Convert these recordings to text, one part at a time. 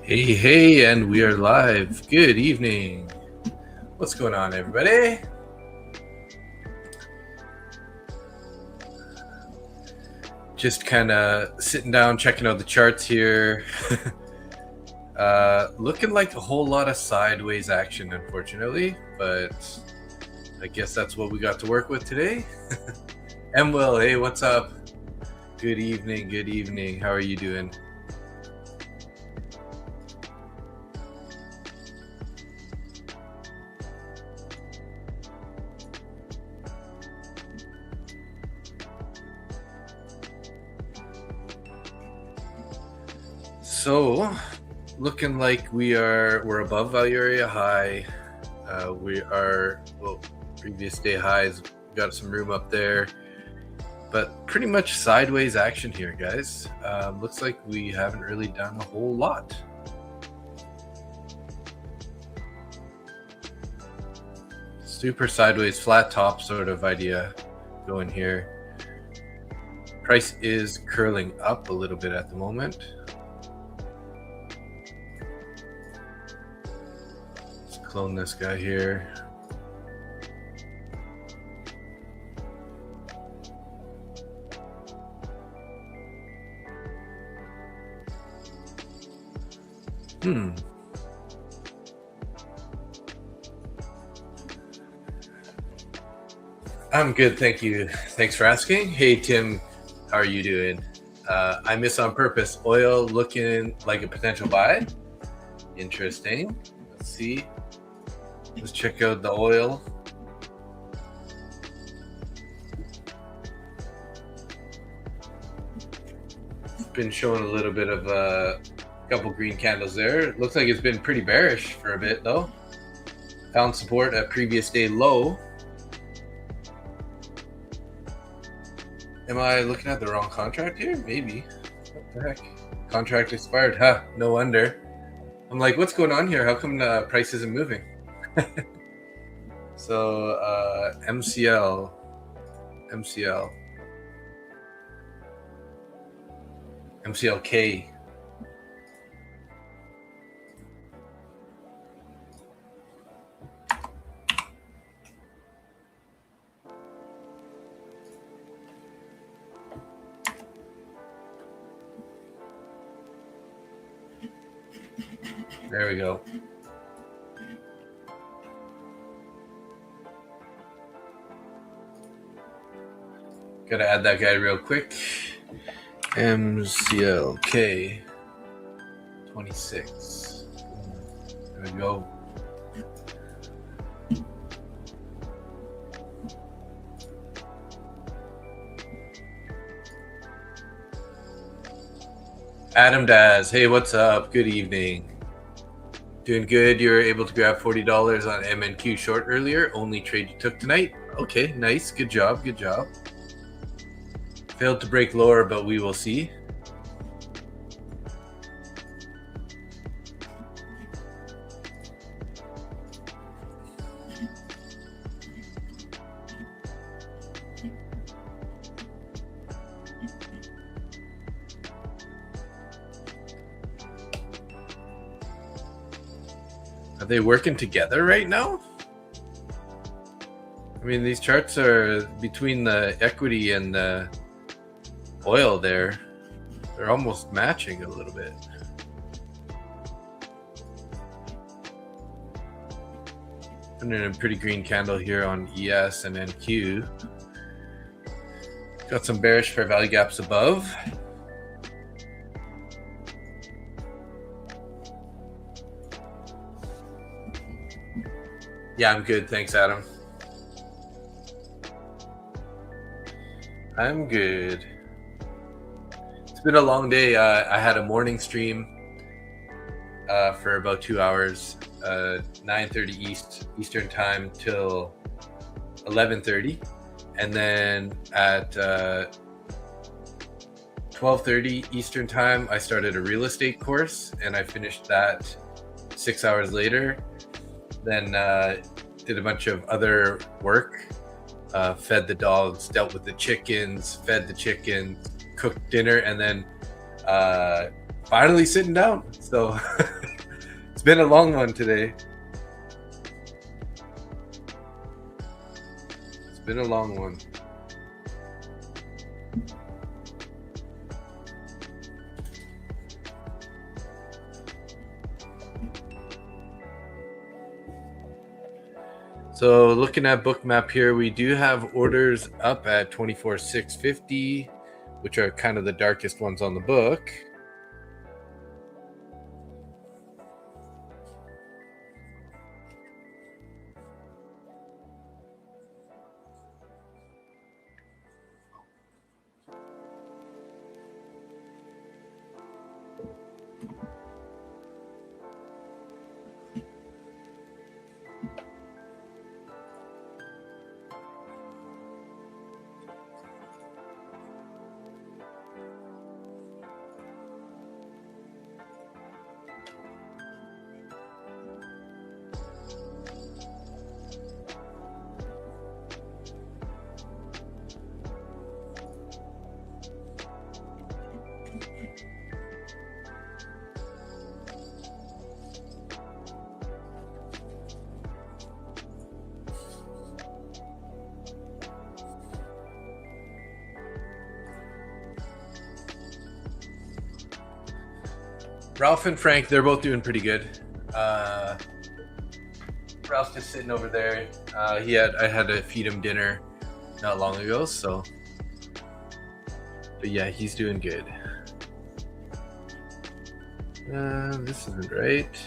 Hey, and we are live. Good evening. What's going on, everybody? Just kind of sitting down, checking out the charts here. Looking like a whole lot of sideways action, unfortunately, but I guess that's what we got to work with today. Will, hey, what's up? Good evening. How are you doing? So, looking like we're above value area high. We are, well, previous day highs, got some room up there, but pretty much sideways action here, guys. Looks like we haven't really done a whole lot. Super sideways, flat top sort of idea going here. Price is curling up a little bit at the moment. Clone this guy here. I'm good, thank you. Thanks for asking. Hey Tim, how are you doing? I miss on purpose. Oil looking like a potential buy. Interesting. Let's see. Let's check out the oil. It's been showing a little bit of a couple green candles there. It looks like it's been pretty bearish for a bit though. Found support at previous day low. Am I looking at the wrong contract here? Maybe. What the heck? Contract expired. Huh, no wonder. I'm like, what's going on here? How come the price isn't moving? So MCL. MCLK. There we go. Gotta add that guy real quick. MCLK 26. There we go. Adam Daz, hey, what's up? Good evening. Doing good. You were able to grab $40 on MNQ short earlier. Only trade you took tonight. Okay, nice. Good job. Failed to break lower, but we will see. Are they working together right now? I mean, these charts are between the equity and the oil there. They're almost matching a little bit. Putting in a pretty green candle here on ES and NQ. Got some bearish fair value gaps above. Yeah, I'm good. Thanks, Adam. I'm good. It's been a long day. I had a morning stream for about 2 hours, 9:30 Eastern time till 11:30, and then at 12:30 Eastern time, I started a real estate course, and I finished that 6 hours later. Then did a bunch of other work, fed the dogs, dealt with the chickens, fed the chickens, cooked dinner, and then finally sitting down. So it's been a long one today. It's been a long one. So looking at bookmap here, we do have orders up at 24,650, which are kind of the darkest ones on the book. Ralph and Frank, they're both doing pretty good. Ralph's just sitting over there. I had to feed him dinner not long ago, so. But yeah, he's doing good. This isn't right.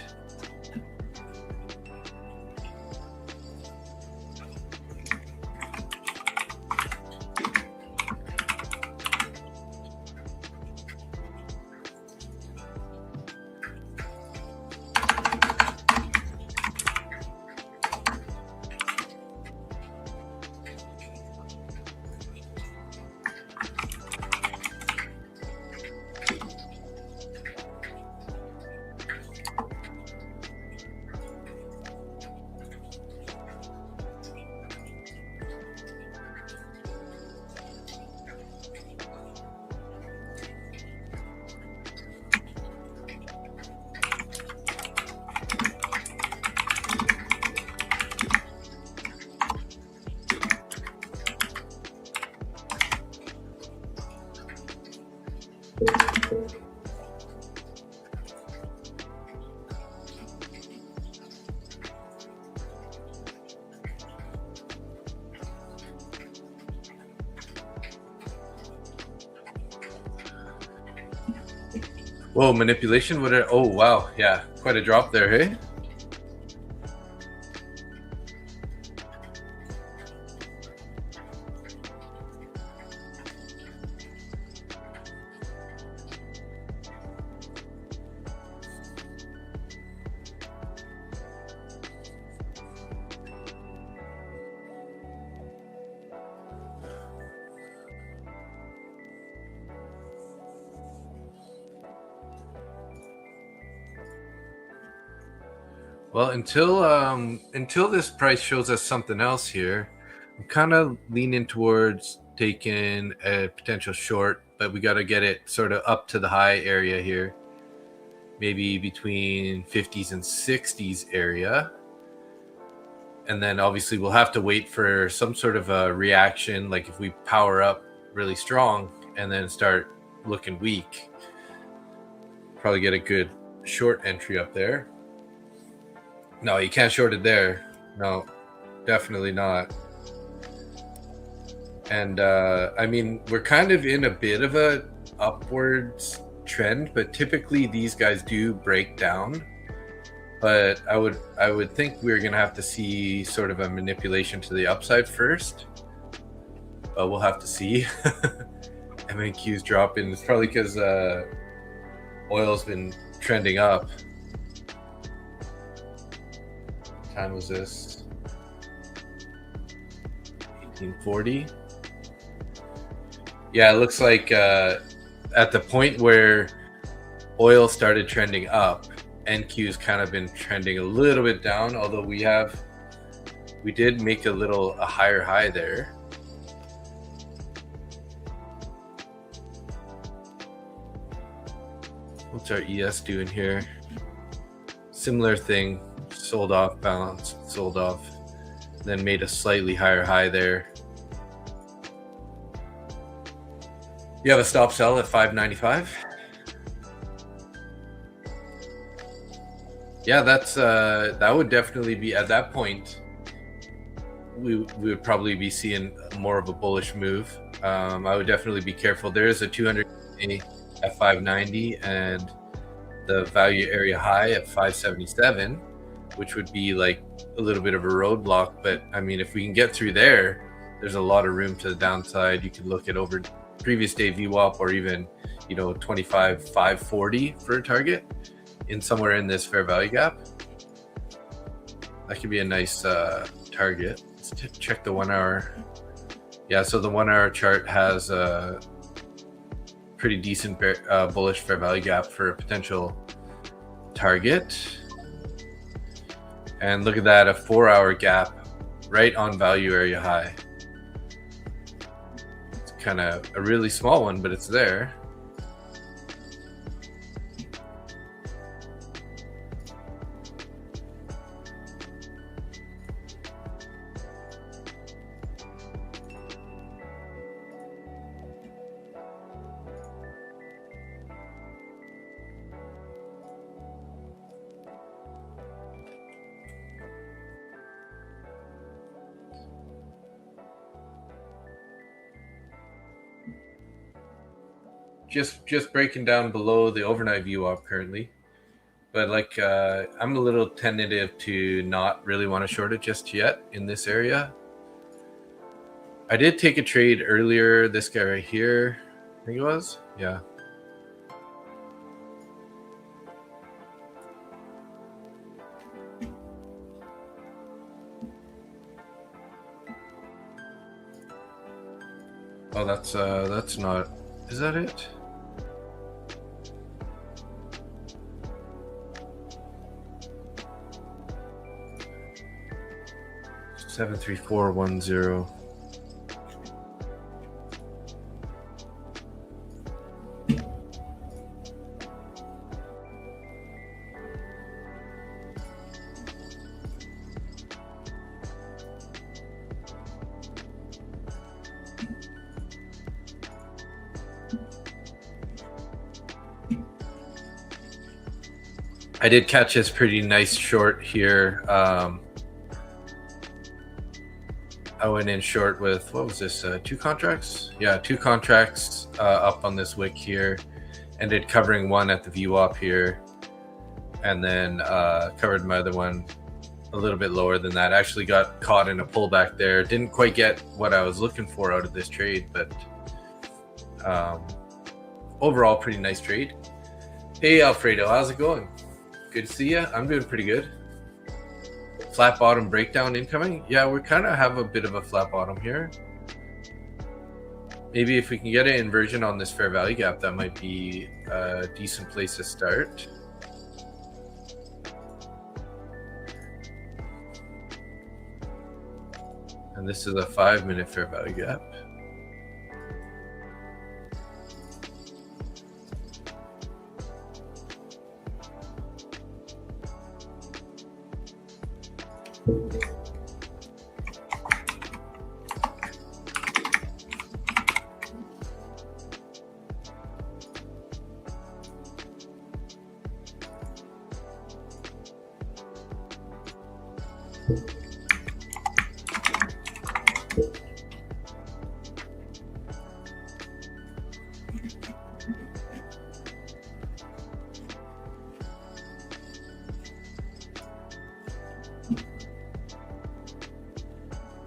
Whoa, manipulation? Oh, wow. Yeah, quite a drop there, hey? Well, until this price shows us something else here, I'm kind of leaning towards taking a potential short, but we got to get it sort of up to the high area here, maybe between 50s and 60s area. And then obviously we'll have to wait for some sort of a reaction, like if we power up really strong and then start looking weak, probably get a good short entry up there. No, you can't short it there. No, definitely not. And I mean, we're kind of in a bit of a upwards trend, but typically these guys do break down. But I would think we're gonna have to see sort of a manipulation to the upside first. But we'll have to see. MNQ's dropping. It's probably because oil's been trending up. What time was this? 1840. Yeah, it looks like at the point where oil started trending up, NQ's kind of been trending a little bit down, although we did make a higher high there. What's our ES doing here? Similar thing, sold off, bounced, sold off, then made a slightly higher high there. You have a stop sell at 595. Yeah, that would definitely be, at that point, we would probably be seeing more of a bullish move. I would definitely be careful. There is a 200 at 590 and the value area high at 577, which would be like a little bit of a roadblock. But I mean, if we can get through there, there's a lot of room to the downside. You could look at over previous day VWAP, or even 25,540 for a target in somewhere in this fair value gap. That could be a nice target. Let's check the 1 hour. Yeah, so the 1 hour chart has a pretty decent bullish fair value gap for a potential target. And look at that, a 4 hour gap right on value area high. It's kind of a really small one, but it's there. Just breaking down below the overnight VWAP currently, but like I'm a little tentative to not really want to short it just yet in this area. I did take a trade earlier, this guy right here, I think it was, yeah. Oh, that's not, is that it? Seven 73410. I did catch this pretty nice short here. I went in short with, what was this, 2 contracts? Yeah, 2 contracts up on this wick here. Ended covering one at the VWAP here. And then covered my other one a little bit lower than that. Actually got caught in a pullback there. Didn't quite get what I was looking for out of this trade, but overall, pretty nice trade. Hey, Alfredo, how's it going? Good to see you. I'm doing pretty good. Flat bottom breakdown incoming. Yeah, we kind of have a bit of a flat bottom here. Maybe if we can get an inversion on this fair value gap, that might be a decent place to start. And this is a 5-minute fair value gap.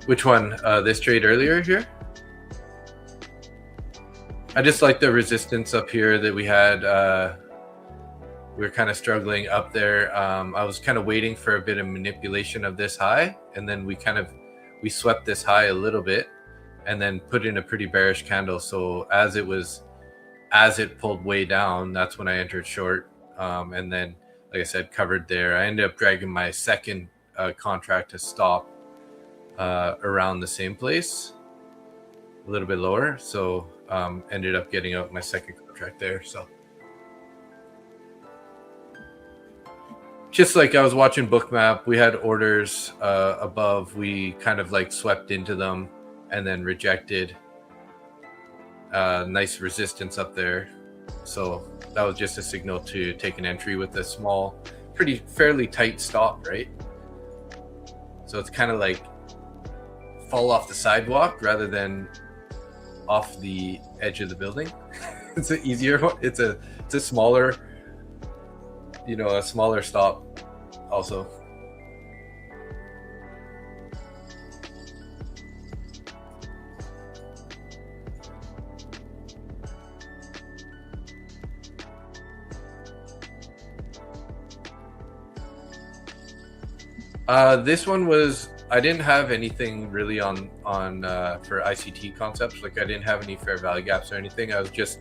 Which one? This trade earlier here? I just like the resistance up here that we had. We were kind of struggling up there. I was kind of waiting for a bit of manipulation of this high, and then we swept this high a little bit and then put in a pretty bearish candle. So as it was as it pulled way down, that's when I entered short. And then, like I said, covered there. I ended up dragging my second contract to stop around the same place, a little bit lower. So ended up getting out my second contract there. So just like I was watching bookmap, we had orders above. We kind of like swept into them and then rejected. Nice resistance up there. So that was just a signal to take an entry with a small, fairly tight stop, right? So it's kind of like fall off the sidewalk rather than off the edge of the building. It's an easier one. It's a smaller, a smaller stop also. This one was, I didn't have anything really on for ICT concepts. Like I didn't have any fair value gaps or anything. I was just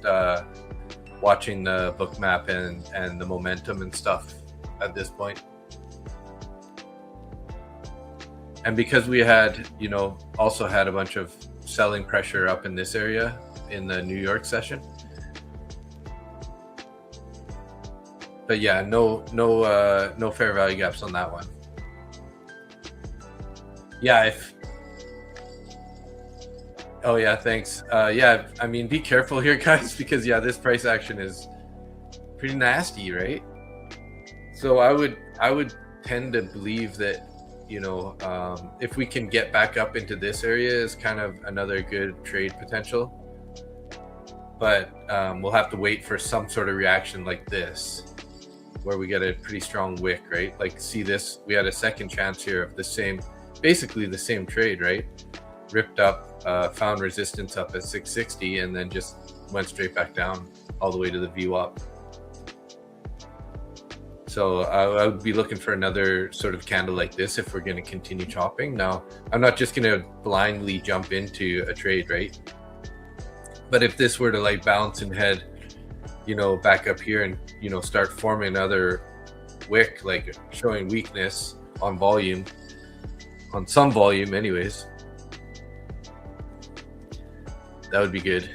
watching the book map and the momentum and stuff at this point. And because we had, also had a bunch of selling pressure up in this area in the New York session. But yeah, no fair value gaps on that one. Yeah, oh yeah, thanks. Yeah, I mean, be careful here, guys, because yeah, this price action is pretty nasty, right? So I would tend to believe that, if we can get back up into this area is kind of another good trade potential. But we'll have to wait for some sort of reaction like this, where we get a pretty strong wick, right? Like, see this, we had a second chance here of basically the same trade, right? Ripped up, found resistance up at 660 and then just went straight back down all the way to the VWAP. So I would be looking for another sort of candle like this if we're going to continue chopping. Now, I'm not just going to blindly jump into a trade, right? But if this were to like bounce and head, back up here and, start forming another wick, like showing weakness on volume, on some volume anyways, that would be good.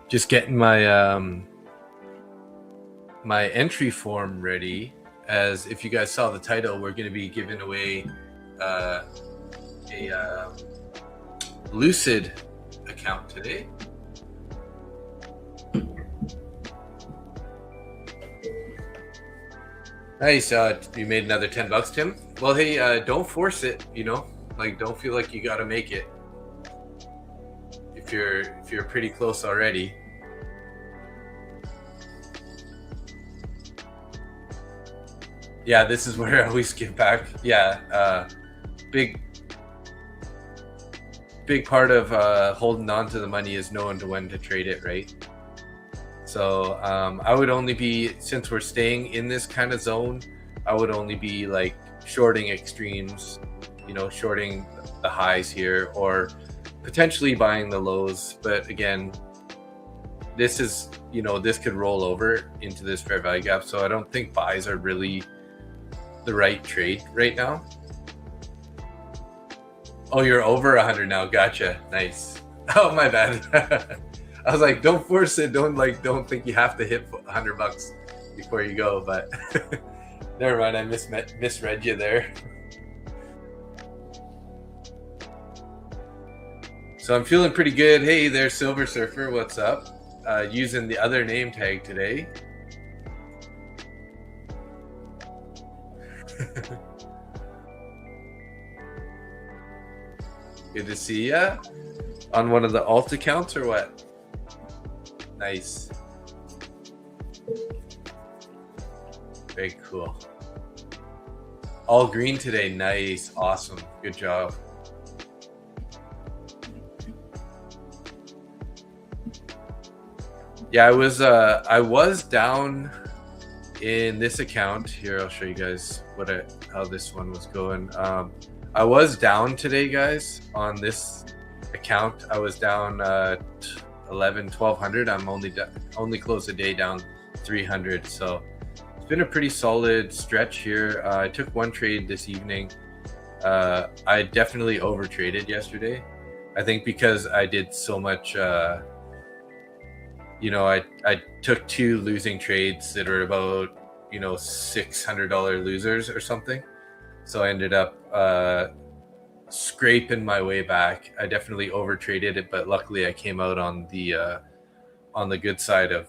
Just getting my my entry form ready, as if you guys saw the title, we're going to be giving away a Lucid account today. Nice. You made another $10, Tim. Well, hey, don't force it, like don't feel like you got to make it if you're pretty close already. Yeah, this is where I always give back. Yeah, big part of holding on to the money is knowing when to trade it, right? So I would only be, since we're staying in this kind of zone, I would only be like shorting extremes, shorting the highs here, or potentially buying the lows. But again, this is, this could roll over into this fair value gap. So I don't think buys are really the right trade right now. Oh, you're over 100 now. Gotcha. Nice. Oh, my bad. I was like, don't force it. Don't think you have to hit $100 before you go. But never mind. I misread you there. So I'm feeling pretty good. Hey there, Silver Surfer. What's up? Using the other name tag today. Good to see ya. On one of the alt accounts or what? Nice. Very cool. All green today. Nice. Awesome. Good job. Yeah, I was down in this account here. I'll show you guys how this one was going. I was down today, guys, on this account. I was down 1200. I'm only closed the day down 300. So it's been a pretty solid stretch here. I took one trade this evening. I definitely overtraded yesterday. I think because I did so much. I took two losing trades that are about $600 losers or something. So I ended up scraping my way back. I definitely overtraded it, but luckily I came out on the good side of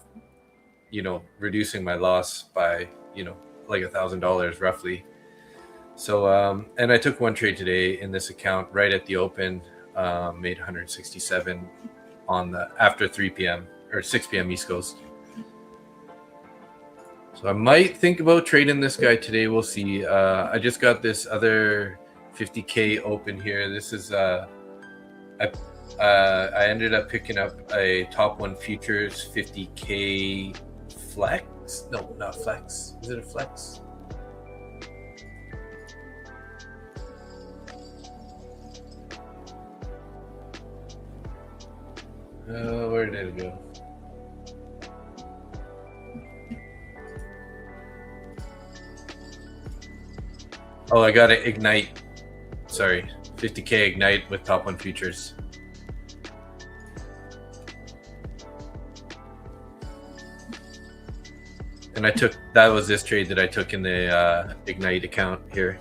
reducing my loss by like $1,000 roughly. So and I took one trade today in this account right at the open, made 167 after 3 p.m. or 6 p.m. East Coast. So I might think about trading this guy today. We'll see. I just got this other 50K open here. This is I ended up picking up a top one futures 50K flex. No, not flex. Is it a flex? Where did it go? Oh, I got to ignite. Sorry, 50K ignite with top one futures. And that was this trade that I took in the ignite account here.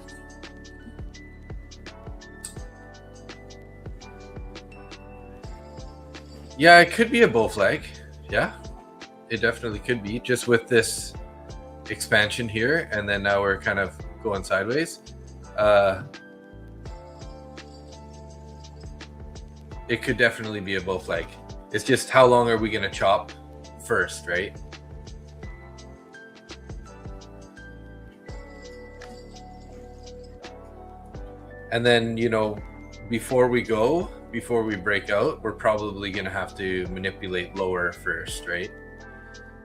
Yeah, it could be a bull flag. Yeah, it definitely could be, just with this expansion here, and then now we're kind of going sideways. It could definitely be a bull flag. It's just how long are we going to chop first, right? And then, before we break out, we're probably going to have to manipulate lower first, right?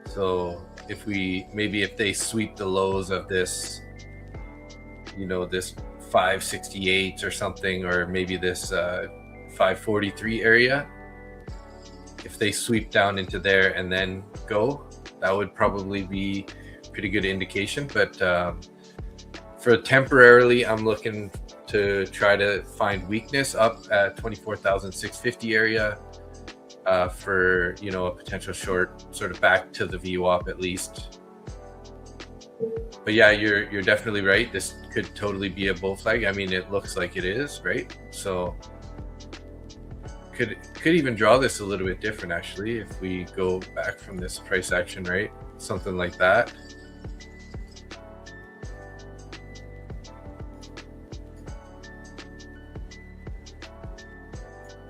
So if they sweep the lows of this, this 568 or something, or maybe this 543 area, if they sweep down into there and then go, that would probably be pretty good indication. But for temporarily, I'm looking to try to find weakness up at 24,650 area for a potential short, sort of back to the VWAP at least. But yeah, you're definitely right. This could totally be a bull flag. I mean, it looks like it is, right? So could even draw this a little bit different actually if we go back from this price action, right? Something like that.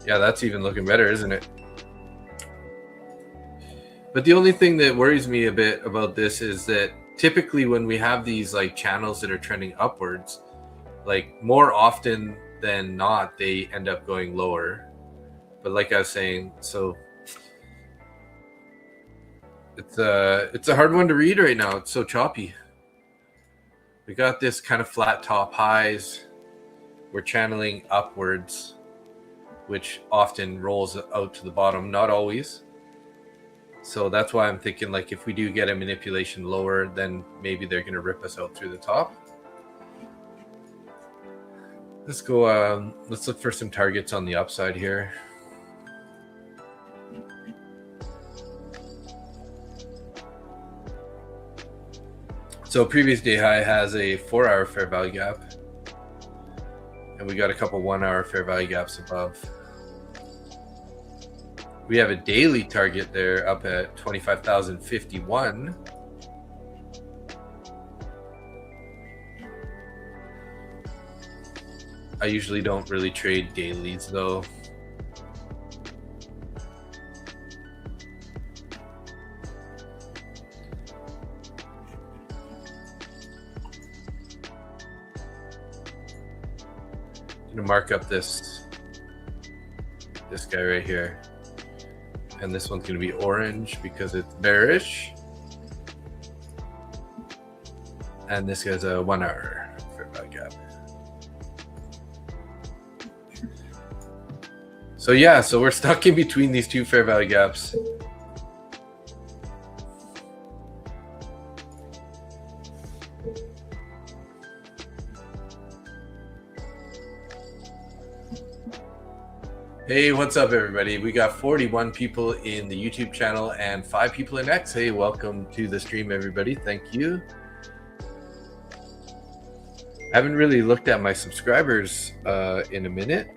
Yeah, that's even looking better, isn't it? But the only thing that worries me a bit about this is that typically when we have these like channels that are trending upwards, like more often than not, they end up going lower. But like I was saying, so it's a hard one to read right now. It's so choppy. We got this kind of flat top highs. We're channeling upwards, which often rolls out to the bottom, not always. So that's why I'm thinking, like, if we do get a manipulation lower, then maybe they're going to rip us out through the top. Let's go, let's look for some targets on the upside here. So previous day high has a 4-hour fair value gap. And we got a couple 1-hour fair value gaps above. We have a daily target there up at 25,051. I usually don't really trade dailies though. I'm gonna mark up this guy right here, and this one's gonna be orange because it's bearish, and this guy's a 1 hour fair value gap. So yeah, so we're stuck in between these two fair value gaps. Hey, what's up everybody? We got 41 people in the YouTube channel and 5 people in X. Hey, welcome to the stream everybody. Thank you. I haven't really looked at my subscribers in a minute.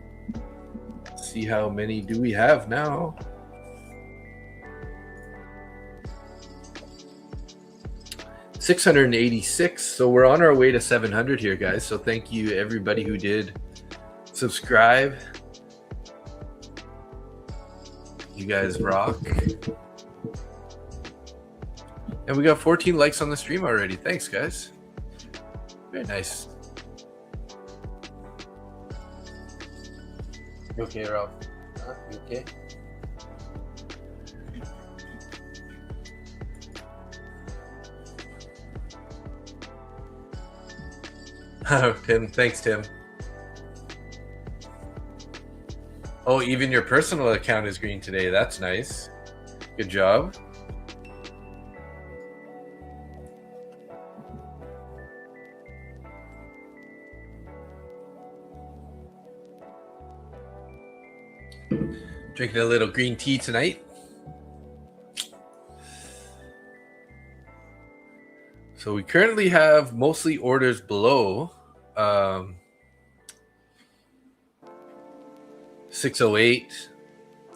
See how many do we have now? $686. So we're on our way to 700 here, guys. So thank you everybody who did subscribe. You guys rock. And we got 14 likes on the stream already. Thanks, guys. Very nice. You okay, Rob? You okay? Tim, thanks, Tim. Oh, even your personal account is green today. That's nice. Good job. Drinking a little green tea tonight. So we currently have mostly orders below 608,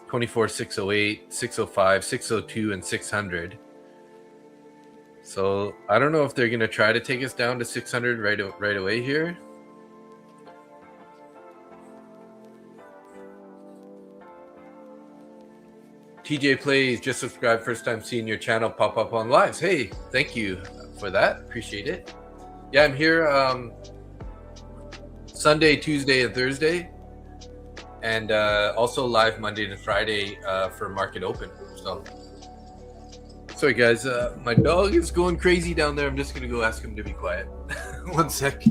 24, 608, 605, 602, and 600. So I don't know if they're going to try to take us down to 600 right away here. TJ Plays, just subscribed, first time seeing your channel pop up on lives. Hey, thank you for that. Appreciate it. Yeah, I'm here Sunday, Tuesday, and Thursday. And also live Monday to Friday for Market Open. So, sorry guys, my dog is going crazy down there. I'm just going to go ask him to be quiet. 1 sec.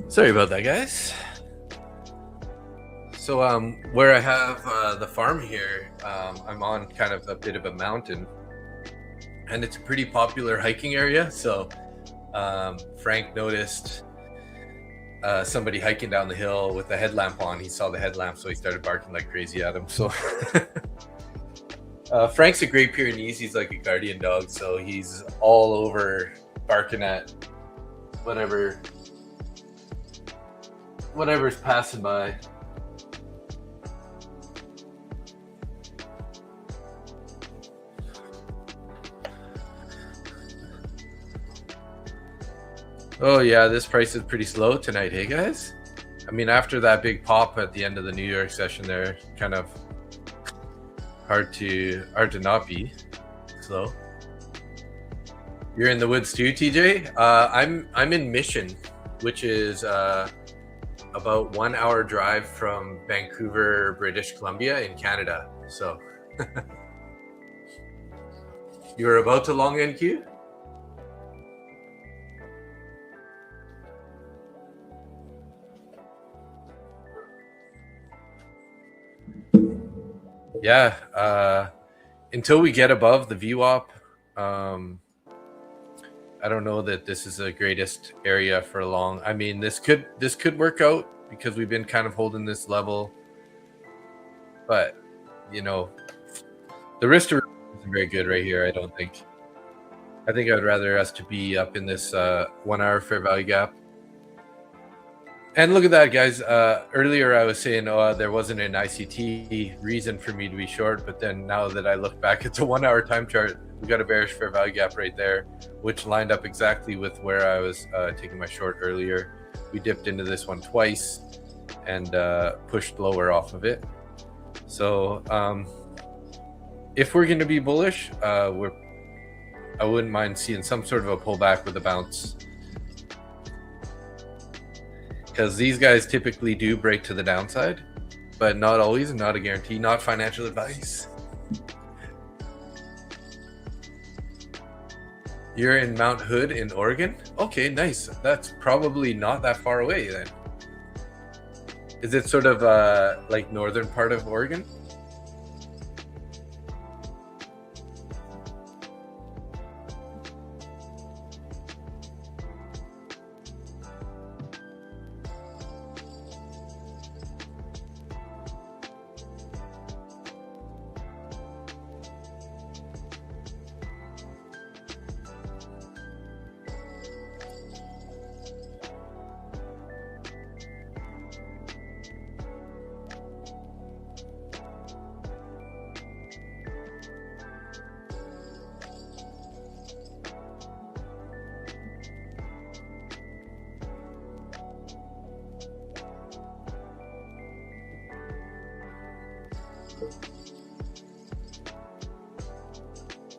Sorry about that, guys. So where I have the farm here, I'm on kind of a bit of a mountain, and it's a pretty popular hiking area. So Frank noticed somebody hiking down the hill with a headlamp on. He saw the headlamp, so he started barking like crazy at him. So Frank's a Great Pyrenees. He's like a guardian dog, so he's all over barking at whatever's passing by. Oh yeah, this price is pretty slow tonight, hey guys? I mean, after that big pop at the end of the New York session there, kind of hard to not be slow. You're in the woods too, TJ? I'm in Mission, which is about 1 hour drive from Vancouver, British Columbia in Canada. So You're about to long NQ? Yeah, until we get above the VWAP, I don't know that this is the greatest area for long. I mean, this could work out because we've been kind of holding this level, but you know, the risk to isn't very good right here. I don't think. I think I'd rather us to be up in this 1 hour fair value gap. And look at that, guys. Earlier I was saying, there wasn't an ICT reason for me to be short, but then now that I look back at the 1 hour time chart, we got a bearish fair value gap right there, which lined up exactly with where I was taking my short earlier. We dipped into this one twice and pushed lower off of it. So if we're going to be bullish, I wouldn't mind seeing some sort of a pullback with a bounce, because these guys typically do break to the downside, but not always, not a guarantee, not financial advice. You're in Mount Hood in Oregon? Okay, nice. That's probably not that far away then. Is it sort of like northern part of Oregon?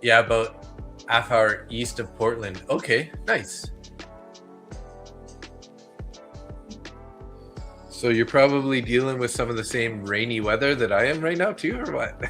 Yeah, about half hour east of Portland. Okay, nice. So you're probably dealing with some of the same rainy weather that I am right now too, or what?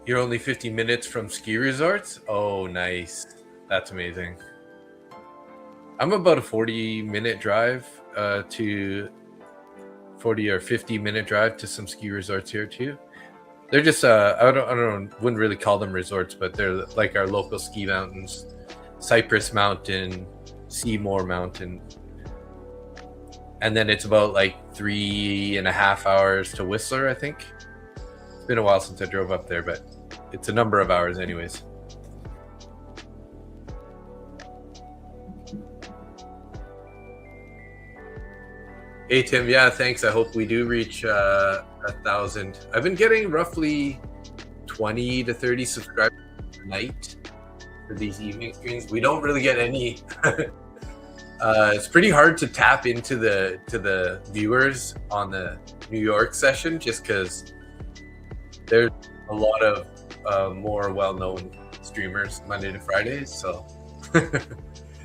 You're only 50 minutes from ski resorts? Oh, nice. That's amazing. I'm about a 40-minute drive to 40 or 50-minute drive to some ski resorts here too. They're just wouldn't really call them resorts, but they're like our local ski mountains. Cypress Mountain, Seymour Mountain. And then it's about like 3.5 hours to Whistler, I think. It's been a while since I drove up there, but it's a number of hours anyways. Hey Tim, yeah, thanks. I hope we do reach 1,000. I've been getting roughly 20 to 30 subscribers a night for these evening streams. We don't really get any. It's pretty hard to tap into the viewers on the New York session, just because there's a lot of more well-known streamers Monday to Fridays. So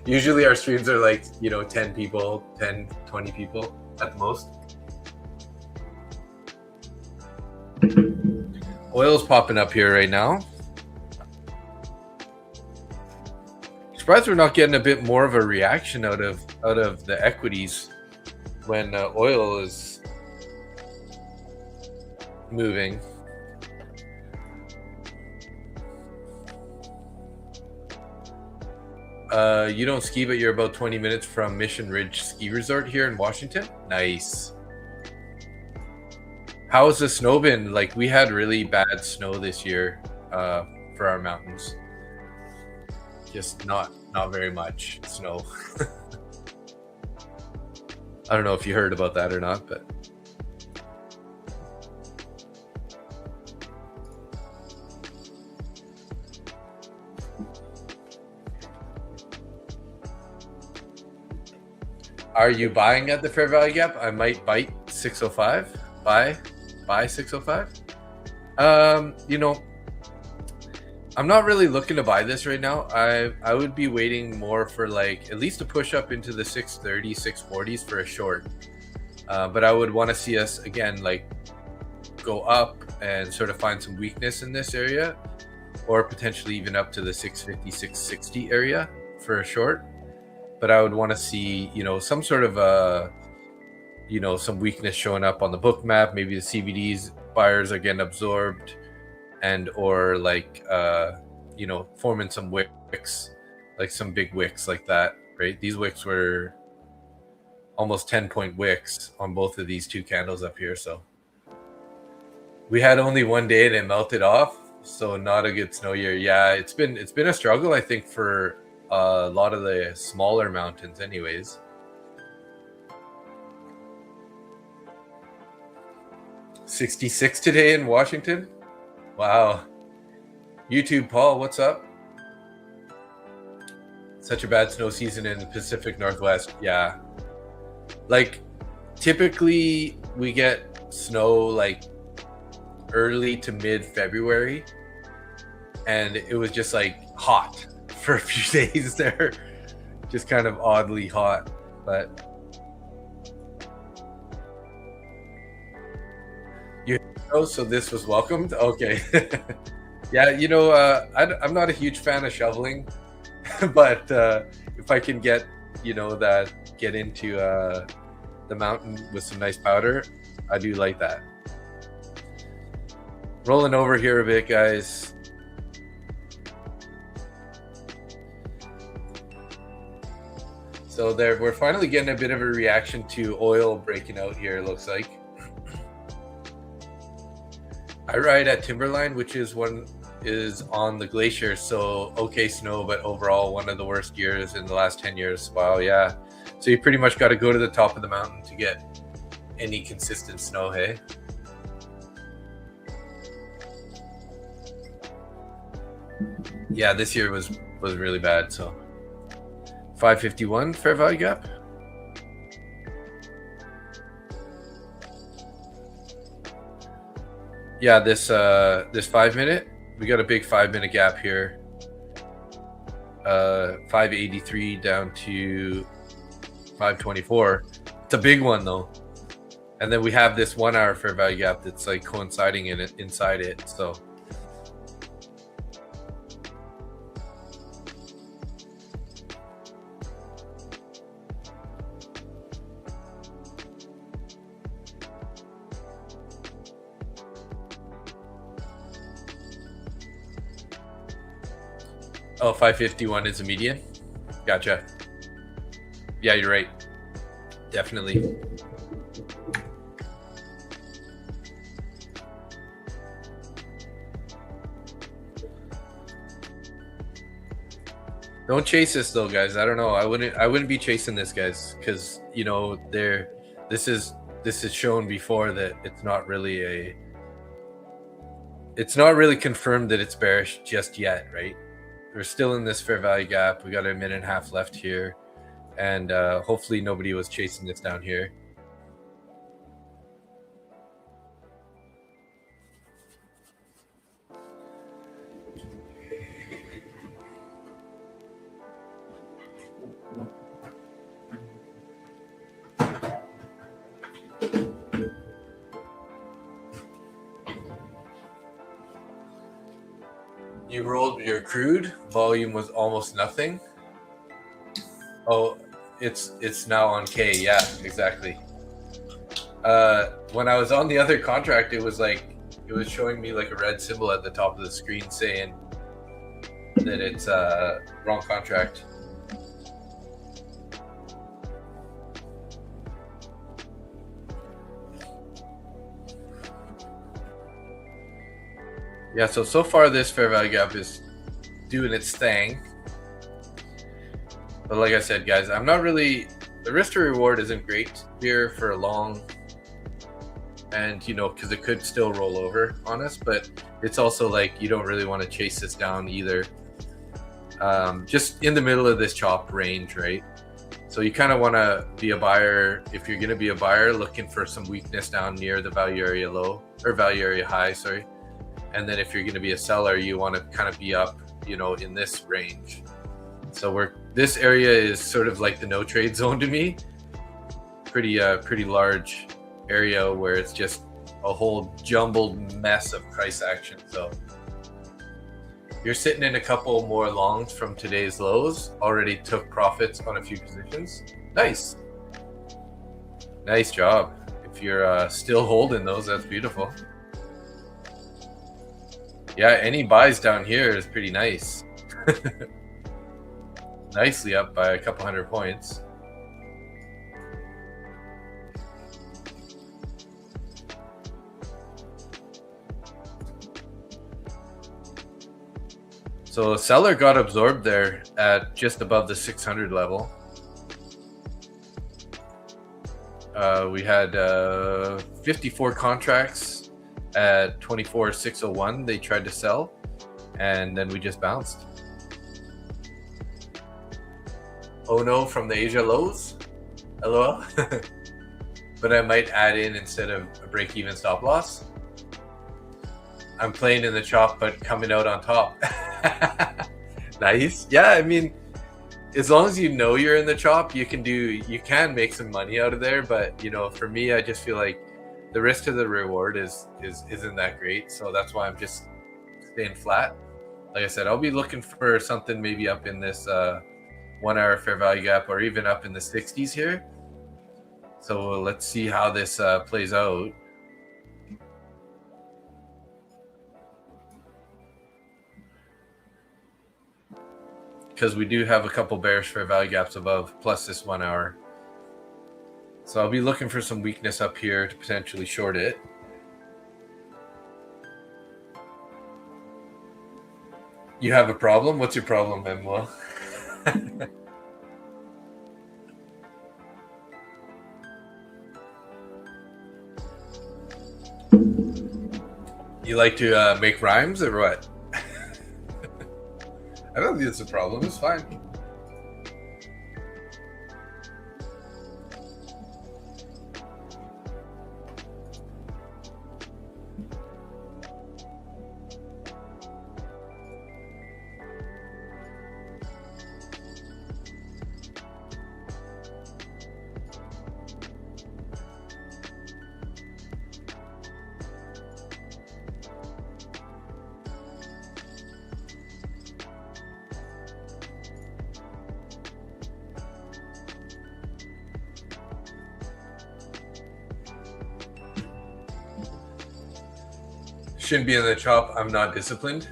usually our streams are like, 10 people, 10, 20 people at the most. Oil's popping up here right now. Surprised we're not getting a bit more of a reaction out of the equities when oil is moving. You don't ski, but you're about 20 minutes from Mission Ridge Ski Resort here in Washington. Nice. How's the snow been? Like, we had really bad snow this year for our mountains. Just not very much snow. I don't know if you heard about that or not, but are you buying at the Fair Value Gap? I might bite 605. Buy 605. You know, I'm not really looking to buy this right now. I would be waiting more for like at least a push up into the 630, 640s for a short. But I would want to see us again like go up and sort of find some weakness in this area, or potentially even up to the 650, 660 area for a short. But I would want to see, you know, some sort of you know, some weakness showing up on the book map. Maybe the CVDs buyers are getting absorbed, and or like you know, forming some wicks, like some big wicks like that, right? These wicks were almost 10-point wicks on both of these two candles up here. So we had only one day and it melted off, so not a good snow year. Yeah, it's been a struggle, I think, for a lot of the smaller mountains anyways. $66 today in Washington. Wow. YouTube Paul, what's up? Such a bad snow season in the Pacific Northwest. Yeah, like typically we get snow like early to mid-February, and it was just like hot for a few days there, just kind of oddly hot. But you know, so this was welcomed. Okay. Yeah, you know, I'm not a huge fan of shoveling, but if I can get, you know, get into the mountain with some nice powder, I do like that. Rolling over here a bit, guys. So there, we're finally getting a bit of a reaction to oil breaking out here, it looks like. I ride at Timberline, which is on the glacier, so okay snow, but overall one of the worst years in the last 10 years. Wow, yeah. So you pretty much got to go to the top of the mountain to get any consistent snow, hey? Yeah, this year was really bad. So 551 Fair Value Gap. Yeah, this 5 minute, we got a big 5 minute gap here. 583 down to 524. It's a big one though. And then we have this 1 hour Fair Value Gap that's like coinciding in it, inside it. So oh, 551 is a median. Gotcha. Yeah, you're right. Definitely. Don't chase this though, guys. I don't know. I wouldn't be chasing this, guys, because you know this is shown before that it's not really confirmed that it's bearish just yet, right? We're still in this Fair Value Gap. We got a minute and a half left here, and hopefully nobody was chasing this down here. You rolled your crude, volume was almost nothing. Oh, it's now on K. Yeah, exactly. When I was on the other contract, it was showing me like a red symbol at the top of the screen saying that it's wrong contract. Yeah, so far this fair value gap is doing its thing. But like I said, guys, I'm not really, the risk to reward isn't great here for a long, and you know, because it could still roll over on us, but it's also like you don't really want to chase this down either. Just in the middle of this chop range, right? So you kind of want to be a buyer. If you're going to be a buyer, looking for some weakness down near the value area low, or value area high, sorry. And then if you're going to be a seller, you want to kind of be up, you know, in this range. So this area is sort of like the no trade zone to me. Pretty large area where it's just a whole jumbled mess of price action. So you're sitting in a couple more longs from today's lows. Already took profits on a few positions. Nice job. If you're still holding those, that's beautiful. Yeah, any buys down here is pretty nice. Nicely up by a couple 100 points. So seller got absorbed there at just above the 600 level. We had 54 contracts at 24,601 they tried to sell, and then we just bounced. Oh no, from the Asia lows? LOL. But I might add in, instead of a break-even stop loss, I'm playing in the chop but coming out on top. Nice. Yeah, I mean, as long as you know you're in the chop, you can make some money out of there. But you know, for me, I just feel like the risk to the reward isn't that great. So that's why I'm just staying flat. Like I said, I'll be looking for something maybe up in this 1 hour fair value gap, or even up in the 60s here. So let's see how this plays out. Because we do have a couple bearish fair value gaps above, plus this 1 hour. So I'll be looking for some weakness up here to potentially short it. You have a problem? What's your problem, Emma? You like to make rhymes or what? I don't think it's a problem. It's fine. Shouldn't be in the chop. I'm not disciplined.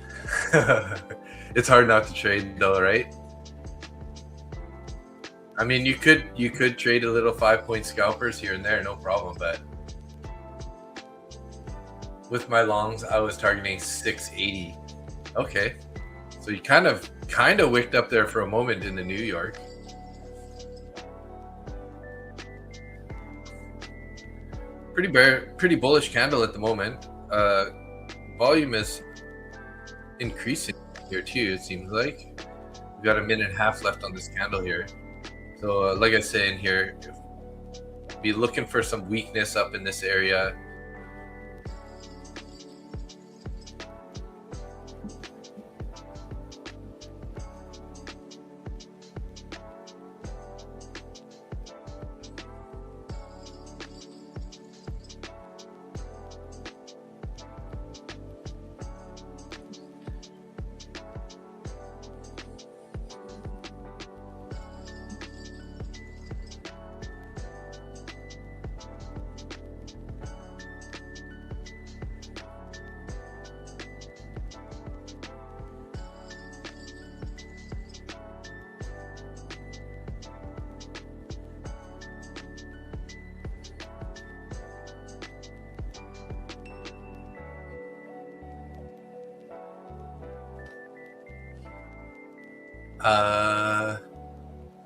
It's hard not to trade though, right? I mean, you could trade a little 5-point scalpers here and there, no problem. But with my longs, I was targeting 680. Okay, so you kind of wicked up there for a moment in the New York. Pretty bullish candle at the moment. Volume is increasing here too, it seems like. We've got a minute and a half left on this candle here. So like I say in here, be looking for some weakness up in this area.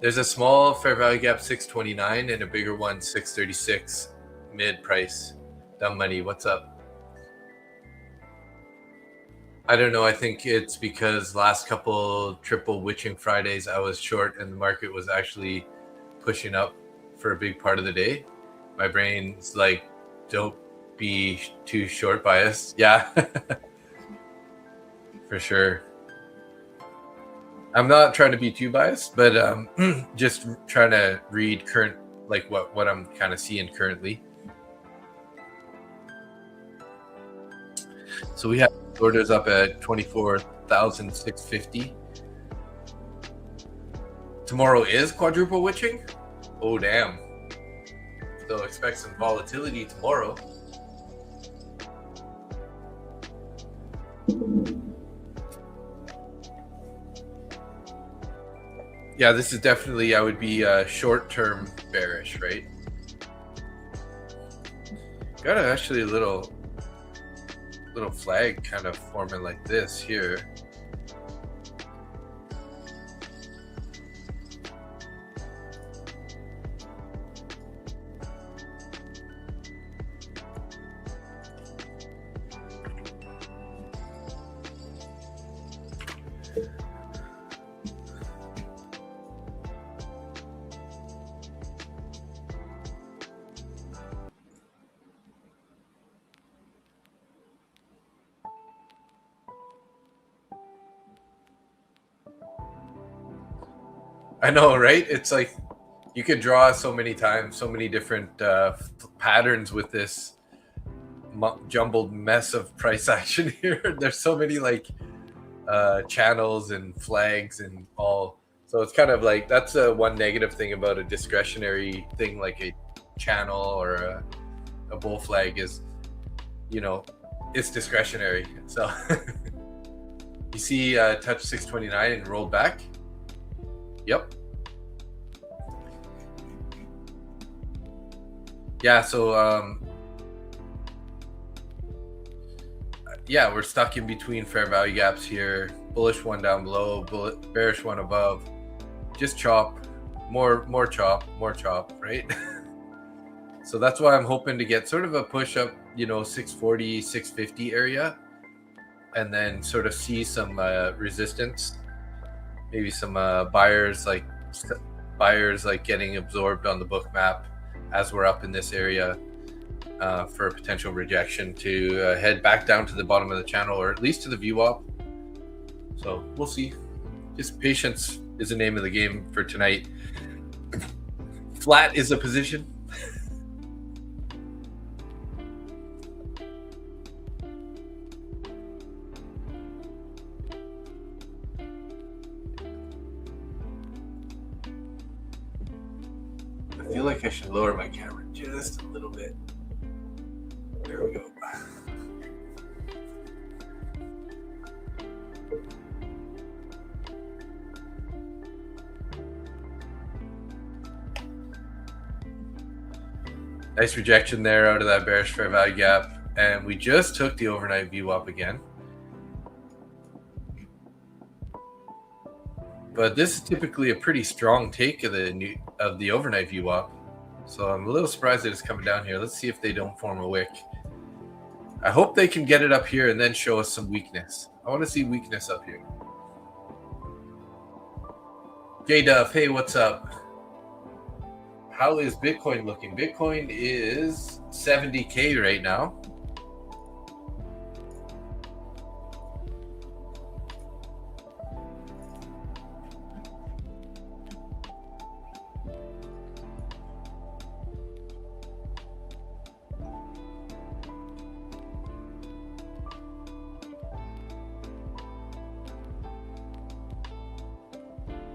There's a small fair value gap 629 and a bigger one 636 mid price. Dumb money, what's up? I don't know. I think it's because last couple triple witching Fridays I was short and the market was actually pushing up for a big part of the day. My brain's like, don't be too short biased. Yeah, for sure. I'm not trying to be too biased, but just trying to read current, like what I'm kind of seeing currently. So we have orders up at 24,650. Tomorrow is quadruple witching. Oh damn! So expect some volatility tomorrow. Yeah, this is definitely, I would be short-term bearish, right? Got actually a little flag kind of forming like this here. I know, right? It's like you could draw so many times, so many different patterns with this jumbled mess of price action here. There's so many like channels and flags and all. So it's kind of like, that's one negative thing about a discretionary thing like a channel or a bull flag is, you know, it's discretionary. So you see touch 629 and rolled back. Yep. Yeah, so yeah, we're stuck in between fair value gaps here. Bullish one down below, bearish one above. Just chop, more chop, right? So that's why I'm hoping to get sort of a push up, you know, 640, 650 area, and then sort of see some resistance. Maybe some buyers like getting absorbed on the bookmap as we're up in this area for a potential rejection to head back down to the bottom of the channel, or at least to the VWAP. So we'll see. Just patience is the name of the game for tonight. Flat is a position. I feel like I should lower my camera just a little bit. There we go. Nice rejection there out of that bearish fair value gap. And we just took the overnight VWAP again. But this is typically a pretty strong take of the overnight VWAP. So I'm a little surprised that it's coming down here. Let's see if they don't form a wick. I hope they can get it up here and then show us some weakness. I want to see weakness up here. J-Duff, hey, what's up? How is Bitcoin looking? Bitcoin is 70K right now.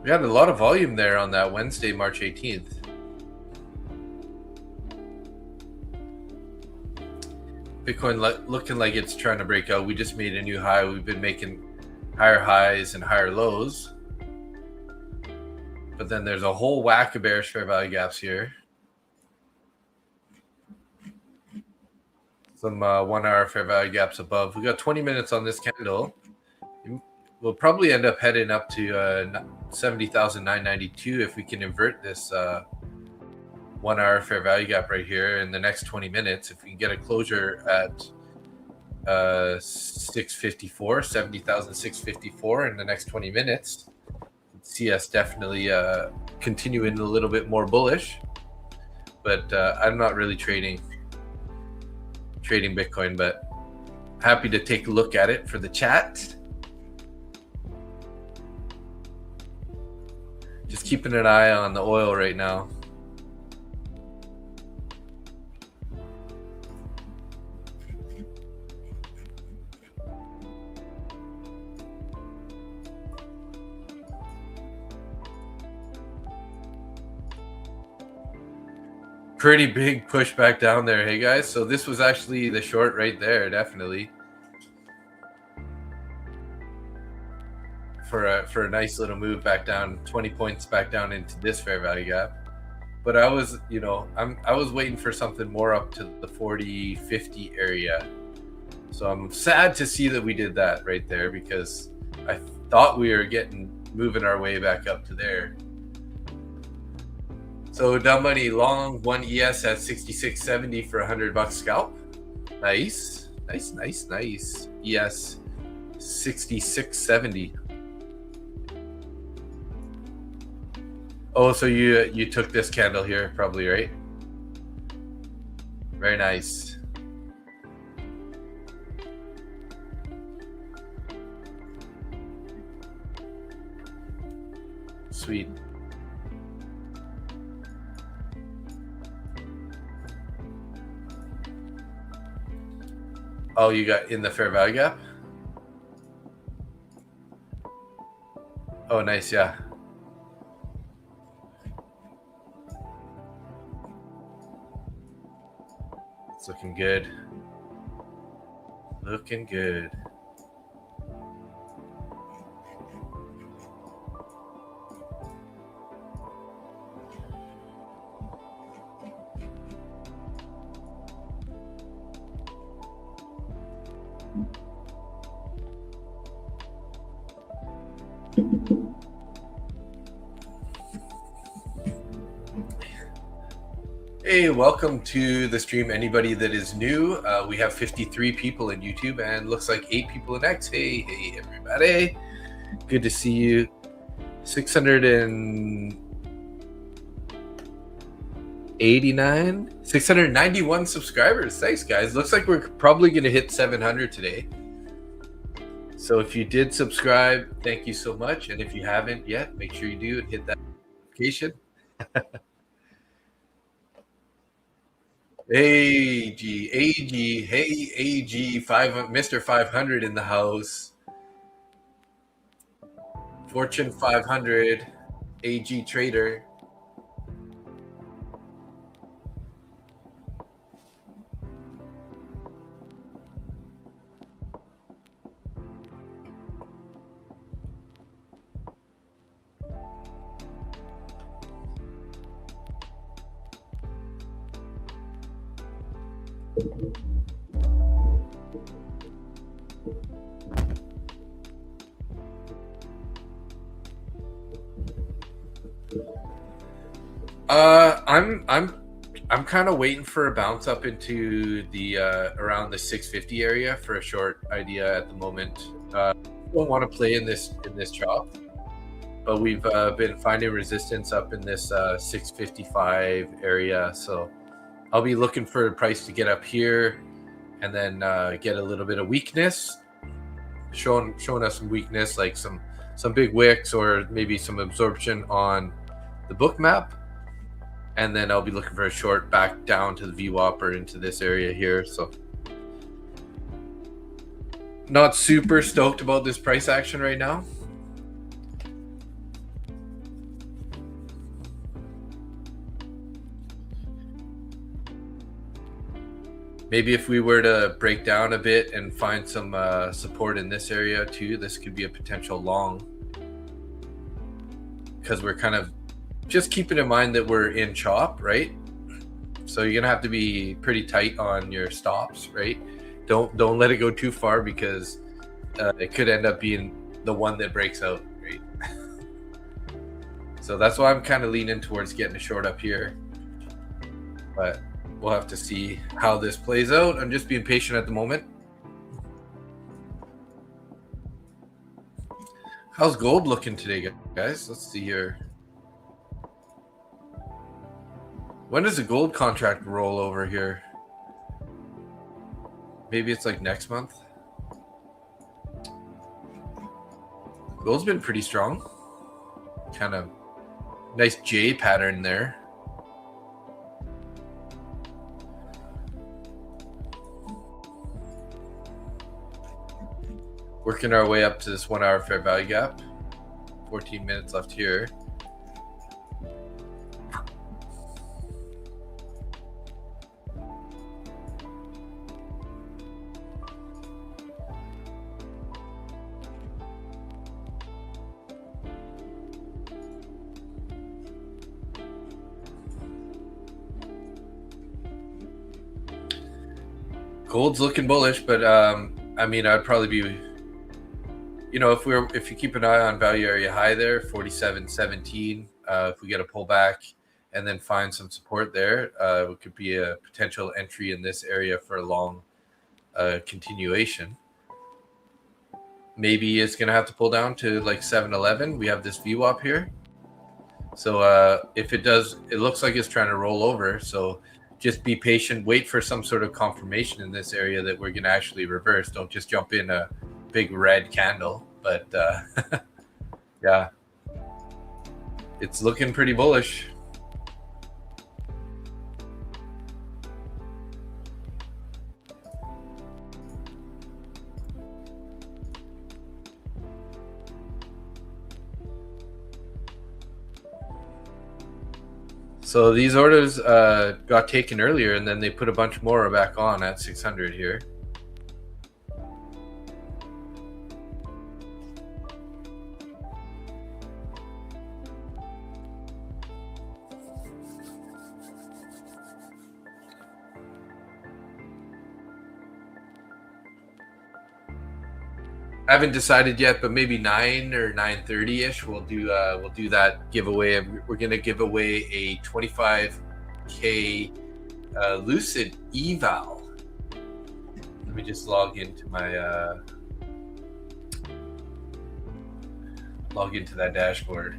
We had a lot of volume there on that Wednesday, March 18th. Bitcoin looking like it's trying to break out. We just made a new high. We've been making higher highs and higher lows. But then there's a whole whack of bearish fair value gaps here. Some 1 hour fair value gaps above. We got 20 minutes on this candle. we'll probably end up heading up to 70,992 if we can invert this 1 hour fair value gap right here in the next 20 minutes. If we can get a closure at 654, 70,654 in the next 20 minutes, see us definitely continuing a little bit more bullish. But I'm not really trading Bitcoin, but happy to take a look at it for the chat. Just keeping an eye on the oil right now. Pretty big push back down there, hey guys. So this was actually the short right there, definitely. For a nice little move back down, 20 points back down into this fair value gap. But I was, I was waiting for something more up to the 40-50 area. So I'm sad to see that we did that right there, because I thought we were moving our way back up to there. So dumb money long 1 ES at 66.70 for $100 scalp. Nice. ES 66.70. Oh, so you took this candle here, probably, right? Very nice. Sweet. Oh, you got in the fair value gap? Oh, nice, yeah. It's looking good. Looking good. Hey, welcome to the stream. Anybody that is new, we have 53 people in YouTube and looks like 8 people in X. Hey everybody, good to see you. 691 subscribers. Thanks guys. Looks like we're probably gonna hit 700 today. So if you did subscribe, thank you so much. And if you haven't yet, make sure you do and hit that notification. AG, hey AG, Mr. 500 in the house. Fortune 500, AG trader. I'm kind of waiting for a bounce up into the around the 650 area for a short idea at the moment. Don't want to play in this chop, but we've been finding resistance up in this 655 area. So I'll be looking for a price to get up here, and then get a little bit of weakness, showing us some weakness, like some big wicks or maybe some absorption on the bookmap. And then I'll be looking for a short back down to the VWAP or into this area here. So not super stoked about this price action right now. Maybe if we were to break down a bit and find some support in this area too, this could be a potential long, because we're kind of just keeping in mind that we're in chop, right? So you're gonna have to be pretty tight on your stops, right? Don't let it go too far, because it could end up being the one that breaks out, right? So that's why I'm kind of leaning towards getting a short up here, but we'll have to see how this plays out. I'm just being patient at the moment. How's gold looking today, guys? Let's see here. When does the gold contract roll over here? Maybe it's like next month. Gold's been pretty strong. Kind of nice J pattern there. Working our way up to this 1 hour fair value gap. 14 minutes left here. Gold's looking bullish, but I mean, I'd probably be, you know, if you keep an eye on value area high there, 47.17. If we get a pullback and then find some support there, it could be a potential entry in this area for a long continuation. Maybe it's going to have to pull down to like 711. We have this VWAP here. So if it does, it looks like it's trying to roll over. So just be patient, wait for some sort of confirmation in this area that we're going to actually reverse. Don't just jump in a big red candle. But yeah, it's looking pretty bullish. So these orders got taken earlier, and then they put a bunch more back on at 600 here. I haven't decided yet, but maybe 9 or 9:30 ish. We'll do that giveaway. We're gonna give away a 25K Lucid eval. Let me just log into my log into that dashboard.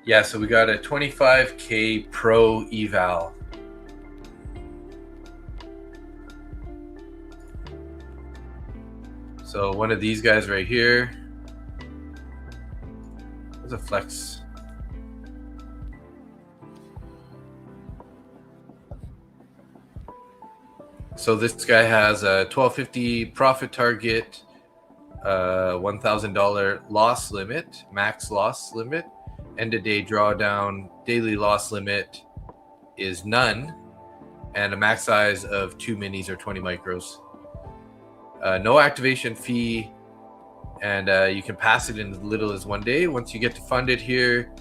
Yeah, so we got a 25K Pro eval. So one of these guys right here. There's a flex. So this guy has a $12.50 profit target, $1,000 loss limit, max loss limit. End of day drawdown, daily loss limit is none, and a max size of 2 minis or 20 micros. No activation fee, and you can pass it in as little as 1 day. Once you get to fund it here,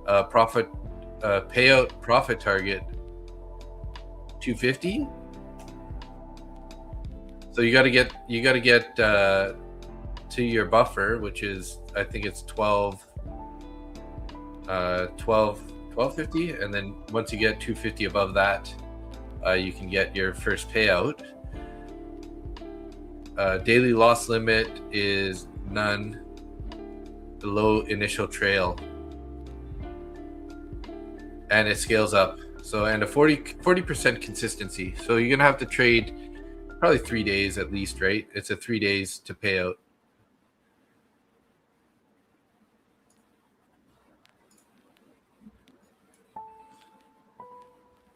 payout profit target $250. So you got to get to your buffer, which is, I think it's 12.50, and then once you get 250 above that, you can get your first payout. Daily loss limit is none, below initial trail, and it scales up. So, and a 40% consistency. So you're gonna have to trade probably 3 days at least, right? It's a 3 days to pay out.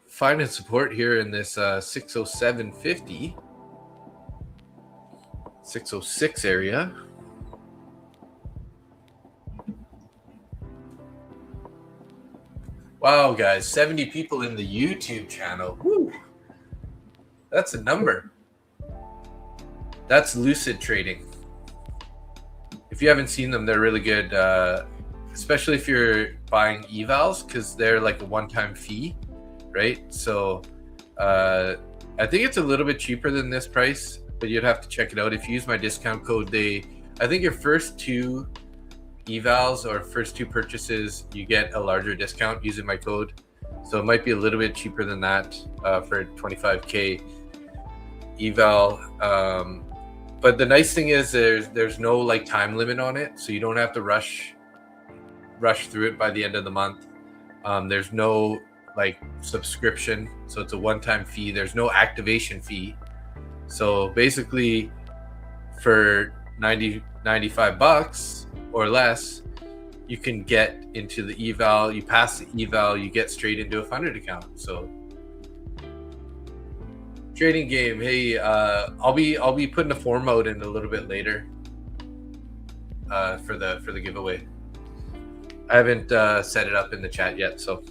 Finding support here in this 607.50, 606 area. Wow, guys, 70 people in the YouTube channel. Woo! That's a number. That's Lucid trading. If you haven't seen them, they're really good, especially if you're buying evals, because they're like a one-time fee, right? So I think it's a little bit cheaper than this price, but you'd have to check it out. If you use my discount code, I think your first 2 evals or first 2 purchases, you get a larger discount using my code. So it might be a little bit cheaper than that for 25K eval. But the nice thing is there's no like time limit on it, so you don't have to rush through it by the end of the month. There's no like subscription, so it's a one-time fee. There's no activation fee. So basically for 95 bucks or less, you can get into the eval. You pass the eval, you get straight into a funded account. So trading game. Hey, I'll be putting a form out in a little bit later for the giveaway. I haven't set it up in the chat yet, so.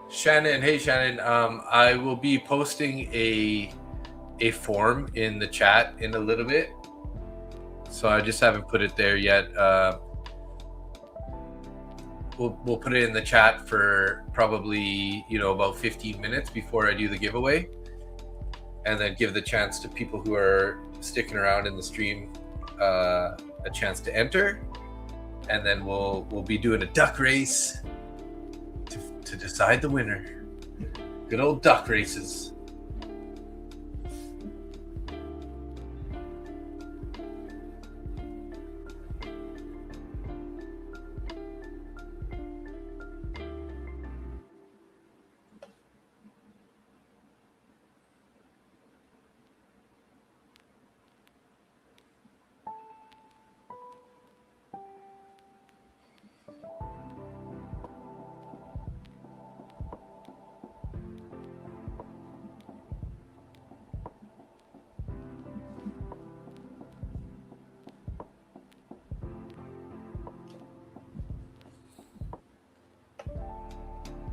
Shannon, hey Shannon, I will be posting a form in the chat in a little bit, so I just haven't put it there yet. We'll put it in the chat for probably about 15 minutes before I do the giveaway, and then give the chance to people who are sticking around in the stream a chance to enter, and then we'll be doing a duck race to decide the winner. Good old duck races.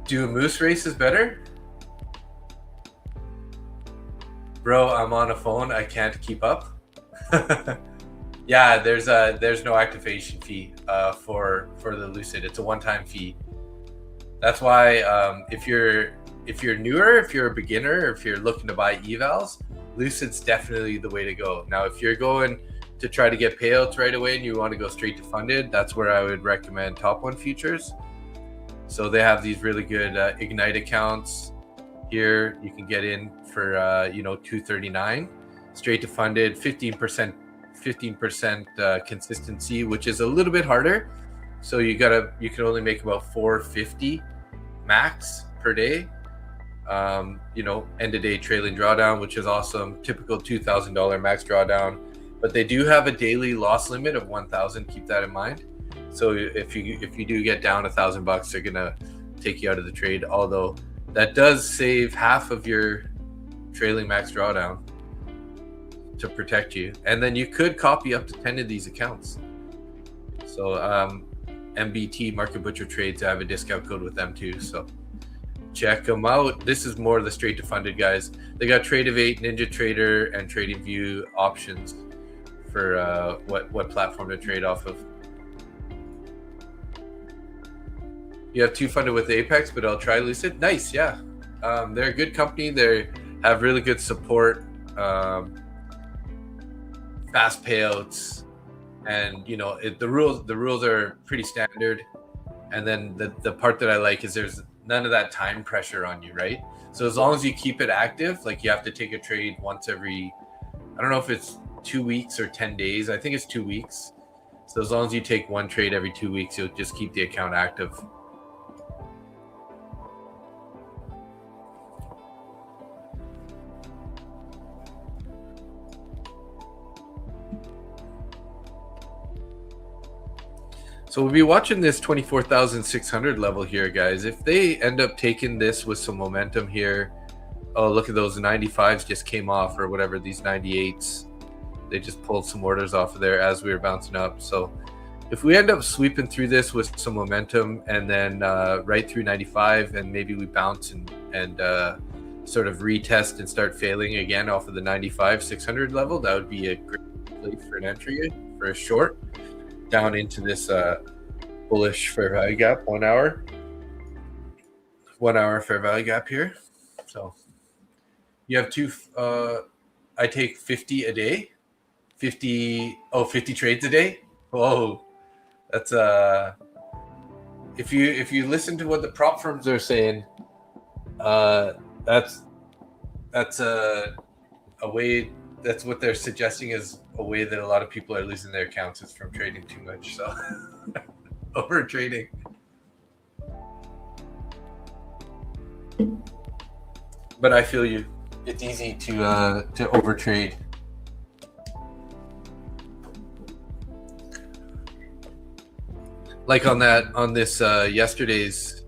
Do a moose race is better? Bro, I'm on a phone. I can't keep up. Yeah, there's no activation fee for the Lucid. It's a one-time fee. That's why if you're newer, if you're a beginner, if you're looking to buy evals, Lucid's definitely the way to go. Now, if you're going to try to get payouts right away and you want to go straight to funded, that's where I would recommend Top One Futures. So they have these really good Ignite accounts here. You can get in for $239 straight to funded, 15% consistency, which is a little bit harder. So you can only make about $450 max per day. End of day trailing drawdown, which is awesome. Typical $2,000 max drawdown, but they do have a daily loss limit of 1,000. Keep that in mind. So if you do get down $1,000, they're gonna take you out of the trade. Although that does save half of your trailing max drawdown to protect you, and then you could copy up to 10 of these accounts. So MBT Market Butcher Trades, I have a discount code with them too. So check them out. This is more of the straight to funded guys. They got Trade of 8, Ninja Trader, and TradingView options for what platform to trade off of. You have 2 funded with Apex, but I'll try Lucid. Nice, yeah. They're a good company. They have really good support, fast payouts, and the rules are pretty standard. And then the part that I like is there's none of that time pressure on you, right? So as long as you keep it active, like you have to take a trade once every, I don't know if it's 2 weeks or 10 days. I think it's 2 weeks. So as long as you take one trade every 2 weeks, you'll just keep the account active. So we'll be watching this 24,600 level here, guys. If they end up taking this with some momentum here, oh, look at those 95s just came off, or whatever, these 98s. They just pulled some orders off of there as we were bouncing up. So if we end up sweeping through this with some momentum and then right through 95, and maybe we bounce and sort of retest and start failing again off of the 95,600 level, that would be a great place for an entry for a short down into this bullish fair value gap, 1 hour fair value gap here. So you have two, I take 50 a day, 50 trades a day. Whoa, that's if you listen to what the prop firms are saying, that's a way, that's what they're suggesting is a way that a lot of people are losing their accounts is from trading too much. So over trading. But I feel you. It's easy to overtrade. Like on this yesterday's,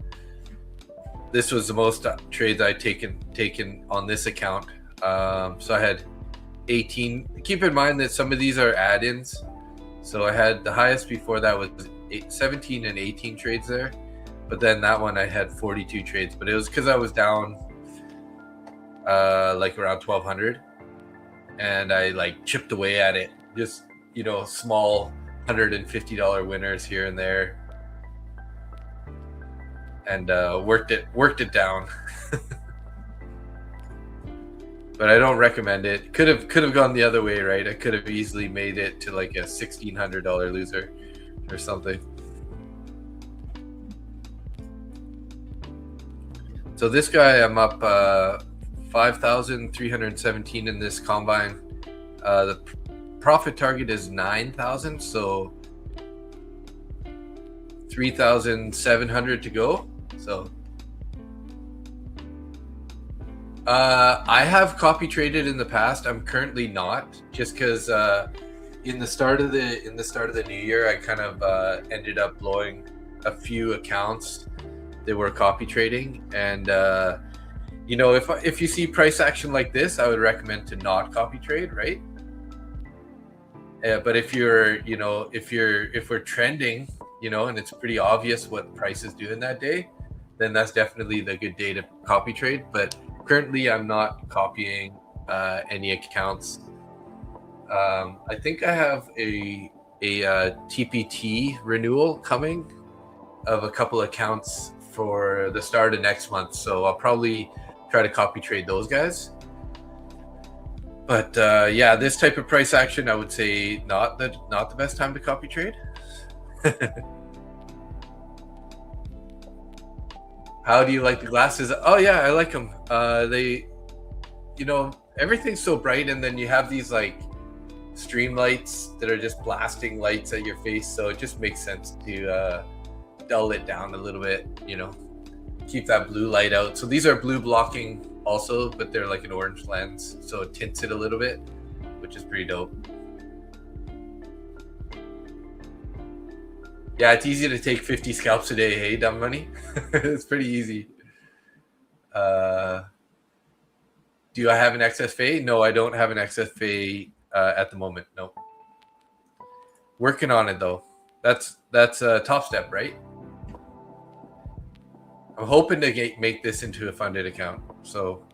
this was the most trades I'd taken on this account. So I had 18. Keep in mind that some of these are add-ins. So I had the highest before that was 17 and 18 trades there. But then that one I had 42 trades. But it was because I was down like around 1,200. And I like chipped away at it. Just, small $150 winners here and there. And worked it down. But I don't recommend it. Could have gone the other way, right? I could have easily made it to like a $1,600 loser or something. So this guy, I'm up 5,317 in this combine. The profit target is 9,000, so 3,700 to go. So I have copy traded in the past. I'm currently not, just because in the start of the new year, I kind of ended up blowing a few accounts that were copy trading, and if you see price action like this, I would recommend to not copy trade, right? But if we're trending, and it's pretty obvious what price is doing that day, then that's definitely the good day to copy trade. But currently, I'm not copying any accounts. I think I have a TPT renewal coming of a couple accounts for the start of next month, so I'll probably try to copy trade those guys. But yeah, this type of price action, I would say not the best time to copy trade. How do you like the glasses? Oh yeah, I like them. They, everything's so bright, and then you have these like stream lights that are just blasting lights at your face, so it just makes sense to dull it down a little bit, keep that blue light out. So these are blue blocking also, but they're like an orange lens, so it tints it a little bit, which is pretty dope. Yeah, it's easy to take 50 scalps a day, hey, dumb money? It's pretty easy. Do I have an XFA? No, I don't have an XFA at the moment, no. Working on it, though. That's a top step, right? I'm hoping to make this into a funded account. So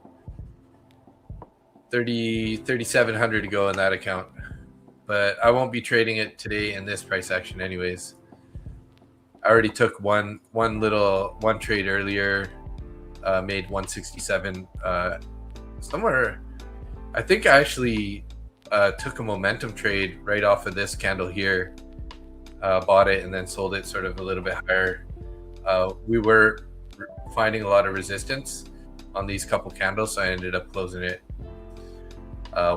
3,700 to go in that account. But I won't be trading it today in this price action anyways. I already took one trade earlier, made 167 somewhere. I think I actually took a momentum trade right off of this candle here, bought it and then sold it sort of a little bit higher we were finding a lot of resistance on these couple candles, so I ended up closing it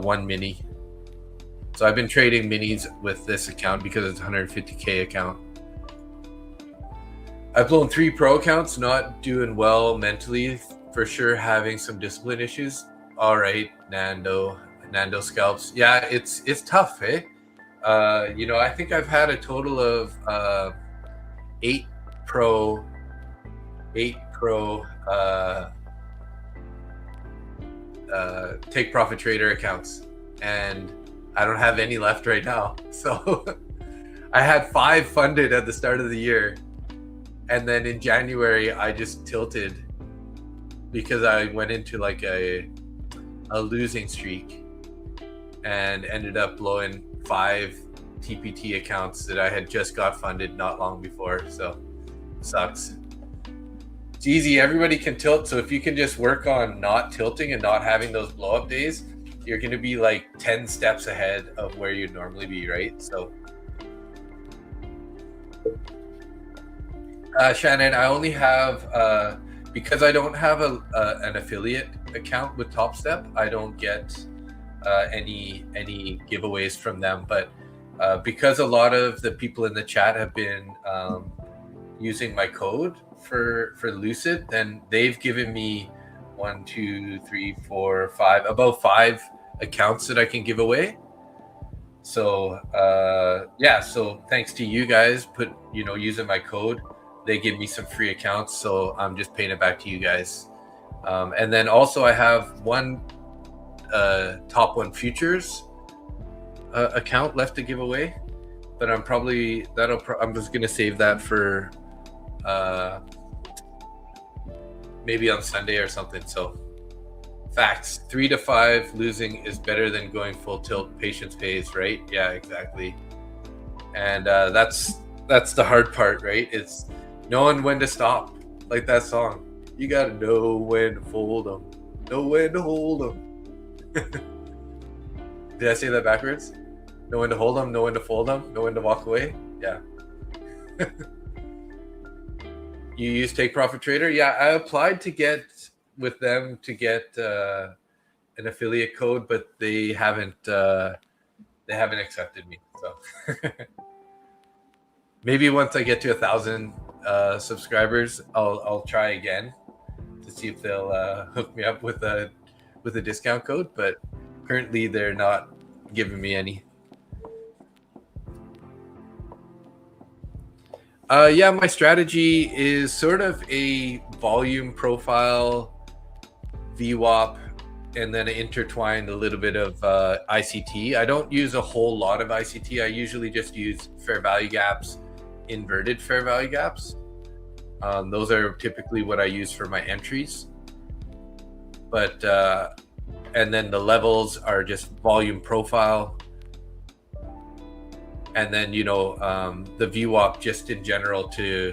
one mini. So I've been trading minis with this account because it's 150K account. I've blown 3 pro accounts, not doing well mentally, for sure having some discipline issues. All right, Nando scalps. Yeah, it's tough, eh? You know, I think I've had a total of 8 pro take profit trader accounts, and I don't have any left right now. So I had 5 funded at the start of the year, and then in January I just tilted because I went into like a losing streak and ended up blowing 5 TPT accounts that I had just got funded not long before. So sucks. It's easy, everybody can tilt, so if you can just work on not tilting and not having those blow up days, you're going to be like 10 steps ahead of where you'd normally be, right? So Shannon, I only have because I don't have an affiliate account with Top Step, I don't get any giveaways from them, but because a lot of the people in the chat have been using my code for Lucid, then they've given me 1, 2, 3, 4, 5, about 5 accounts that I can give away. So yeah, so thanks to you guys using my code, they give me some free accounts, so I'm just paying it back to you guys. And then also I have one top 1 futures account left to give away, but I'm just gonna save that for maybe on Sunday or something. So facts, 3 to 5 losing is better than going full tilt. Patience pays, right? Yeah, exactly. And that's the hard part, right? It's knowing when to stop, like that song. You gotta know when to fold them, know when to hold them. Did I say that backwards? Know when to hold them, know when to fold them, know when to walk away. Yeah. You use Take Profit Trader? Yeah, I applied to get with them to get an affiliate code, but they haven't accepted me. So maybe once I get to 1,000 subscribers, I'll try again to see if they'll hook me up with a discount code. But currently, they're not giving me any. Yeah, my strategy is sort of a volume profile, VWAP, and then intertwined a little bit of ICT. I don't use a whole lot of ICT. I usually just use fair value gaps, inverted fair value gaps. Those are typically what I use for my entries. But and then the levels are just volume profile. And then, the VWAP just in general to,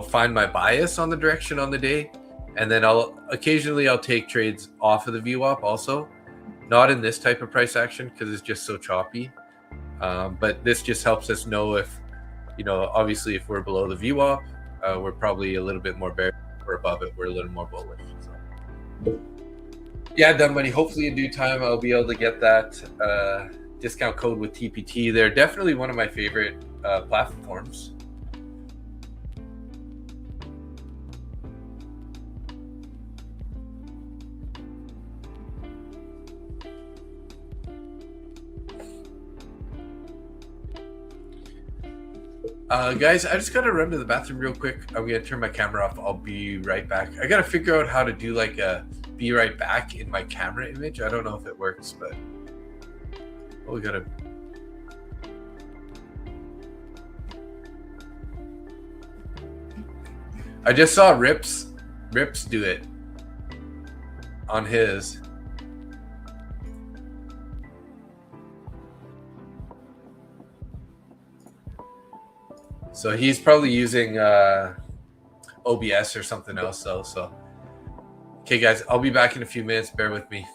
find my bias on the direction on the day. And then I'll take trades off of the VWAP also, not in this type of price action because it's just so choppy. But this just helps us know if, obviously if we're below the VWAP, we're probably a little bit more bearish. If we're above it, we're a little more bullish. So. Yeah, Dumb Money. Hopefully in due time, I'll be able to get that discount code with TPT. They're definitely one of my favorite platforms. Guys, I just gotta run to the bathroom real quick. I'm gonna turn my camera off. I'll be right back. I gotta figure out how to do like a be right back in my camera image. I don't know if it works, but we gotta. I just saw Rips do it on his. So he's probably using OBS or something else though. So, okay, guys, I'll be back in a few minutes. Bear with me.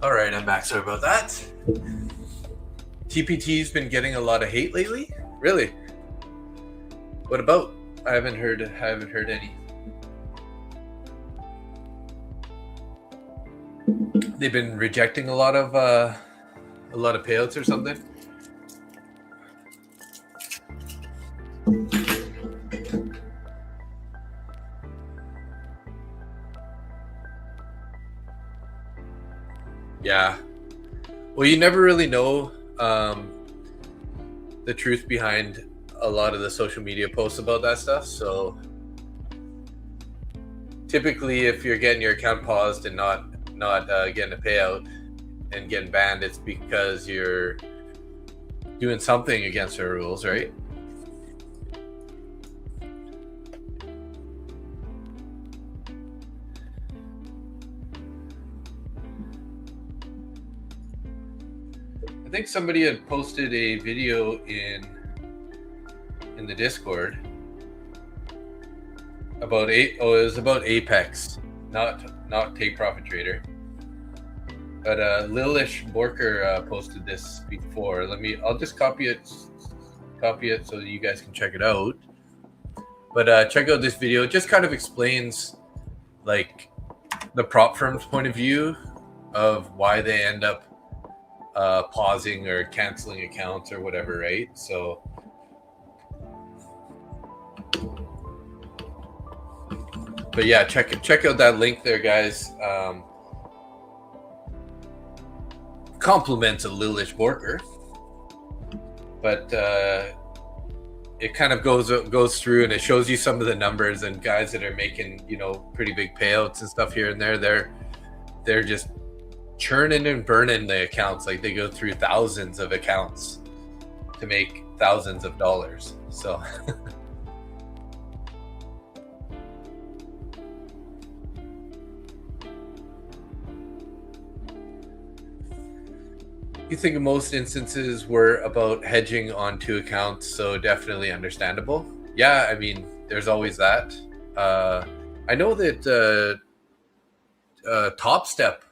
All right, I'm back. Sorry about that. TPT's been getting a lot of hate lately. Really? What about? I haven't heard any. They've been rejecting a lot of payouts or something. Yeah. Well, you never really know the truth behind a lot of the social media posts about that stuff. So typically, if you're getting your account paused and not getting a payout and getting banned, it's because you're doing something against our rules, right? I think somebody had posted a video in the Discord about it was about Apex, not Take Profit Trader. But Lilish Borker posted this before. I'll just copy it so you guys can check it out. But check out this video. It just kind of explains like the prop firm's point of view of why they end up pausing or canceling accounts or whatever, right? So but yeah, check out that link there, guys. Compliments of Lilish Borker, but it kind of goes through and it shows you some of the numbers and guys that are making, you know, pretty big payouts and stuff here and there. They're just churning and burning the accounts. Like they go through thousands of accounts to make thousands of dollars. So you think most instances were about hedging on two accounts, so definitely understandable. Yeah, I mean, there's always that. I know that Top Step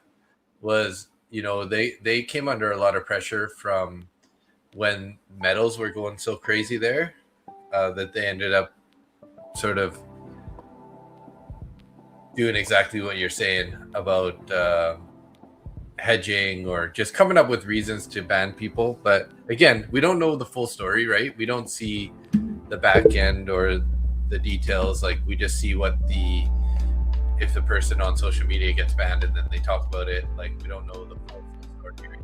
was, you know, they came under a lot of pressure from when metals were going so crazy there that they ended up sort of doing exactly what you're saying about hedging or just coming up with reasons to ban people. But again, we don't know the full story, right? We don't see the back end or the details. Like we just see if the person on social media gets banned and then they talk about it. Like we don't know the full story.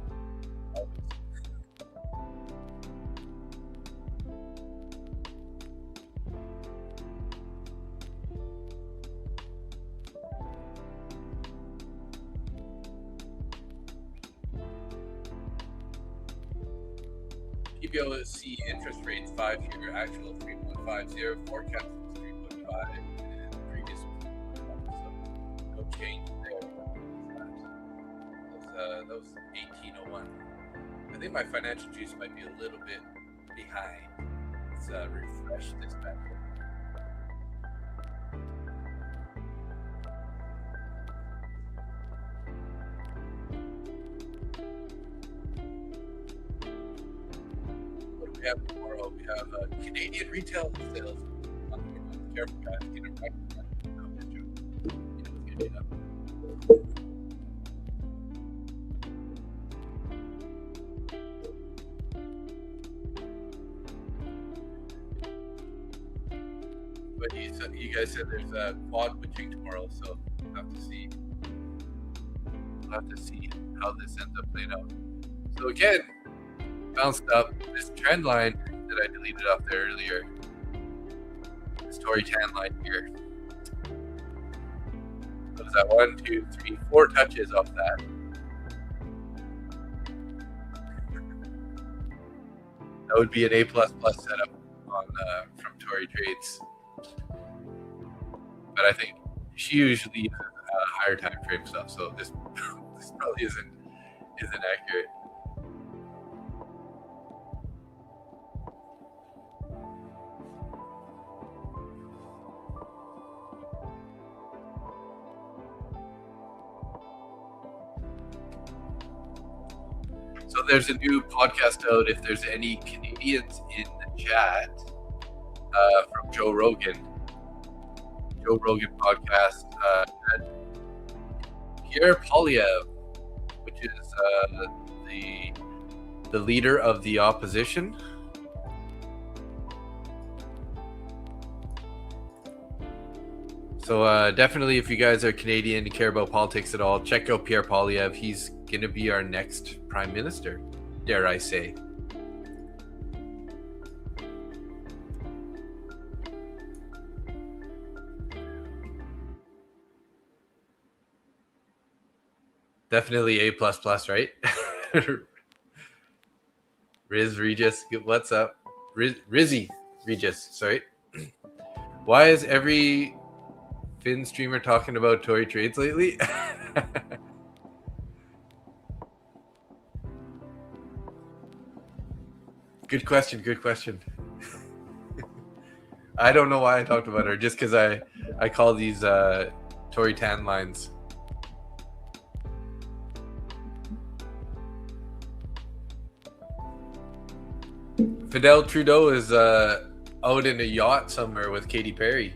PBOC interest rates 5-year actual 3.50, forecast 3.5, and previous no change there. That was 1801. I think my financial juice might be a little bit behind. Let's refresh this back. We have tomorrow. We have Canadian retail sales. Careful, guys. Get it right. But you guys said there's a quad witching tomorrow, so we'll have to see. We'll have to see how this ends up playing out. So again, bounced up this trend line that I deleted off there earlier. This Tory tan line here. What is that? 1, 2, 3, 4 touches off that. That would be an A++ setup on from Tory Trades. But I think she usually uses higher time frame stuff, so this probably isn't accurate. So there's a new podcast out. If there's any Canadians in the chat, from Joe Rogan podcast, and Pierre Poilievre, which is the leader of the opposition. So definitely, if you guys are Canadian and care about politics at all, check out Pierre Poilievre. He's going to be our next prime minister, dare I say. Definitely A++, right? Riz Regis, what's up? Rizzy Regis, sorry. Why is every Finn streamer talking about Tory trades lately? Good question. I don't know why I talked about her, just because I call these Tory tan lines. Fidel Trudeau is out in a yacht somewhere with Katy Perry.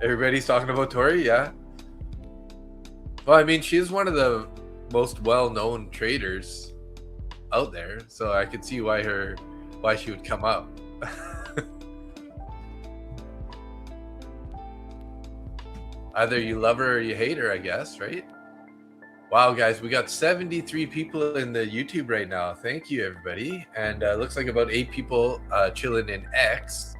Everybody's talking about Tory, yeah. Well, I mean, she's one of the most well-known traders out there, so I could see why she would come up. Either you love her or you hate her, I guess, right? Wow, guys, we got 73 people in the YouTube right now. Thank you, everybody. And looks like about 8 people chilling in X.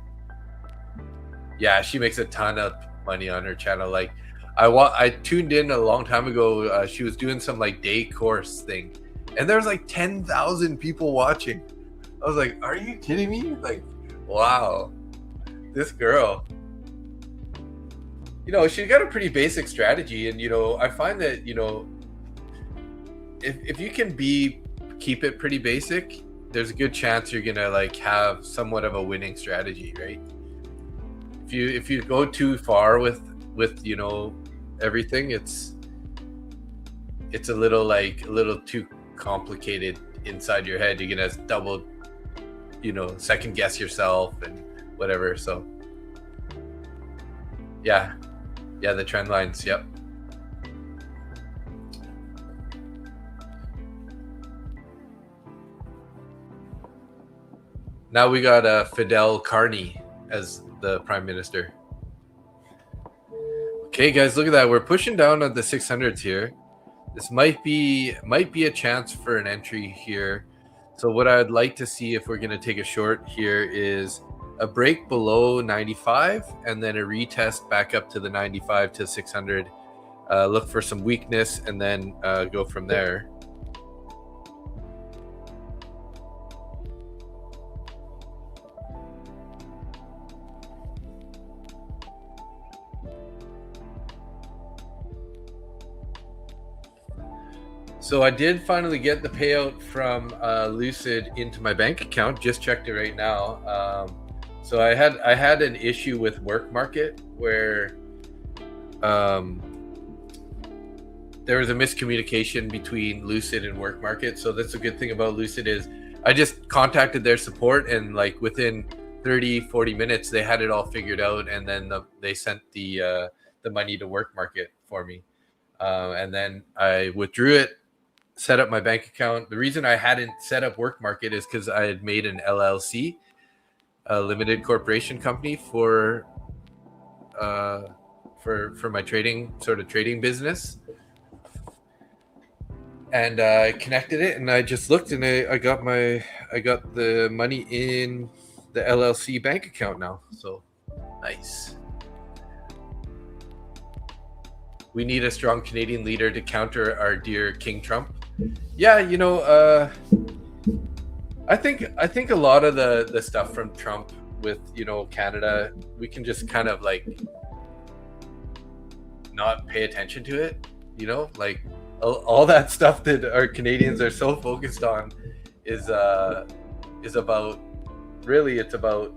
Yeah, she makes a ton of money on her channel. Like, I tuned in a long time ago. She was doing some like day course thing, and there was like 10,000 people watching. I was like, are you kidding me? Like, wow, this girl. You know, she's got a pretty basic strategy, and you know, I find that, you know, if you can keep it pretty basic, there's a good chance you're gonna like have somewhat of a winning strategy, right? If you go too far with you know everything, it's a little too complicated inside your head. You're gonna double, you know, second guess yourself and whatever. So yeah, the trend lines, yep. Now we got Fidel Carney as the prime minister. Okay, guys, look at that. We're pushing down at the 600s here. This might be a chance for an entry here. So what I'd like to see, if we're going to take a short here, is a break below 95 and then a retest back up to the 95 to 600. Look for some weakness and then go from there. So I did finally get the payout from Lucid into my bank account. Just checked it right now. So I had an issue with Work Market where there was a miscommunication between Lucid and Work Market. So that's a good thing about Lucid is I just contacted their support, and like within 30-40 minutes they had it all figured out, and then they sent the money to Work Market for me, and then I withdrew it, set up my bank account. The reason I hadn't set up Work Market is because I had made an LLC, a limited corporation company for my trading business, and I connected it, and I just looked, and I got the money in the LLC bank account now. So nice. We need a strong Canadian leader to counter our dear King Trump. Yeah, you know, I think a lot of the stuff from Trump with, you know, Canada, we can just kind of like not pay attention to it, you know, like all that stuff that our Canadians are so focused on is about, really, it's about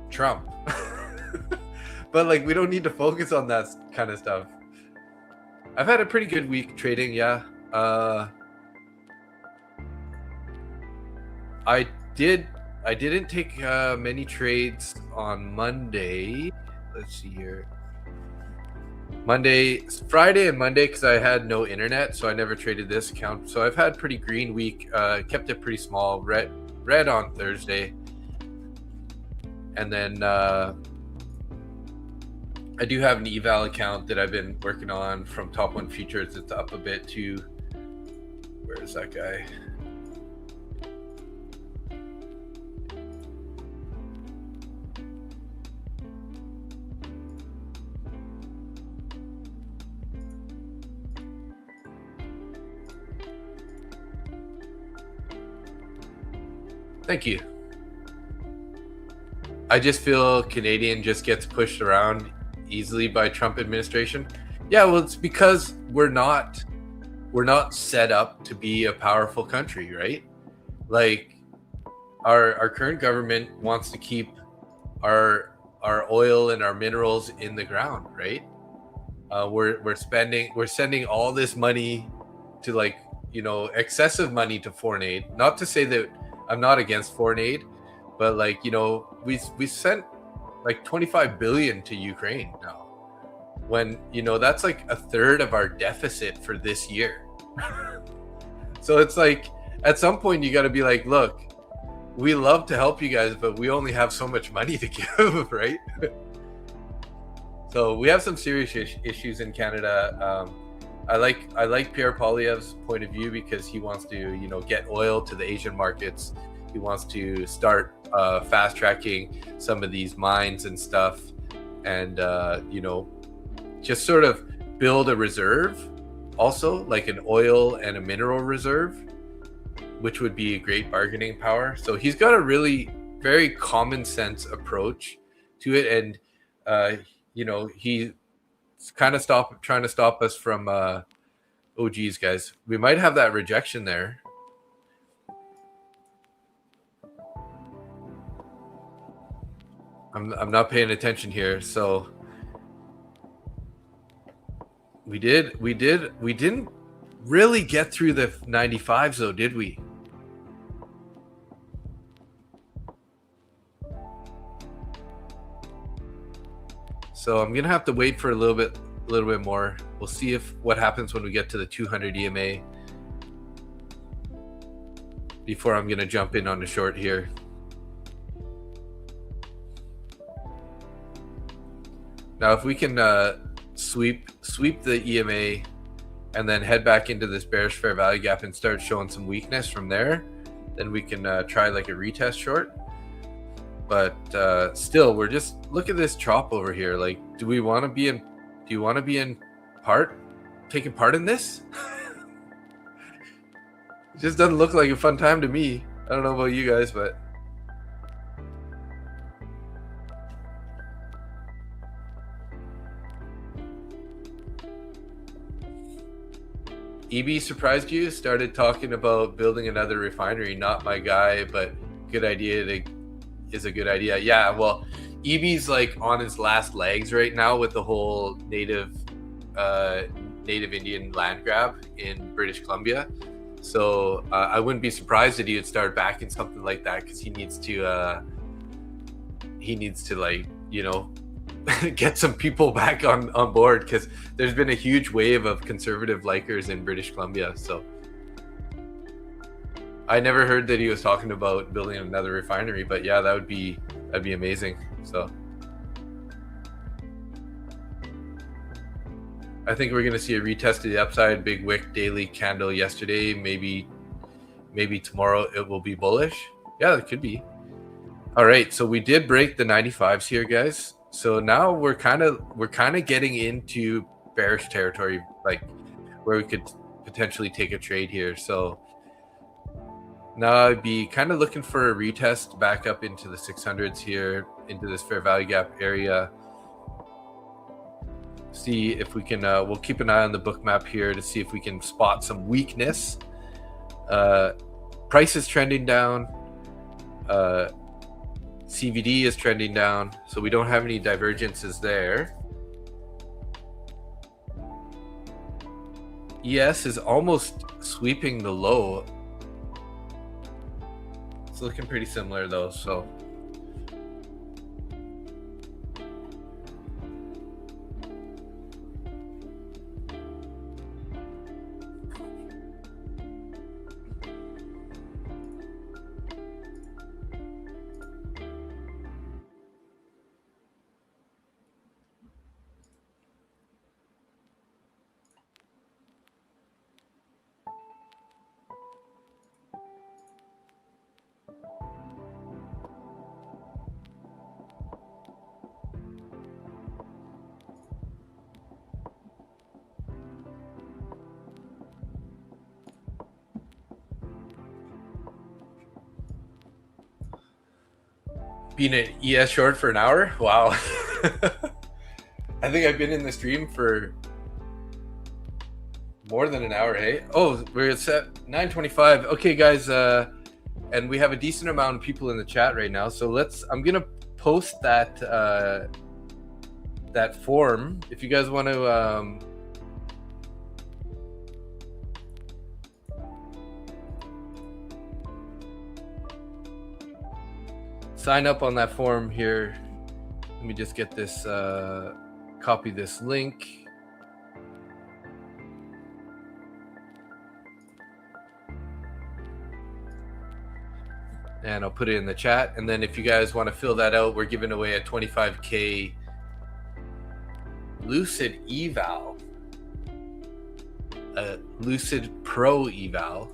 Trump. But like, we don't need to focus on that kind of stuff. I've had a pretty good week trading. Yeah. I didn't take many trades on Monday. Let's see here. Friday and Monday, because I had no internet, so I never traded this account. So I've had pretty green week. Kept it pretty small. Red on Thursday, and then I do have an eval account that I've been working on from Top One Futures. It's up a bit too. Where is that guy? Thank you. I just feel Canadian just gets pushed around easily by Trump administration. Yeah, well, it's because we're not set up to be a powerful country, right? Like our current government wants to keep our oil and our minerals in the ground, right? We're sending all this money to, like, you know, excessive money to foreign aid. Not to say that I'm not against foreign aid, but, like, you know, we sent like 25 billion to Ukraine now, when, you know, that's like a third of our deficit for this year. So it's like, at some point you got to be like, look, we love to help you guys, but we only have so much money to give, right? So we have some serious issues in Canada. I like Pierre Poilievre's point of view, because he wants to, you know, get oil to the Asian markets. He wants to start fast tracking some of these mines and stuff, and you know, just sort of build a reserve, also like an oil and a mineral reserve, which would be a great bargaining power. So he's got a really very common sense approach to it, and you know, he's kind of trying to stop us from oh geez, guys, we might have that rejection there. I'm not paying attention here. So we didn't really get through the 95s though, did we? So I'm gonna have to wait for a little bit more. We'll see what happens when we get to the 200 EMA before I'm gonna jump in on the short here. Now, if we can sweep the EMA and then head back into this bearish fair value gap and start showing some weakness from there, then we can try like a retest short. But still, we're just, look at this chop over here. Like, do you want to be in taking part in this? It just doesn't look like a fun time to me. I don't know about you guys, but EB surprised you? Started talking about building another refinery. Not my guy, but good idea is a good idea. Yeah, well, EB's like on his last legs right now with the whole native Indian land grab in British Columbia. So I wouldn't be surprised if he would start backing something like that, because he needs to like, you know, get some people back on board, because there's been a huge wave of conservative likers in British Columbia. So I never heard that he was talking about building another refinery, but yeah, that'd be amazing. So I think we're going to see a retest of the upside. Big wick daily candle yesterday. Maybe tomorrow it will be bullish. Yeah, it could be. All right, so we did break the 95s here, guys. So now we're kind of getting into bearish territory, like where we could potentially take a trade here. So now I'd be kind of looking for a retest back up into the 600s here, into this fair value gap area. See if we can, we'll keep an eye on the bookmap here to see if we can spot some weakness. Price is trending down. CVD is trending down, so we don't have any divergences there. ES is almost sweeping the low. It's looking pretty similar though, so. Being an ES short for an hour? Wow. I think I've been in the stream for more than an hour, hey? Oh, we're at 9:25. Okay, guys, and we have a decent amount of people in the chat right now. So I'm gonna post that that form if you guys want to sign up on that form here. Let me just get this, copy this link. And I'll put it in the chat. And then if you guys want to fill that out, we're giving away a 25K Lucid eval, a Lucid Pro eval.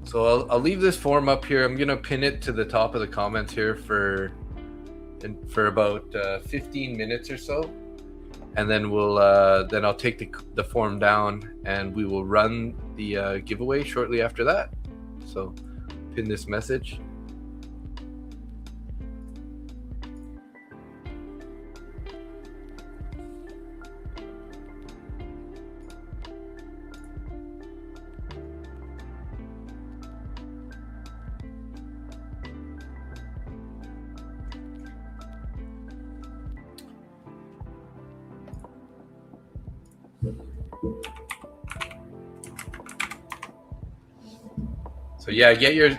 So I'll leave this form up here. I'm gonna pin it to the top of the comments here for about 15 minutes or so, and then then I'll take the form down and we will run the giveaway shortly after that. So pin this message. So yeah, get your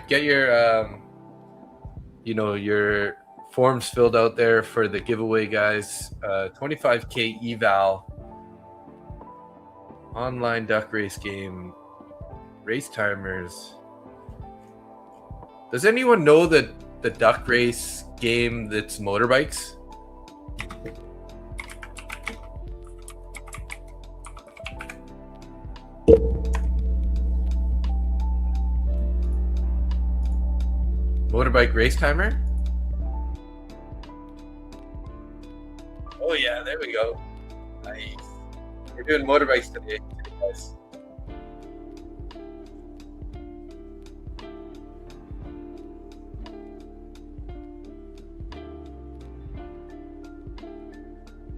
you know, your forms filled out there for the giveaway, guys. 25K eval, online duck race game, race timers. Does anyone know that the duck race game that's motorbikes? Motorbike race timer? Oh yeah, there we go. Nice. We're doing motorbikes today, guys.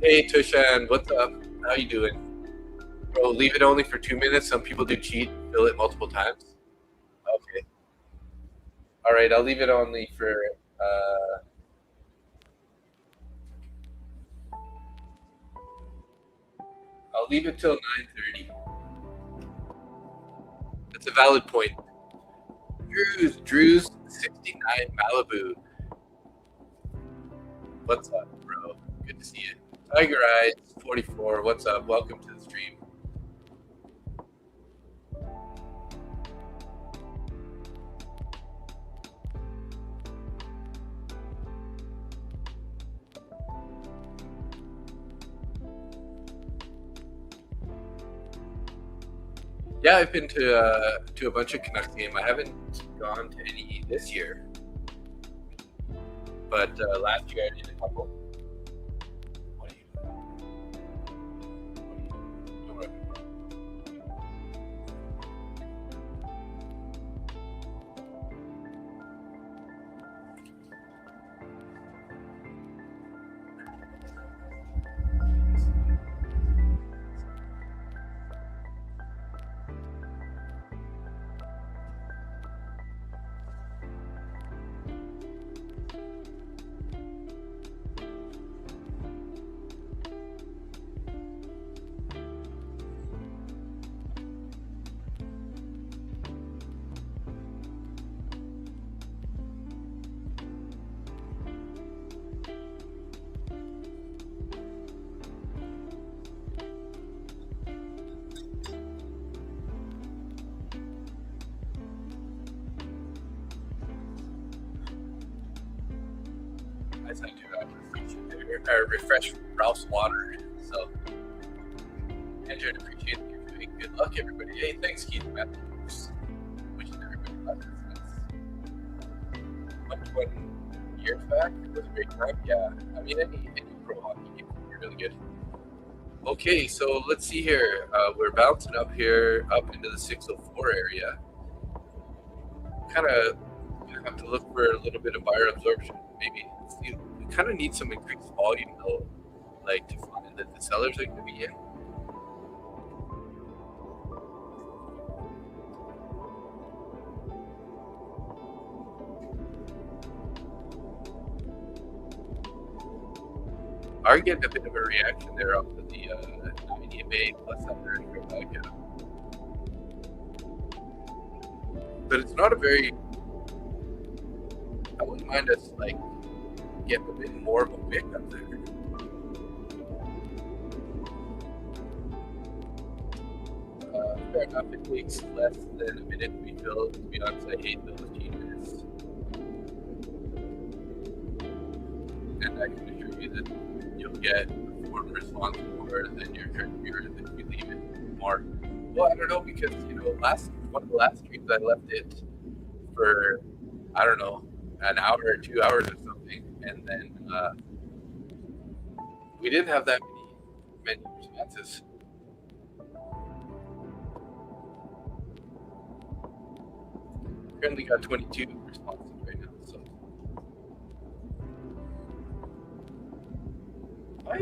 Hey Tushan, what's up? How you doing? Bro, leave it only for 2 minutes. Some people do cheat, fill it multiple times. Okay. All right, I'll leave it only for I'll leave it till 9:30. That's a valid point. Drew's 69 Malibu. What's up, bro? Good to see you. Tiger Eyes 44. What's up? Welcome to the stream. Yeah, I've been to a bunch of Canucks games. I haven't gone to any this year, but last year I did a couple. What are you doing? refresh Ralph's water. So, Andrew, I'd appreciate you doing. Good luck, everybody. Hey, thanks, Keith Matthews. Wishing everybody luck. That's 120 years back. It was a great time. Yeah, I mean, any pro hockey game would be really good. Okay, so let's see here. We're bouncing up here, up into the 604 area. Kind of have to look for a little bit of buyer absorption. Maybe we kind of need some increased volume though, like to find that the sellers are going to be in. Are getting a bit of a reaction there off of the 90 MA plus under back at. But it's not a very. I wouldn't mind us like getting a bit more of a wick up there. Fair enough, it takes less than a minute to be filled. To be honest, I hate those changes. And I can assure you that you'll get more response more than your current viewer if you leave it more. Well, I don't know, because one of the last streams I left it for, I don't know, an hour or 2 hours or something, and then we didn't have that many responses. Currently got 22 responses right now. So why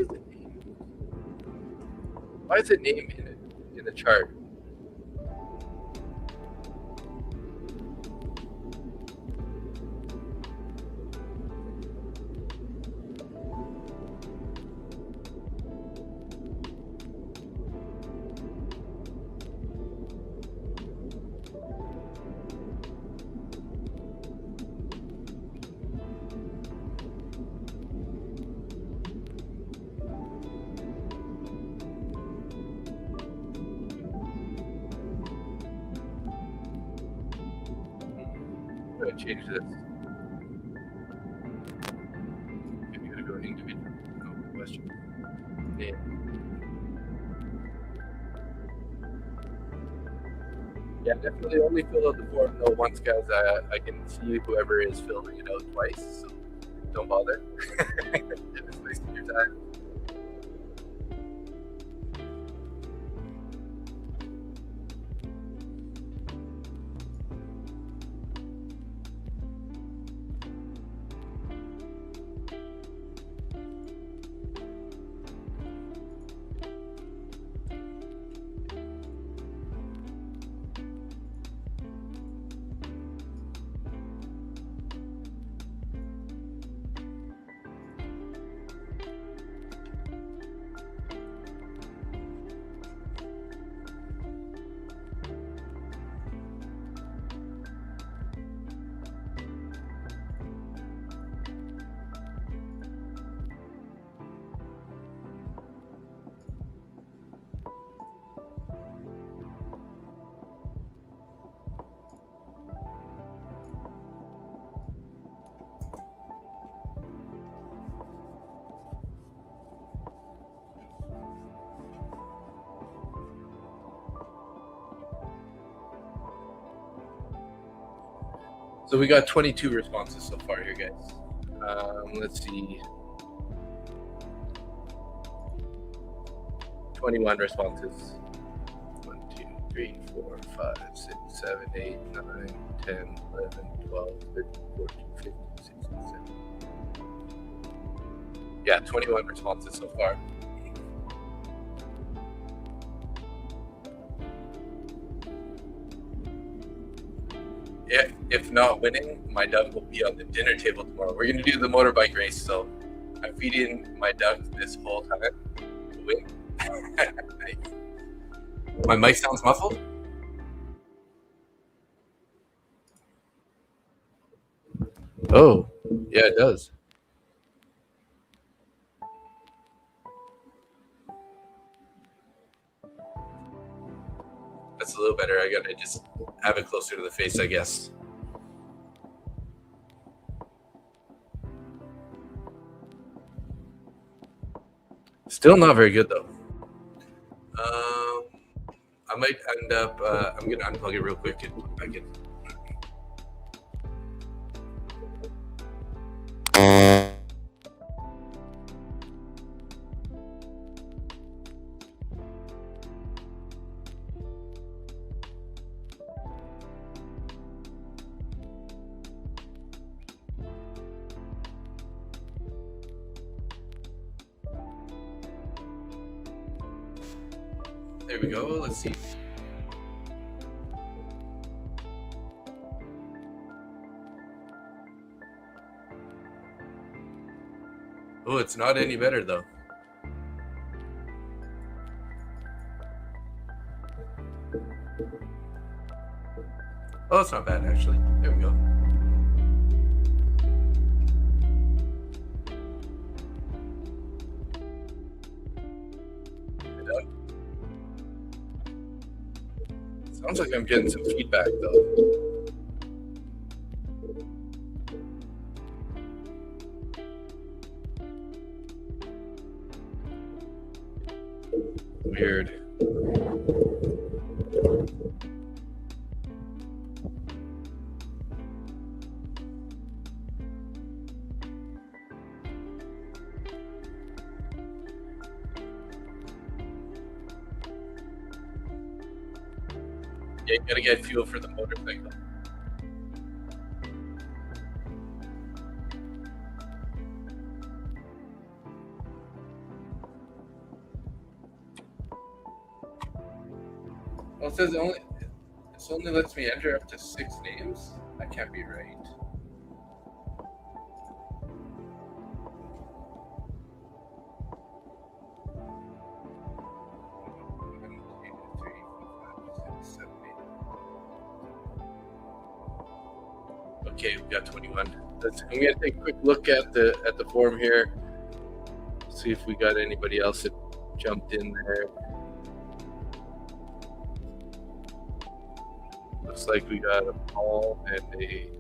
is it name in the chart? Change this. I'm going to go individual question. Name. Yeah, definitely only fill out the form though once, guys. I can see whoever is filling it out twice, so don't bother. It's wasting your time. So we got 22 responses so far here, guys. Let's see. 21 responses. 1, 2, 3, 4, 5, 6, 7, 8, 9, 10, 11, 12, 13, 14, 15, 16, 17. Yeah, 21 responses so far. If not winning, my duck will be on the dinner table tomorrow. We're going to do the motorbike race, so I'm feeding my duck this whole time to win. My mic sounds muffled? Oh, yeah, it does. That's a little better. I got to just have it closer to the face, I guess. Still not very good though. I might end up. I'm gonna unplug it real quick and put it back in. There we go. Let's see. Oh, it's not any better though. Oh, it's not bad actually. There we go. Sounds like I'm getting some feedback though. Weird. Yeah, you gotta get fuel for the motorcycle. Well, it says it only lets me enter up to 6 names. That can't be right. Okay, we got 21. I'm gonna take a quick look at the form here. See if we got anybody else that jumped in there. Looks like we got a Paul and a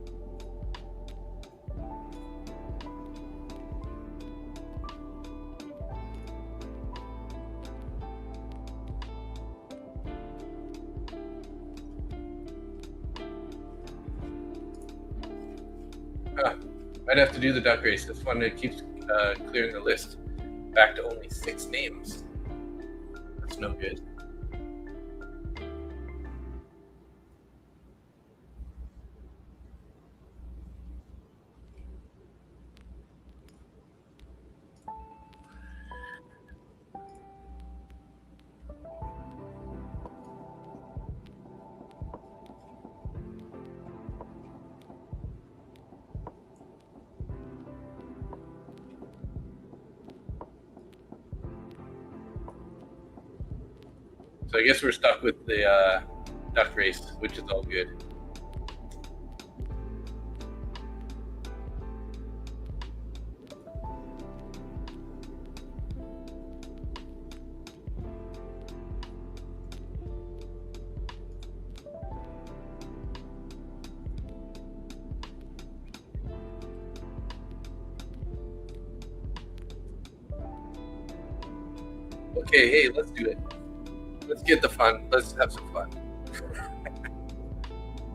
might have to do the duck race. This one it keeps clearing the list back to only 6 names. That's no good. So I guess we're stuck with the duck race, which is all good. Okay, hey, let's do it. Let's get the fun. Let's have some fun.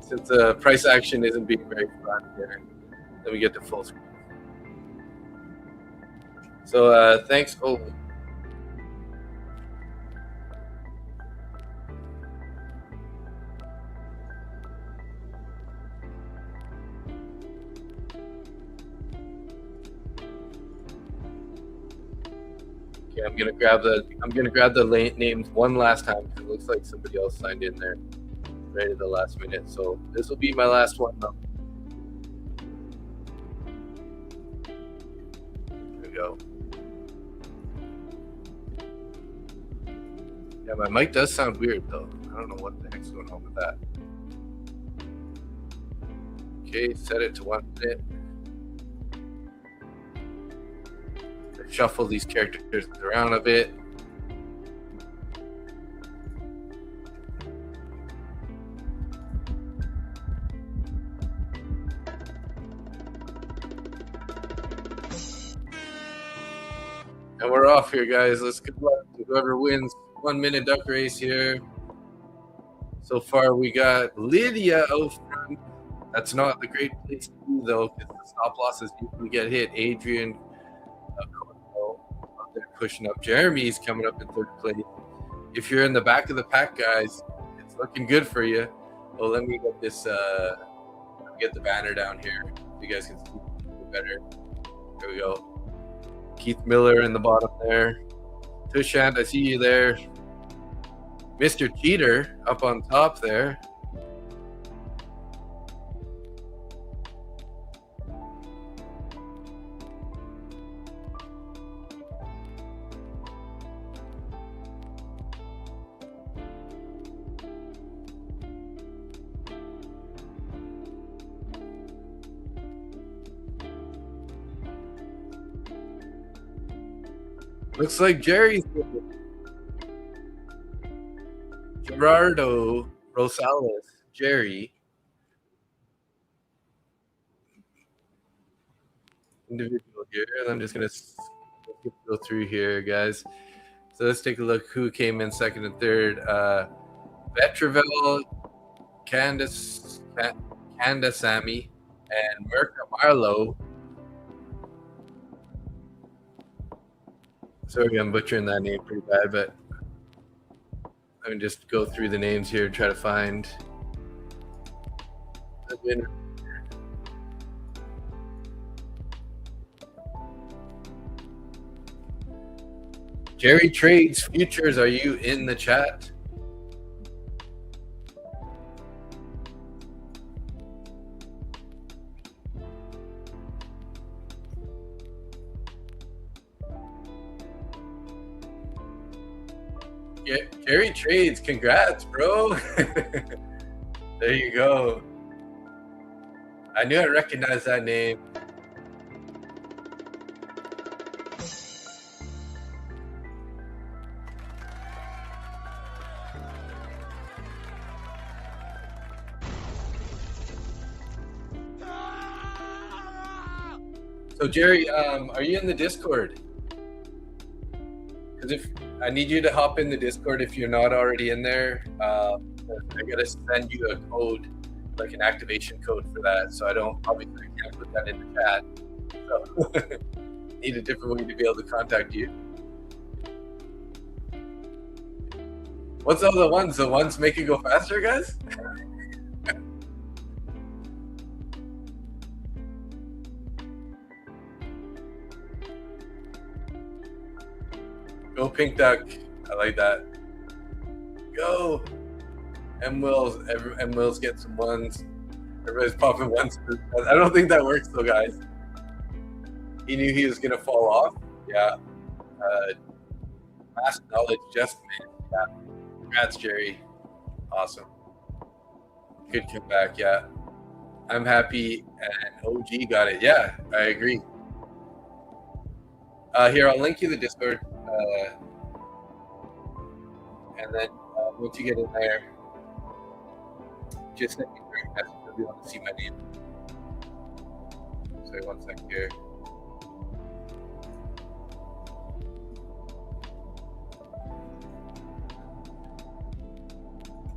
Since the price action isn't being very fun here, then we get to full screen. So thanks. Oh. Okay, I'm gonna grab the names one last time because it looks like somebody else signed in there right at the last minute. So this will be my last one though. There we go. Yeah, my mic does sound weird though. I don't know what the heck's going on with that. Okay, set it to 1 minute. Shuffle these characters around a bit. And we're off here, guys. Let's good luck to whoever wins 1 minute duck race here. So far, we got Lydia out front. That's not the great place to be, though, because the stop losses usually get hit. Adrian out there pushing up. Jeremy's coming up in third place. If you're in the back of the pack, guys, it's looking good for you. Well, let me get this. Get the banner down here so you guys can see better. There we go. Keith Miller in the bottom there. Tushant, I see you there. Mr. Cheater up on top there. Looks like Jerry's Gerardo Rosales. Jerry. Individual here. I'm just going to go through here, guys. So let's take a look who came in second and third. Vetravel, Candace Sammy, and Merca Marlowe. Sorry, I'm butchering that name pretty bad, but let me just go through the names here and try to find the winner. Jerry Trades Futures, are you in the chat? Yeah, Jerry Trades, congrats, bro. There you go. I knew I recognized that name. So Jerry, are you in the Discord? Because if I need you to hop in the Discord if you're not already in there, I gotta send you a code, like an activation code for that. So I obviously can't put that in the chat. So need a different way to be able to contact you. What's all the ones? The ones make it go faster, guys? Go Pink Duck. I like that. Go. M Wills get some ones. Everybody's popping ones. I don't think that works though, guys. He knew he was gonna fall off. Yeah. Mass knowledge just man. Yeah. Congrats, Jerry. Awesome. Good comeback, yeah. I'm happy and OG got it. Yeah, I agree. Here, I'll link you the Discord. And then once you get in there, just send me a direct message if you want to see my name. Sorry, 1 second here.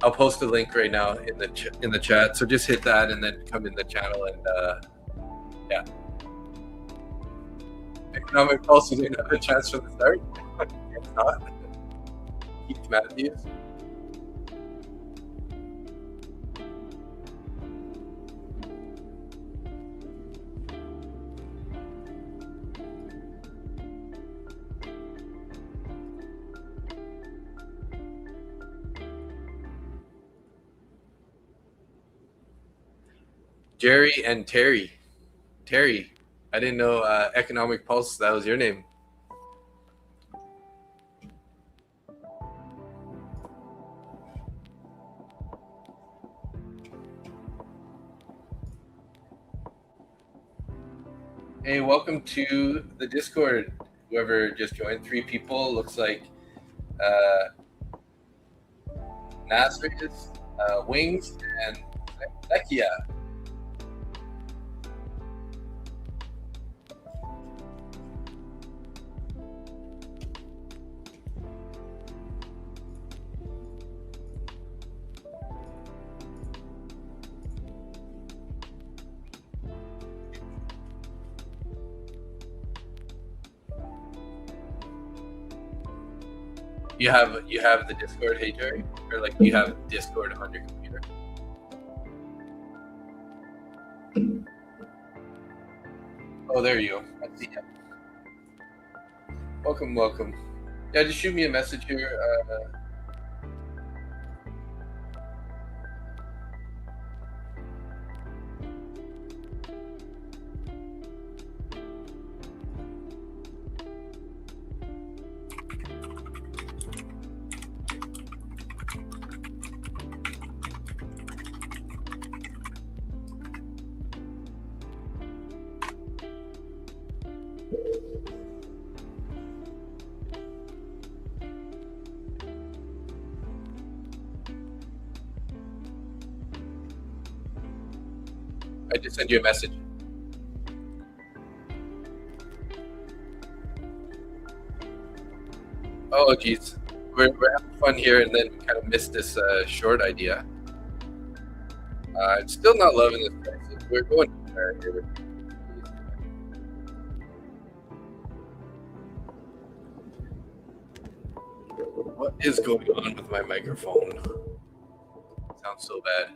I'll post a link right now in the chat, so just hit that and then come in the channel and yeah. Economic Pulse, you didn't have a chance from the start. It's not. Keith Matthews. Jerry and Terry. Terry, I didn't know Economic Pulse, that was your name. Hey, welcome to the Discord. Whoever just joined, 3 people. Looks like Nasrius, Wings, and Lekia. You have the Discord, hey Jerry, or like you have Discord on your computer. Oh, there you go. I see it. Welcome. Yeah, just shoot me a message here. I just sent you a message. Oh, geez. We're having fun here, and then we kind of missed this short idea. I'm still not loving this price. We're going here. What is going on with my microphone? Sounds so bad.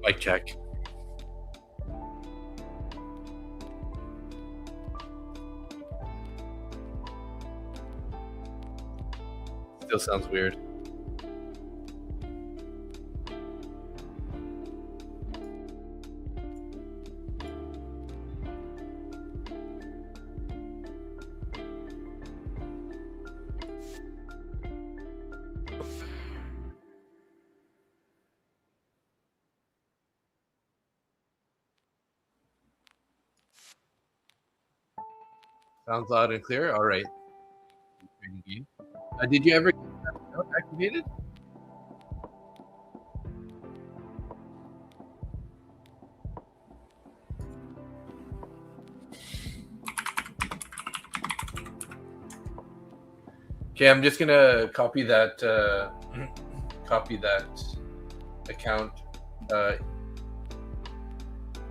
Mic check. Still sounds weird. Sounds loud and clear. All right. Did you ever get that account activated? Okay, I'm just gonna copy that account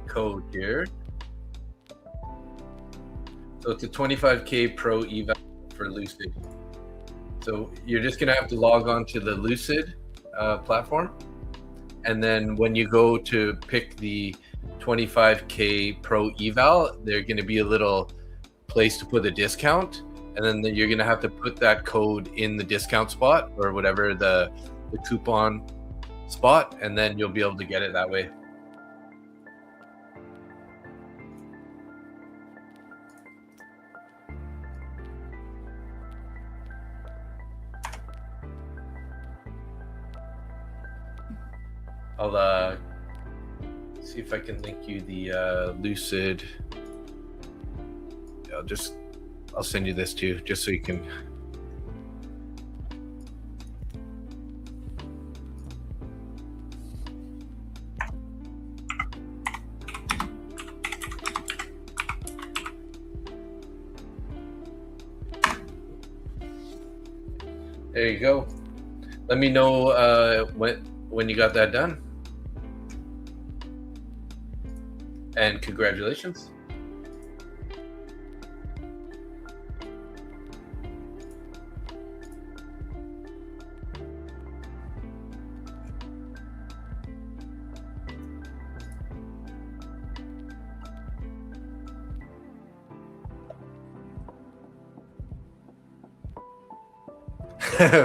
code here. So it's a 25K Pro eval for Lucid. So you're just gonna have to log on to the Lucid platform, and then when you go to pick the 25K Pro eval, there's gonna be a little place to put a discount, and then you're gonna have to put that code in the discount spot or whatever the coupon spot, and then you'll be able to get it that way. I'll see if I can link you the Lucid. I'll send you this too, just so you can. There you go. Let me know when you got that done. And congratulations.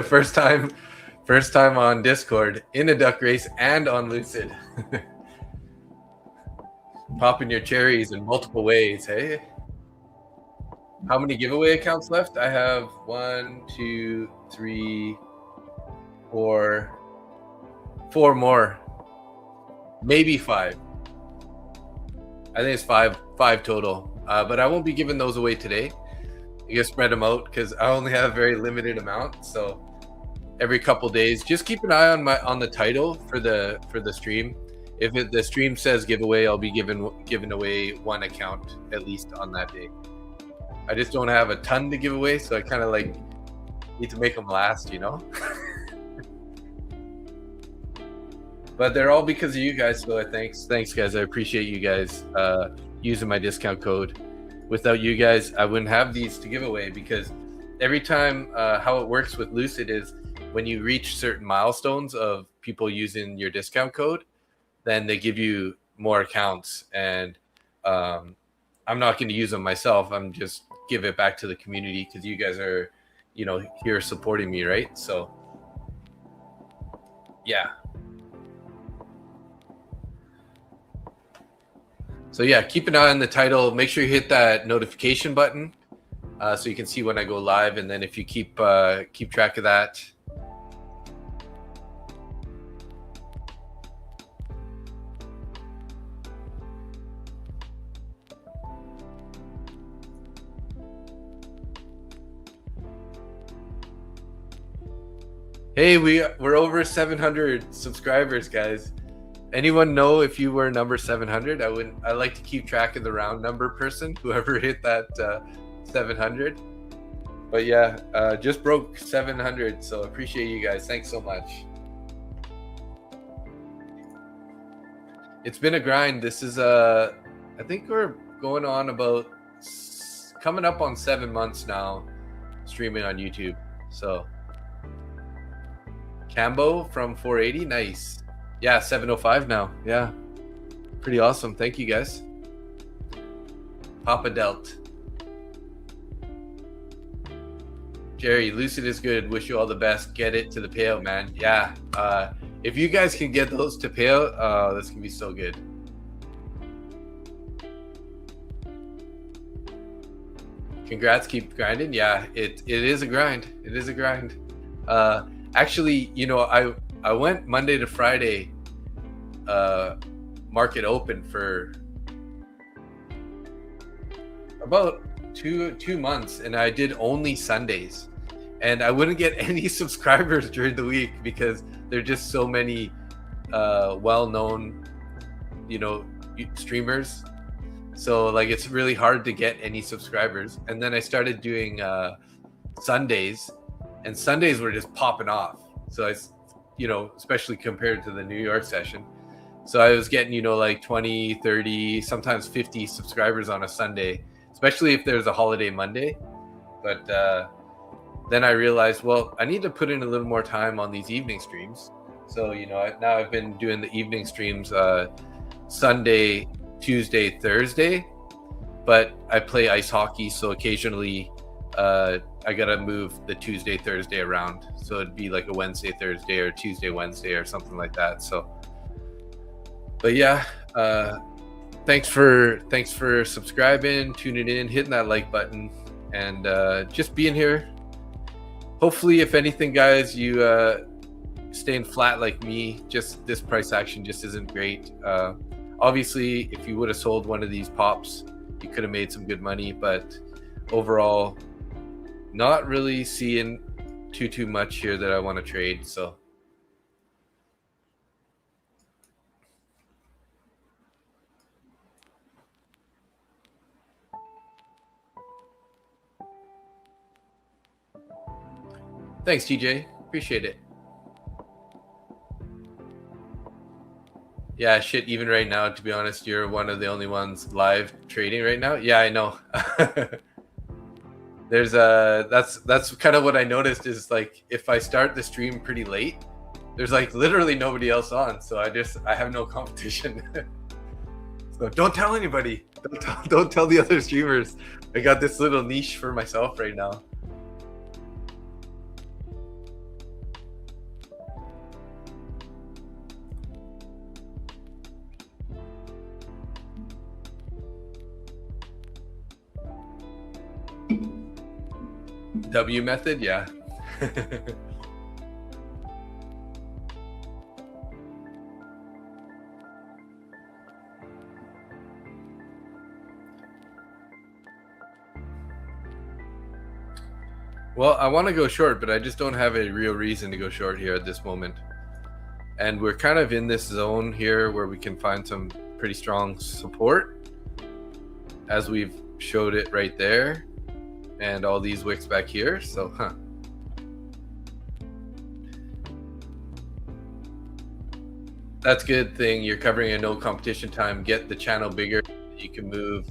First time on Discord, in a duck race, and on Lucid. Popping your cherries in multiple ways, hey? How many giveaway accounts left? I have 1, 2, 3, 4 more. Maybe 5. I think it's five total. But I won't be giving those away today. You gotta spread them out because I only have a very limited amount. So every couple days, just keep an eye on the title for the stream. If the stream says giveaway, I'll be giving away one account at least on that day. I just don't have a ton to give away, so I kind of like need to make them last, you know. But they're all because of you guys, so thanks guys. I appreciate you guys using my discount code. Without you guys, I wouldn't have these to give away, because every time how it works with Lucid is when you reach certain milestones of people using your discount code, then they give you more accounts. And I'm not going to use them myself. I'm just give it back to the community because you guys are, you know, here supporting me, right? So yeah. So yeah, keep an eye on the title. Make sure you hit that notification button so you can see when I go live. And then if you keep track of that. Hey, we're over 700 subscribers, guys. Anyone know if you were number 700? I like to keep track of the round number person, whoever hit that 700. But yeah, just broke 700, so appreciate you guys. Thanks so much. It's been a grind. This is I think we're going on about coming up on 7 months now streaming on YouTube. So Cambo from 480, nice. Yeah, 705 now. Yeah, pretty awesome. Thank you guys. Papa Delt. Jerry, Lucid is good. Wish you all the best. Get it to the payout, man. Yeah. If you guys can get those to payout, this can be so good. Congrats, keep grinding. Yeah, it is a grind. It is a grind. Actually, you know, I went Monday to Friday market open for about two months, and I did only Sundays, and I wouldn't get any subscribers during the week because there are just so many well-known, you know, streamers. So like it's really hard to get any subscribers. And then I started doing Sundays, and Sundays were just popping off. So I, you know, especially compared to the New York session. So I was getting, you know, like 20, 30, sometimes 50 subscribers on a Sunday, especially if there's a holiday Monday. But then I realized, well, I need to put in a little more time on these evening streams. So, you know, now I've been doing the evening streams Sunday, Tuesday, Thursday. But I play ice hockey, so occasionally I gotta move the Tuesday, Thursday around. So it'd be like a Wednesday, Thursday, or Tuesday, Wednesday, or something like that. So, but yeah, thanks for subscribing, tuning in, hitting that like button, and just being here. Hopefully, if anything, guys, you staying flat like me. Just this price action just isn't great. Obviously, if you would have sold one of these pops, you could have made some good money, but overall, not really seeing too much here that I want to trade. So thanks, TJ. Appreciate it. Yeah, shit, even right now, to be honest, you're one of the only ones live trading right now. Yeah, I know. There's that's kind of what I noticed is like if I start the stream pretty late, there's like literally nobody else on, so I have no competition. So don't tell anybody. Don't tell the other streamers. I got this little niche for myself right now. W method, yeah. Well, I want to go short, but I just don't have a real reason to go short here at this moment. And we're kind of in this zone here where we can find some pretty strong support, as we've showed it right there, and all these wicks back here. So, that's a good thing. You're covering a no competition time. Get the channel bigger. You can move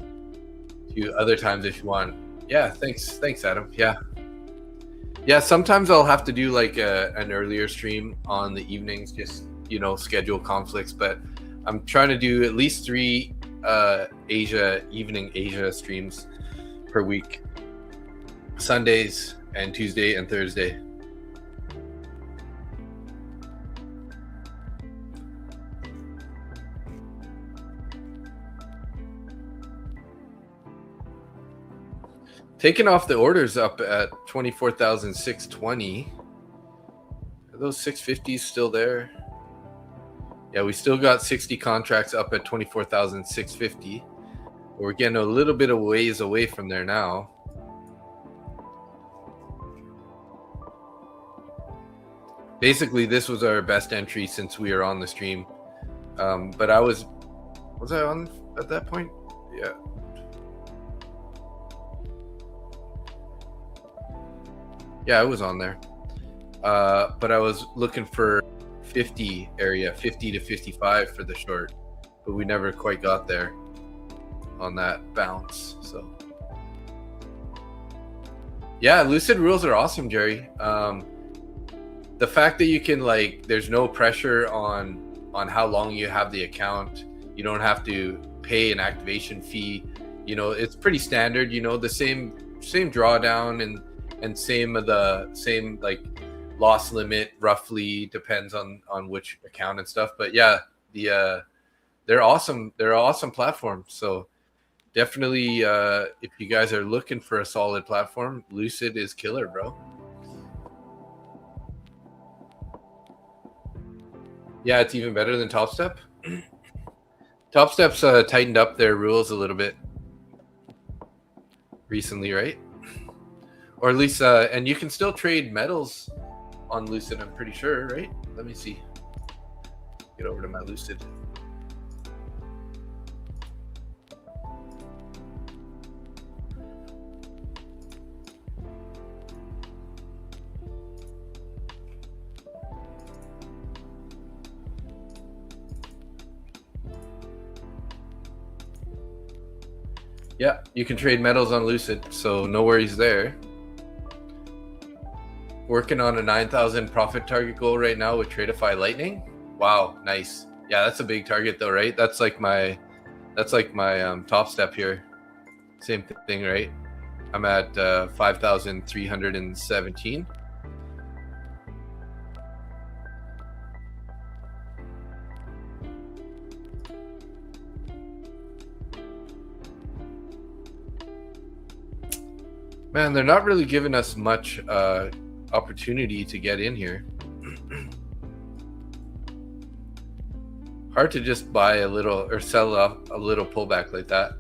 to other times if you want. Yeah, thanks, Adam. Yeah, sometimes I'll have to do like an earlier stream on the evenings, just, you know, schedule conflicts. But I'm trying to do at least 3 evening Asia streams per week, Sundays and Tuesday and Thursday. Taking off the orders up at 24,620. Are those 650s still there? Yeah, we still got 60 contracts up at 24,650. We're getting a little bit of ways away from there now. Basically, this was our best entry since we were on the stream. But was I on at that point? Yeah. Yeah, I was on there. But I was looking for 50 area, 50 to 55 for the short, but we never quite got there on that bounce. So yeah, Lucid rules are awesome, Jerry. The fact that you can, like, there's no pressure on how long you have the account. You don't have to pay an activation fee. You know, it's pretty standard. You know, the same drawdown and same like loss limit roughly, depends on which account and stuff. But yeah, they're awesome. They're an awesome platform. So definitely, if you guys are looking for a solid platform, Lucid is killer, bro. Yeah, it's even better than Top Step. Top Step's tightened up their rules a little bit recently, right? Or at least, and you can still trade metals on Lucid, I'm pretty sure, right? Let me see. Get over to my Lucid. Yeah, you can trade metals on Lucid, so no worries there. Working on a 9,000 profit target goal right now with Tradeify Lightning. Wow, nice. Yeah, that's a big target though, right? That's like my Top Step here. Same thing, right? I'm at 5,317. Man, they're not really giving us much opportunity to get in here. Hard to just buy a little or sell off a little pullback like that.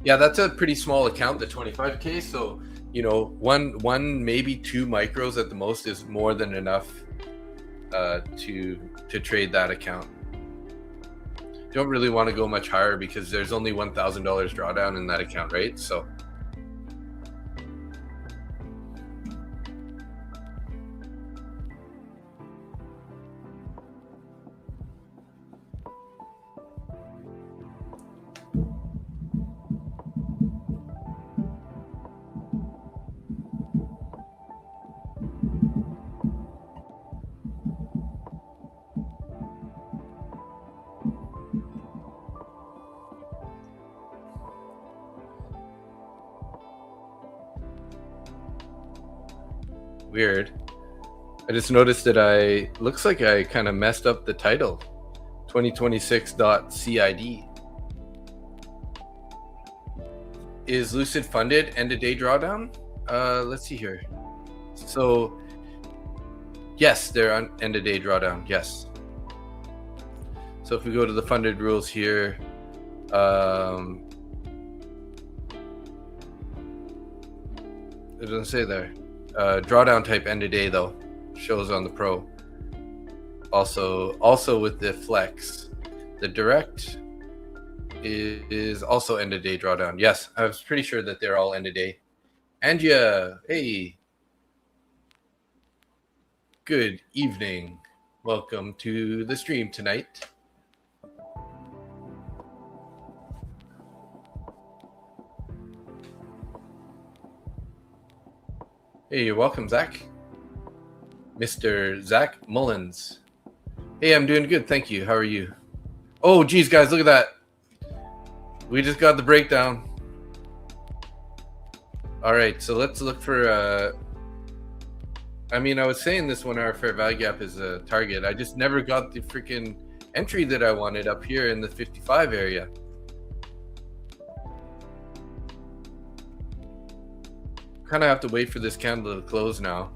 Yeah, that's a pretty small account, the 25K. So, you know, one maybe 2 micros at the most is more than enough to trade that account. Don't really want to go much higher because there's only $1,000 drawdown in that account, right? So weird. I just noticed that looks like I kind of messed up the title. 2026.CID. Is Lucid funded end of day drawdown? Let's see here. So yes, they're on end of day drawdown. Yes. So if we go to the funded rules here, it doesn't say there. Drawdown type end of day though, shows on the Pro. Also with the Flex, the direct is also end of day drawdown. Yes, I was pretty sure that they're all end of day. Angia, hey, good evening. Welcome to the stream tonight. Hey, you're welcome, Zach. Mr. Zach Mullins. Hey, I'm doing good, thank you. How are you? Oh, geez, guys, look at that. We just got the breakdown. All right, so let's look for... I mean, I was saying this 1 hour fair value gap is a target. I just never got the freaking entry that I wanted up here in the 55 area. Kind of have to wait for this candle to close now.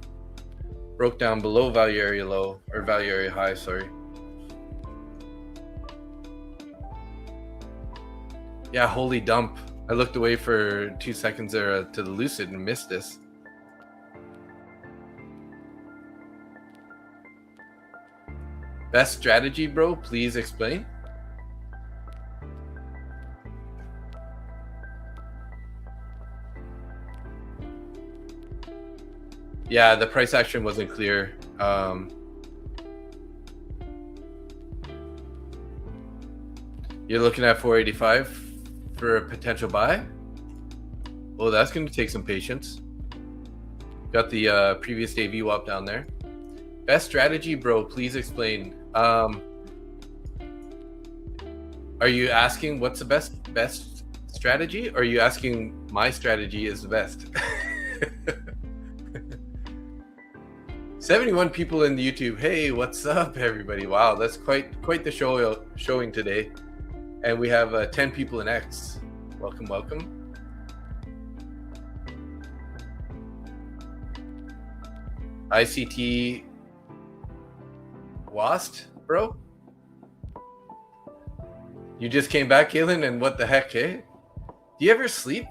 Broke down below value area low, or value area high, sorry. Yeah, holy dump. I looked away for 2 seconds there to the Lucid and missed this. Best strategy, bro? Please explain. Yeah, the price action wasn't clear. You're looking at 485 for a potential buy? Oh, that's going to take some patience. Got the previous day VWAP down there. Best strategy, bro? Please explain. Are you asking what's the best strategy? Or are you asking my strategy is the best? 71 people in the YouTube. Hey, what's up, everybody? Wow, that's quite the showing today. And we have 10 people in X. Welcome, welcome. ICT WAST, bro? You just came back, Kaylin, and what the heck, eh? Do you ever sleep,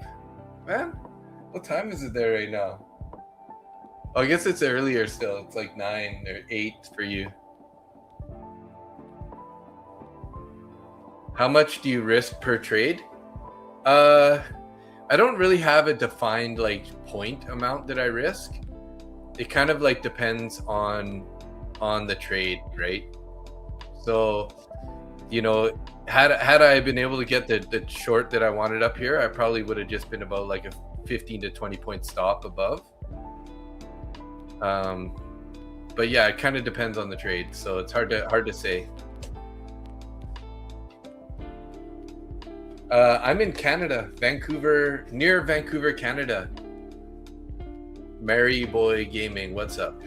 man? What time is it there right now? Oh, I guess it's earlier still. It's like 9 or 8 for you. How much do you risk per trade? I don't really have a defined like point amount that I risk. It kind of like depends on the trade, right? So, you know, had I been able to get the short that I wanted up here, I probably would have just been about like a 15 to 20 point stop above. But yeah, it kind of depends on the trade, so it's hard to say. I'm in Canada, Vancouver, near Vancouver, Canada. Mary Boy Gaming, what's up?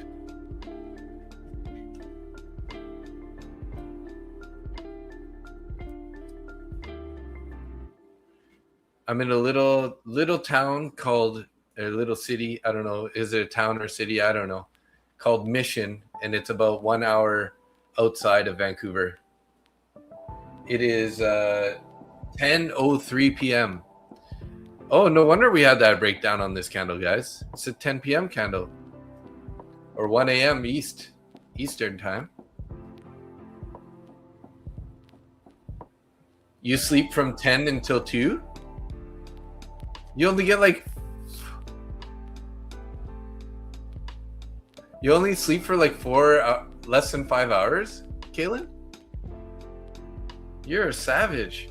I'm in a little town called, a little city, I don't know, is it a town or city? I don't know, called Mission, and it's about 1 hour outside of Vancouver. It is 10:03 p.m. Oh, no wonder we had that breakdown on this candle, guys. It's a 10 p.m. candle, or 1 a.m. Eastern time. You sleep from 10 until 2? You only get like... You only sleep for like less than 5 hours, Kaylin? You're a savage.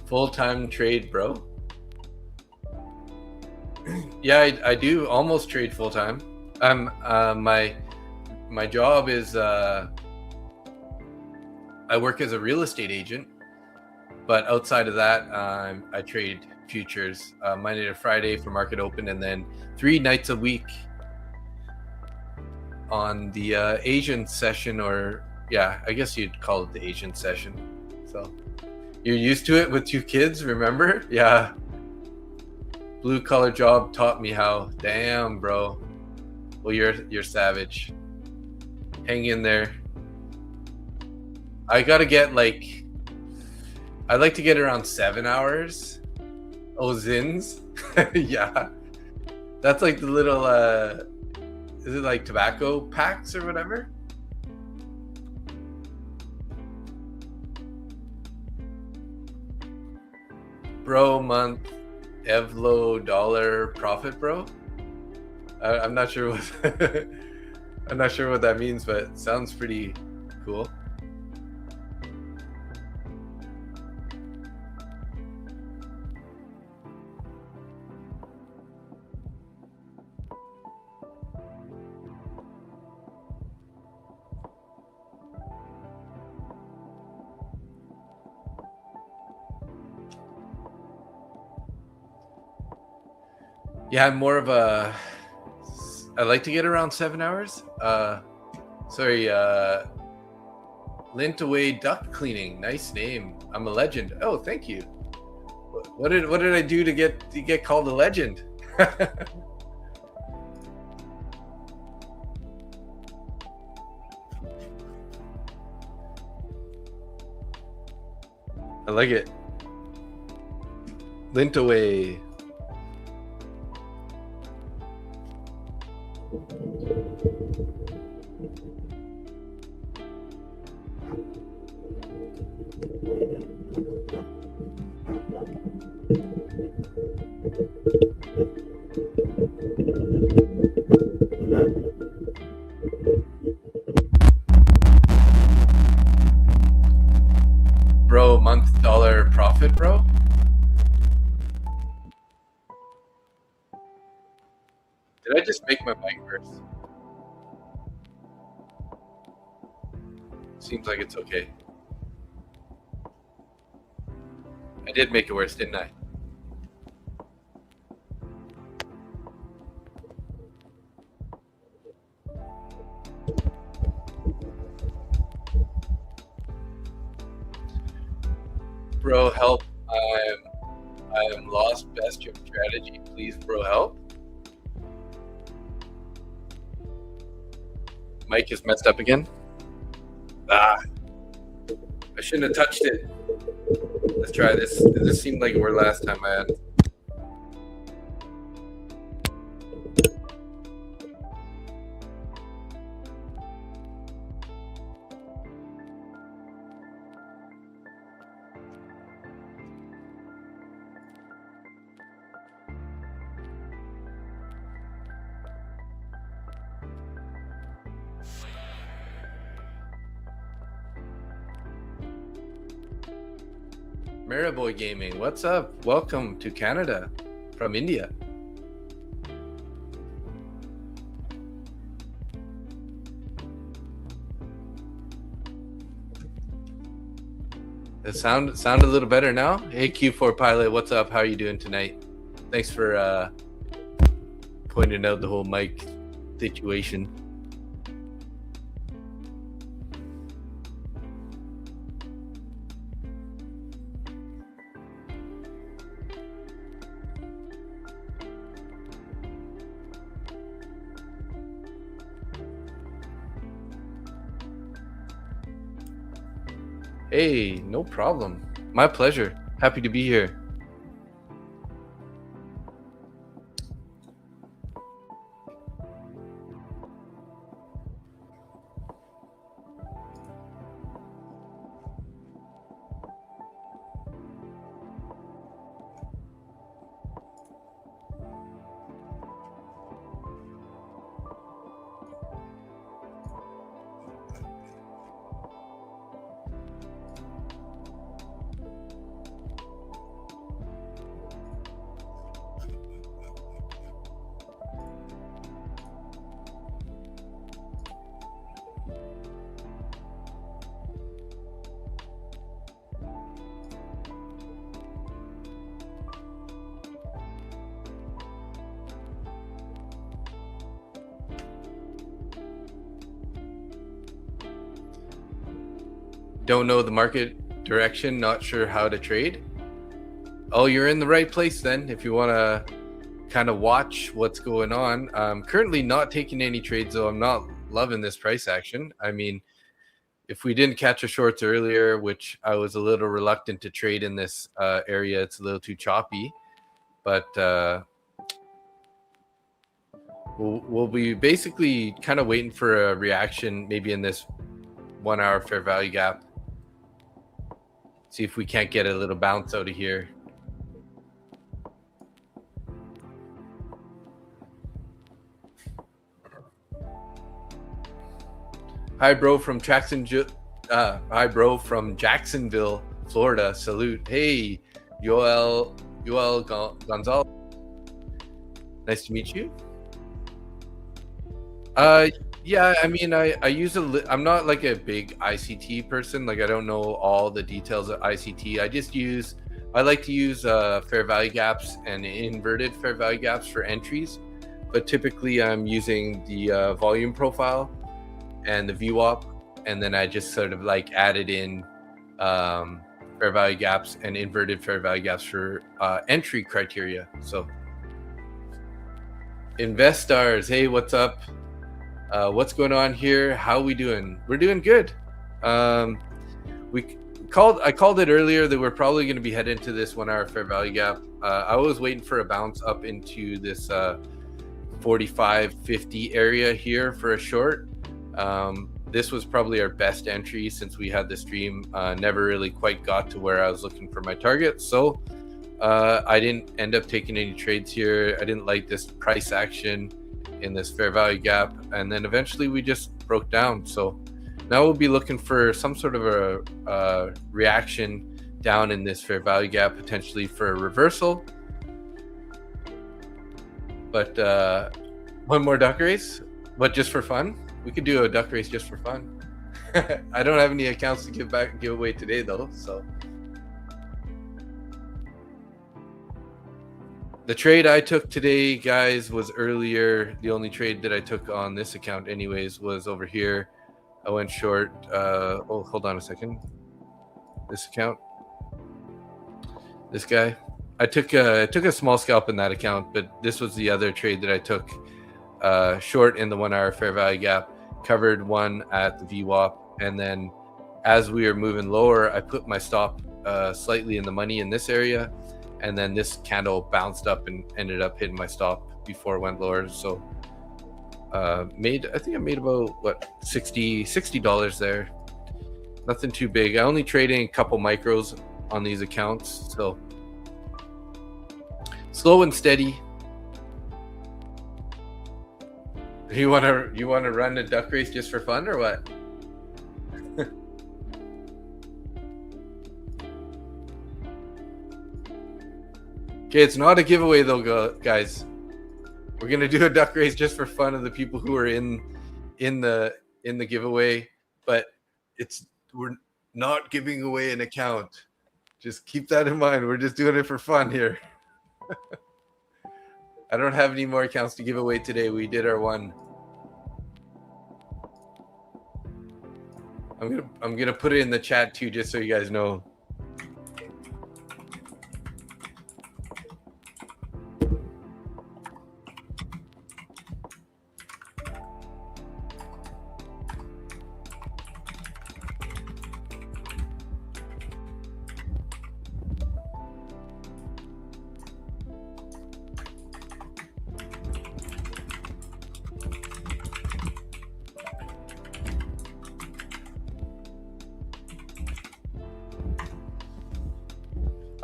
Full-time trade, bro. Yeah, I do almost trade full-time. My job is I work as a real estate agent, but outside of that, I trade futures Monday to Friday for market open, and then 3 nights a week on the Asian session, or yeah, I guess you'd call it the Asian session. So you're used to it with 2 kids, remember? Yeah. Blue collar job taught me how. Damn, bro. Well, you're savage. Hang in there. I gotta get like, I'd like to get around 7 hours. Oh, Zins. Yeah. That's like the little, is it like tobacco packs or whatever? Bro month, Evlo dollar profit, bro. I'm not sure what I'm not sure what that means, but it sounds pretty cool. Yeah, I'm more of a, I like to get around 7 hours. Sorry, Lint Away Duct Cleaning. Nice name. I'm a legend. Oh, thank you. What did I do to get called a legend? I like it. Lint Away. Bro, month dollar profit, bro. Did I just make my mic worse? Seems like it's okay. I did make it worse, didn't I? Bro, help. I am lost. Best your strategy, please, bro, help. Mic is messed up again. Ah, I shouldn't have touched it. Let's try this. This seemed like it were last time I had. Miraboy Gaming, what's up? Welcome to Canada from India. The sound a little better now. Hey Q4 Pilot, what's up? How are you doing tonight? Thanks for pointing out the whole mic situation. Hey, no problem. My pleasure. Happy to be here. Don't know the market direction, not sure how to trade. Oh, you're in the right place then if you want to kind of watch what's going on. I'm currently not taking any trades, though. I'm not loving this price action. I mean, if we didn't catch a shorts earlier, which I was a little reluctant to trade in this area, it's a little too choppy. But we'll be basically kind of waiting for a reaction, maybe in this 1 hour fair value gap. See if we can't get a little bounce out of here. Hi, bro, from Jacksonville, Florida. Salute. Hey, Yoel Gonzalez. Nice to meet you. Yeah, I mean, I use I'm not like a big ICT person. Like, I don't know all the details of ICT. I like to use fair value gaps and inverted fair value gaps for entries, but typically I'm using the volume profile and the VWAP, and then I just sort of like added in fair value gaps and inverted fair value gaps for entry criteria. So Investors, hey, what's up? What's going on here? How we doing? We're doing good. I called it earlier that we're probably going to be heading into this 1 hour fair value gap. I was waiting for a bounce up into this 45.50 area here for a short. This was probably our best entry since we had the stream. Never really quite got to where I was looking for my target, so I didn't end up taking any trades here. I didn't like this price action in this fair value gap, and then eventually we just broke down. So now we'll be looking for some sort of a reaction down in this fair value gap, potentially for a reversal. But one more duck race, but just for fun. We could do a duck race just for fun. I don't have any accounts to give away today though, so. The trade I took today, guys, was earlier. The only trade that I took on this account anyways was over here. I went short. Oh, hold on a second. This account. This guy. I took a small scalp in that account, but this was the other trade that I took short in the 1 hour fair value gap. Covered one at the VWAP, and then as we were moving lower, I put my stop slightly in the money in this area, and then this candle bounced up and ended up hitting my stop before it went lower. So I think I made about what $60 there. Nothing too big. I only traded a couple micros on these accounts, so slow and steady. You want to run a duck race just for fun or what? Okay, it's not a giveaway though, guys. We're gonna do a duck race just for fun of the people who are in the giveaway, but we're not giving away an account. Just keep that in mind. We're just doing it for fun here. I don't have any more accounts to give away today. We did our one. I'm gonna put it in the chat too, just so you guys know.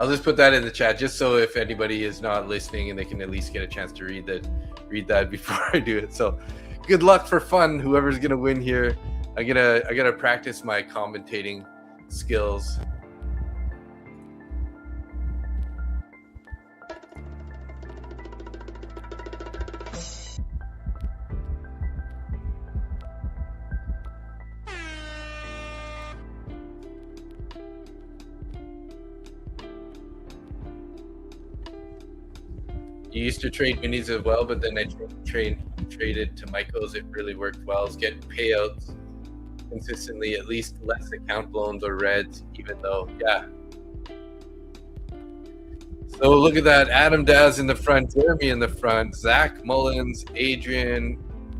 I'll just put that in the chat just so if anybody is not listening and they can at least get a chance to read that before I do it. So good luck for fun, whoever's gonna win here. I gotta practice my commentating skills. You used to trade minis as well, but then I traded to Michaels. It really worked well. It's getting payouts consistently, at least less account loans or reds, even though, yeah. So look at that. Adam Daz in the front, Jeremy in the front, Zach Mullins, Adrian,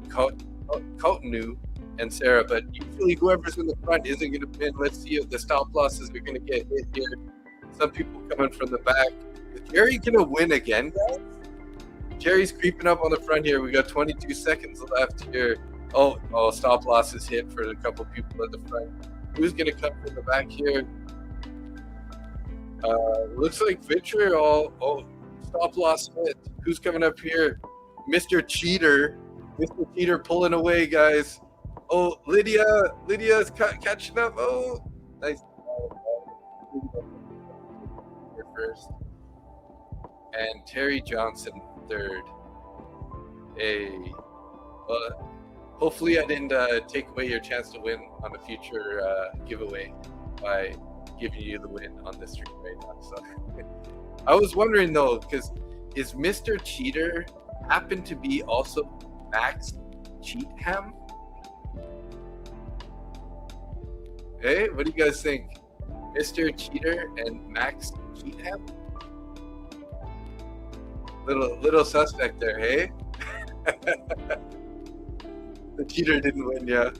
Coutonu, and Sarah. But usually whoever's in the front isn't going to win. Let's see if the stop losses are going to get hit here. Some people coming from the back. Is Jerry going to win again, guys? Jerry's creeping up on the front here. We got 22 seconds left here. Oh, stop losses hit for a couple people at the front. Who's going to come from the back here? Looks like Victor. Stop loss hit. Who's coming up here? Mr. Cheater. Mr. Cheater pulling away, guys. Oh, Lydia's catching up. Oh, nice. Here first. And Terry Johnson third. Hey. Well, hopefully I didn't take away your chance to win on a future giveaway by giving you the win on this stream right now. So I was wondering though, because is Mr. Cheater happen to be also Max Cheatham? Hey, what do you guys think? Mr. Cheater and Max Cheatham? Little suspect there, hey? The cheater didn't win, yeah.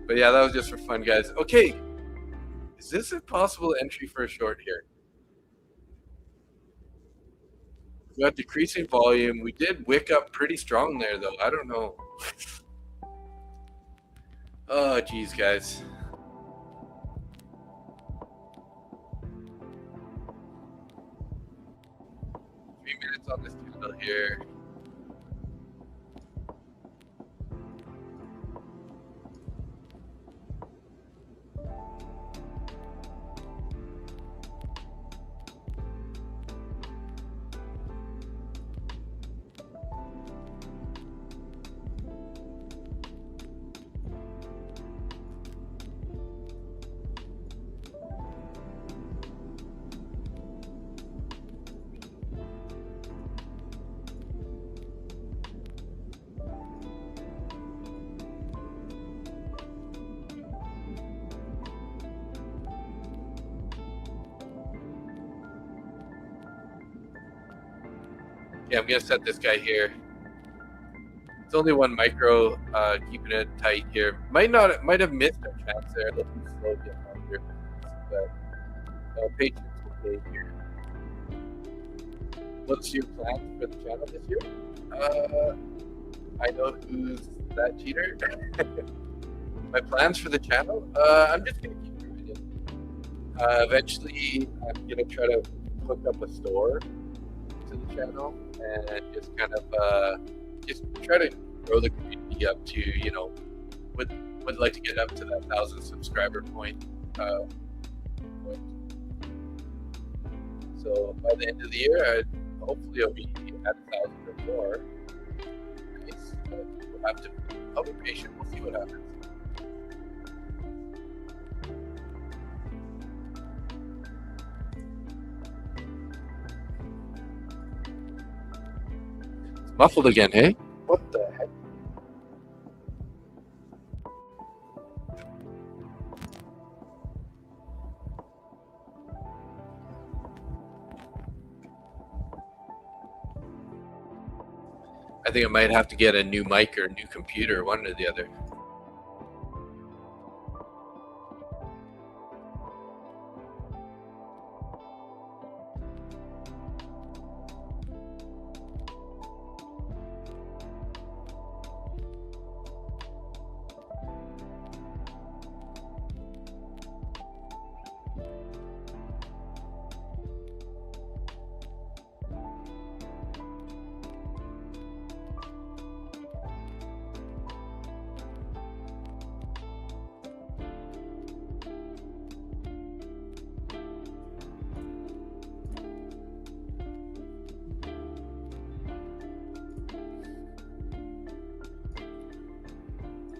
But yeah, that was just for fun, guys. Okay, is this a possible entry for a short here? We got decreasing volume. We did wick up pretty strong there, though. I don't know. Oh, geez, guys. Minutes on this candle here. Yeah, I'm gonna set this guy here. It's only one micro, keeping it tight here. Might have missed our chance there. Looking slow getting out here, but patience will pay here. What's your plan for the channel this year? I know who's that cheater. My plans for the channel? I'm just gonna keep doing it. Eventually, I'm gonna try to hook up a store to the channel and just kind of just try to grow the community up to, you know, would like to get up to that 1,000 subscriber point. So by the end of the year, hopefully I'll be at 1,000 or more. Nice. We'll have to. I'll be patient. We'll see what happens. It's muffled again, hey? What the heck? I think I might have to get a new mic or a new computer, one or the other.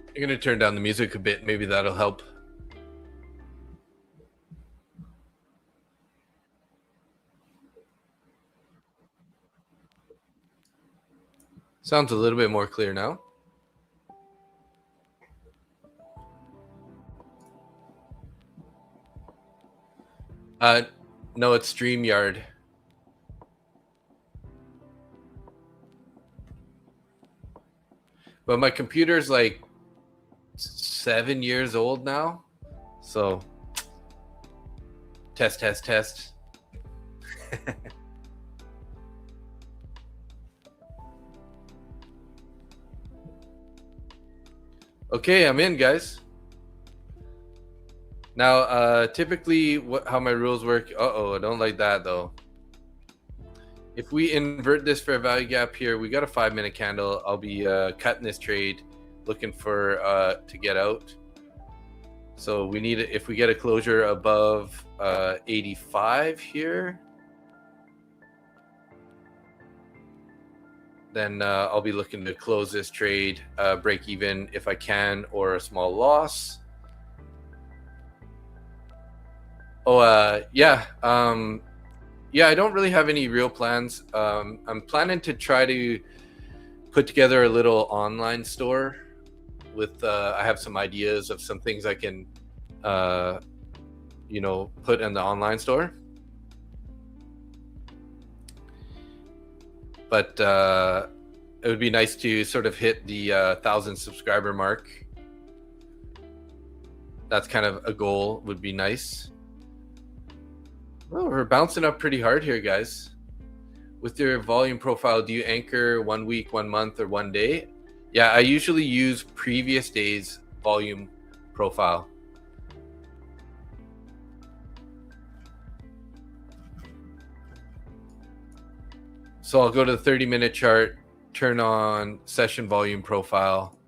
I'm going to turn down the music a bit. Maybe that'll help. Sounds a little bit more clear now. No, it's StreamYard. But my computer's like 7 years old now. So test. Okay, I'm in, guys. Now, typically how my rules work. I don't like that though. If we invert this fair value gap here, we got a 5-minute candle. I'll be cutting this trade, looking for to get out. So we need, if we get a closure above 85 here, then I'll be looking to close this trade, break even if I can, or a small loss. Yeah, I don't really have any real plans. I'm planning to try to put together a little online store with, I have some ideas of some things I can, put in the online store. But it would be nice to sort of hit the 1,000 subscriber mark. That's kind of a goal, would be nice. Well, we're bouncing up pretty hard here, guys. With your volume profile, do you anchor 1 week, 1 month, or 1 day? Yeah, I usually use previous day's volume profile. So I'll go to the 30-minute chart, turn on session volume profile,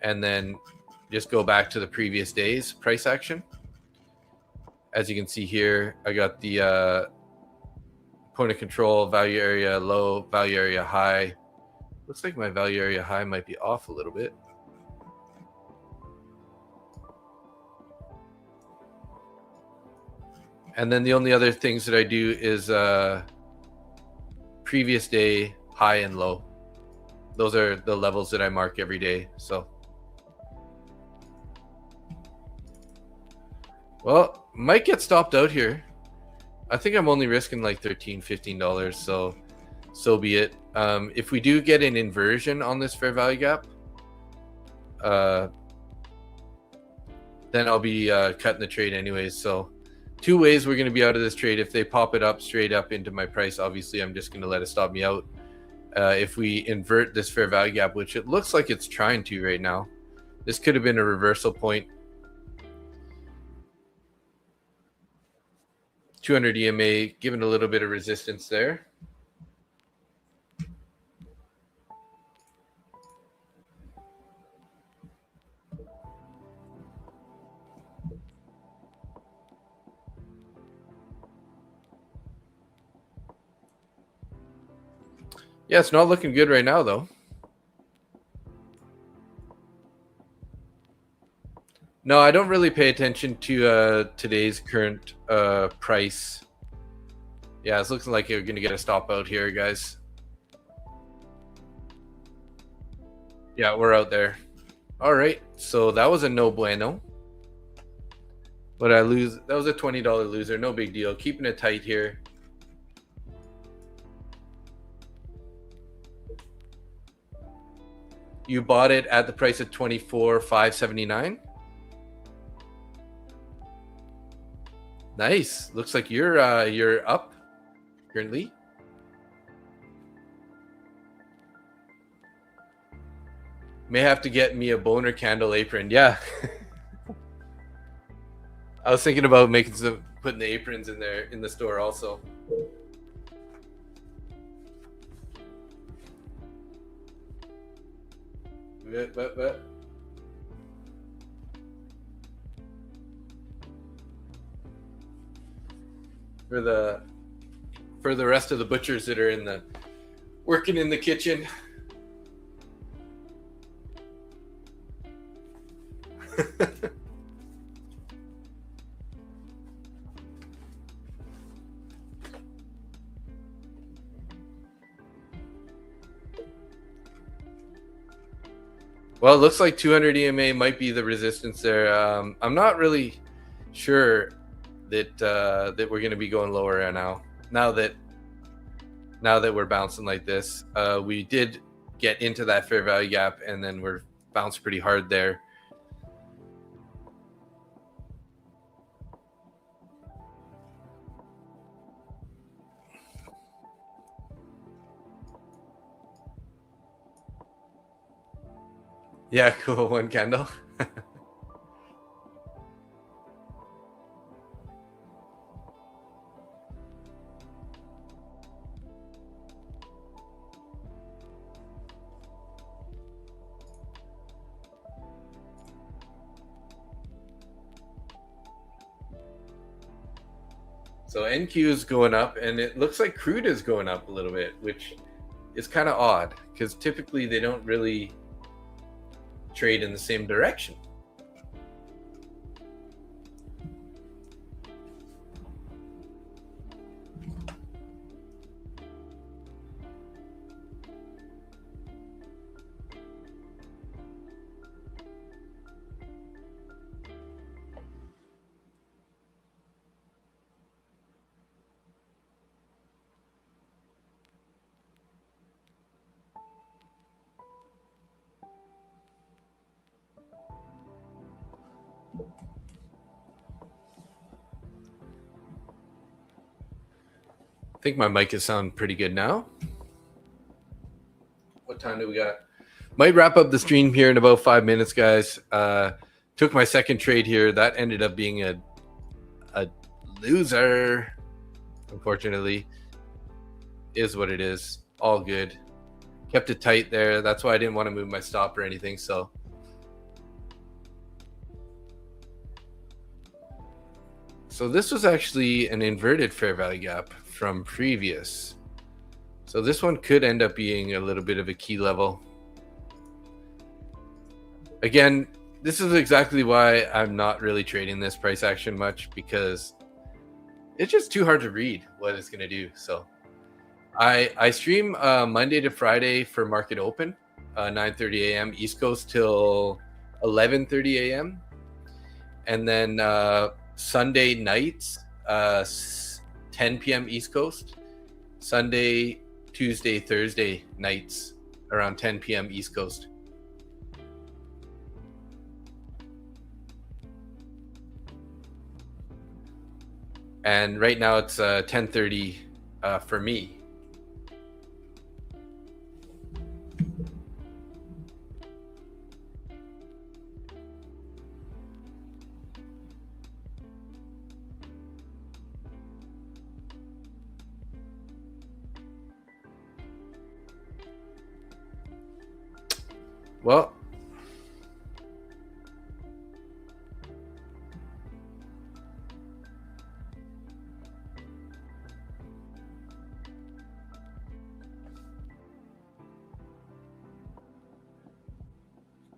and then just go back to the previous day's price action. As you can see here, I got the point of control, value area low, value area high. Looks like my value area high might be off a little bit. And then the only other things that I do is previous day high and low. Those are the levels that I mark every day. So, well, might get stopped out here. I think I'm only risking like $13-15, so be it. If we do get an inversion on this fair value gap, then I'll be cutting the trade anyways. So 2 ways we're going to be out of this trade. If they pop it up straight up into my price, obviously I'm just going to let it stop me out. If we invert this fair value gap, which it looks like it's trying to right now, this could have been a reversal point. 200 EMA, giving a little bit of resistance there. Yeah, it's not looking good right now, though. No, I don't really pay attention to today's current price. Yeah, it's looking like you're going to get a stop out here, guys. Yeah, we're out there. All right, so that was a no bueno. But I lose. That was a $20 loser. No big deal. Keeping it tight here. You bought it at the price of $24,579. Nice. Looks like you're up currently. May have to get me a boner candle apron. Yeah. I was thinking about putting the aprons in there in the store also. But. For the rest of the butchers that are working in the kitchen. Well, it looks like 200 EMA might be the resistance there. I'm not really sure that that we're going to be going lower right now. Now that we're bouncing like this, we did get into that fair value gap, and then we're bounced pretty hard there. Yeah, cool. One candle. So NQ is going up, and it looks like crude is going up a little bit, which is kind of odd because typically they don't really trade in the same direction. I think my mic is sounding pretty good now. What time do we got? Might wrap up the stream here in about 5 minutes, guys. Took my second trade here. That ended up being a loser, unfortunately. Is what it is. All good. Kept it tight there. That's why I didn't want to move my stop or anything. So this was actually an inverted fair value gap from previous. So this one could end up being a little bit of a key level. Again, this is exactly why I'm not really trading this price action much, because it's just too hard to read what it's going to do. So I stream Monday to Friday for market open, 9:30 a.m. East Coast till 11:30 a.m. And then Sunday nights, 10 p.m. East Coast. Sunday, Tuesday, Thursday nights around 10 p.m. East Coast. And right now it's 10:30 for me. Well,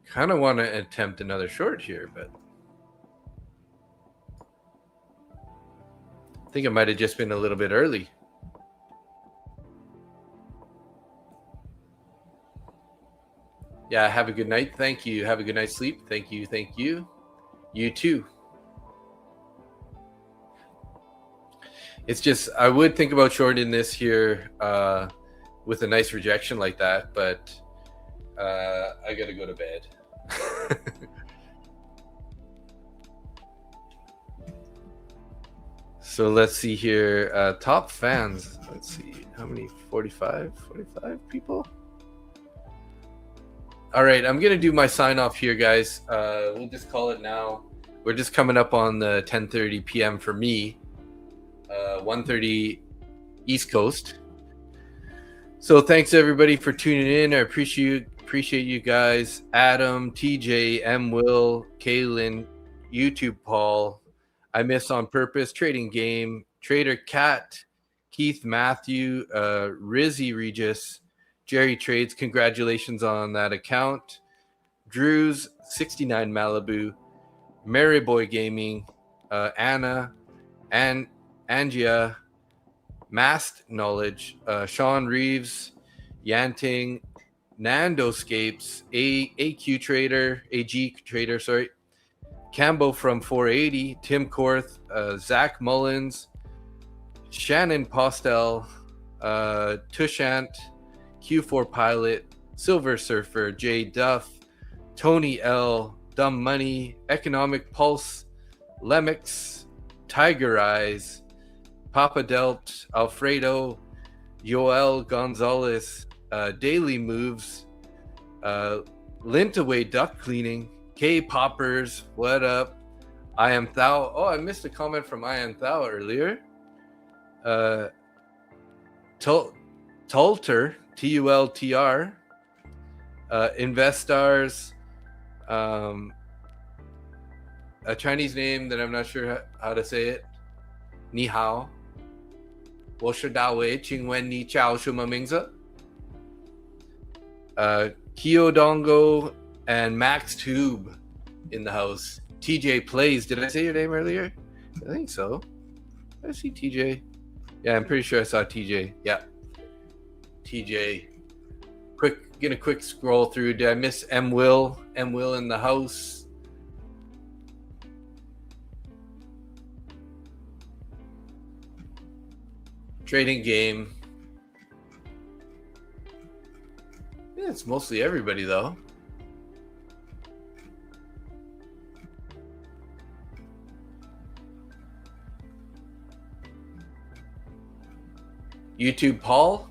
kind of want to attempt another short here, but I think it might have just been a little bit early. Yeah, have a good night. Thank you. Have a good night's sleep. Thank you. Thank you. You too. It's just, I would think about shorting this here with a nice rejection like that, but I got to go to bed. So let's see here. Top fans. Let's see. How many? 45 people? All right. I'm going to do my sign off here, guys. We'll just call it now. We're just coming up on the 10:30 p.m. for me. 1:30 East Coast. So thanks everybody for tuning in. I appreciate you guys. Adam, TJ, M. Will, Kaylin, YouTube Paul, I Miss on Purpose, Trading Game, Trader Cat, Keith Matthew, Rizzy Regis, Jerry Trades. Congratulations on that account. Drew's 69 Malibu, Mary Boy Gaming, Anna, and Angia, Masked Knowledge, Sean Reeves, Yanting, Nando Scapes, AG Trader, sorry, Cambo from 480, Tim Korth, Zach Mullins, Shannon Postel, Tushant, Q4 Pilot, Silver Surfer, Jay Duff, Tony L, Dumb Money, Economic Pulse, Lemix, Tiger Eyes, Papa Delt, Alfredo, Yoel Gonzalez, Daily Moves, Lintaway Duck Cleaning, K Poppers, what up? I am Thou. Oh, I missed a comment from I am Thou earlier. Tulter, Tultr, Investars, a Chinese name that I'm not sure how to say it. Ni hao. 我是大卫，请问你叫什么名字? Kyodongo and Max Tube in the house. TJ Plays. Did I say your name earlier? I think so. Did I see TJ? Yeah, I'm pretty sure I saw TJ. Yeah. TJ. Get a quick scroll through. Did I miss M Will? M Will in the house. Trading game. Yeah, it's mostly everybody though. YouTube Paul.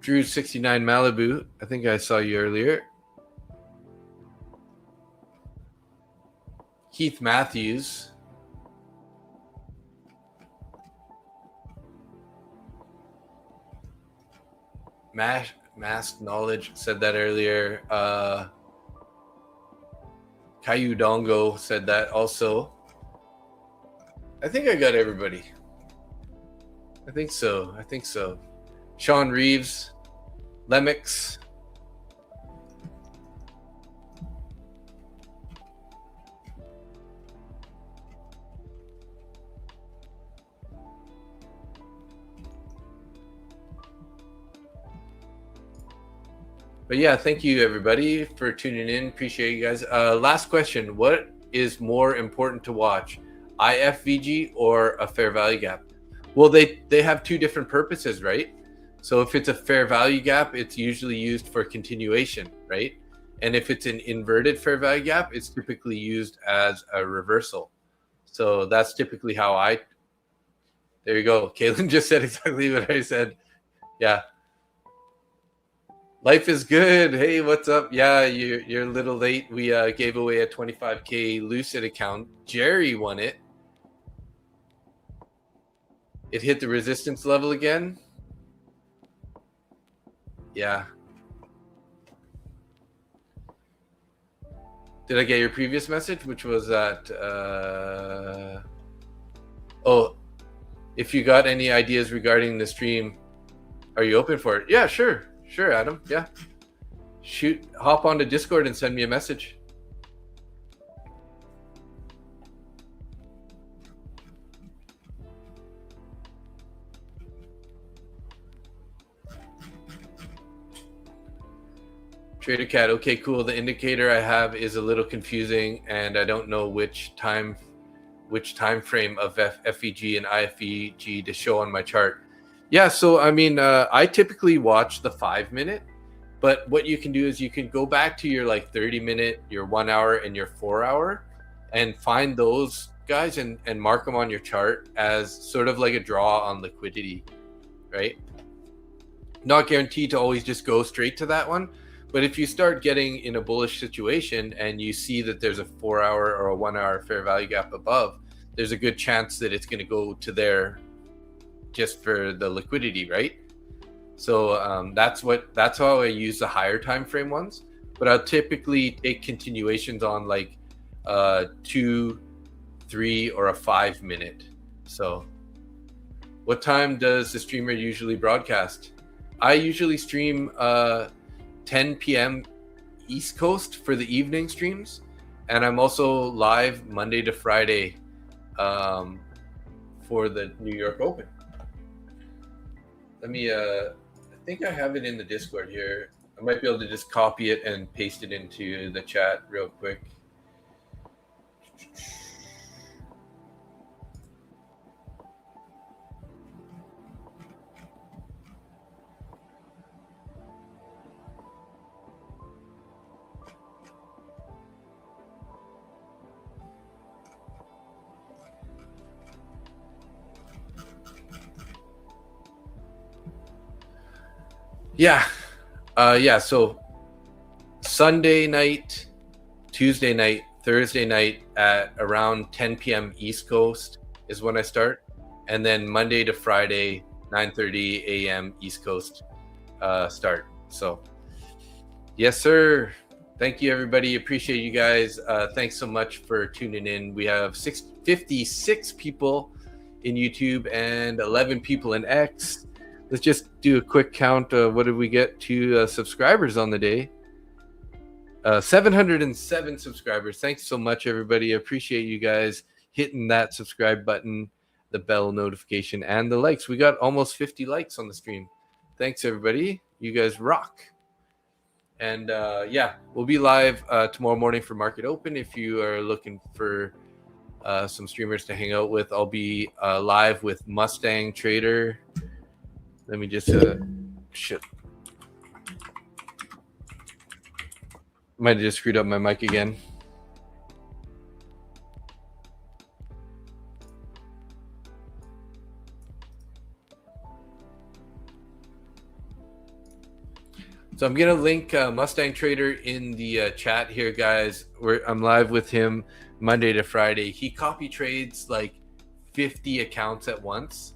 Drew 69 Malibu. I think I saw you earlier. Keith Matthews. Masked Knowledge said that earlier. Caillou Dongo said that also. I think I got everybody. I think so. Sean Reeves, Lemix. But yeah, thank you everybody for tuning in. Appreciate you guys. Last question. What is more important to watch? IFVG or a fair value gap? Well, they have two different purposes, right? So if it's a fair value gap, it's usually used for continuation, right? And if it's an inverted fair value gap, it's typically used as a reversal. So that's typically how there you go. Kaylin just said exactly what I said. Yeah. Life is good. Hey, what's up? Yeah, you're a little late. We gave away a 25K Lucid account. Jerry won it. It hit the resistance level again. Yeah. Did I get your previous message, which was that? Oh, if you got any ideas regarding the stream, are you open for it? Yeah, sure. Sure, Adam. Yeah. Hop onto Discord and send me a message. Trader Cat. Okay, cool. The indicator I have is a little confusing, and I don't know which time frame of FEG and IFEG to show on my chart. Yeah, so I mean, I typically watch the 5-minute, but what you can do is you can go back to your like 30-minute, your 1 hour, and your 4 hour, and find those guys and mark them on your chart as sort of like a draw on liquidity, right? Not guaranteed to always just go straight to that one, but if you start getting in a bullish situation and you see that there's a 4 hour or a 1 hour fair value gap above, there's a good chance that it's going to go to there just for the liquidity, right? So that's how I use the higher time frame ones. But I'll typically take continuations on like 2, 3, or a 5-minute. So what time does the streamer usually broadcast? I usually stream 10 p.m. East Coast for the evening streams, and I'm also live Monday to Friday for the New York Open. Let me think I have it in the Discord here. I might be able to just copy it and paste it into the chat real quick. Yeah. So Sunday night, Tuesday night, Thursday night at around 10 p.m. East Coast is when I start. And then Monday to Friday, 9:30 a.m. East Coast start. So, yes, sir. Thank you, everybody. Appreciate you guys. Thanks so much for tuning in. We have 56 people in YouTube and 11 people in X. Let's just do a quick count. What did we get to subscribers on the day? 707 subscribers. Thanks so much, everybody. Appreciate you guys hitting that subscribe button, the bell notification, and the likes. We got almost 50 likes on the stream. Thanks, everybody. You guys rock. And we'll be live tomorrow morning for Market Open. If you are looking for some streamers to hang out with, I'll be live with Mustang Trader. Let me just shit. Might have just screwed up my mic again. So I'm gonna link Mustang Trader in the chat here, guys. I'm live with him Monday to Friday. He copy trades like 50 accounts at once.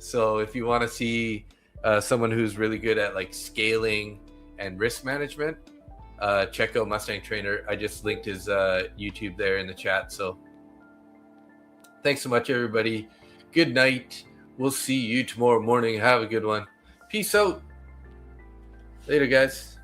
So if you want to see someone who's really good at like scaling and risk management, check out Mustang Trader. I just linked his YouTube there in the chat. So thanks so much, everybody. Good night. We'll see you tomorrow morning. Have a good one. Peace out. Later, guys.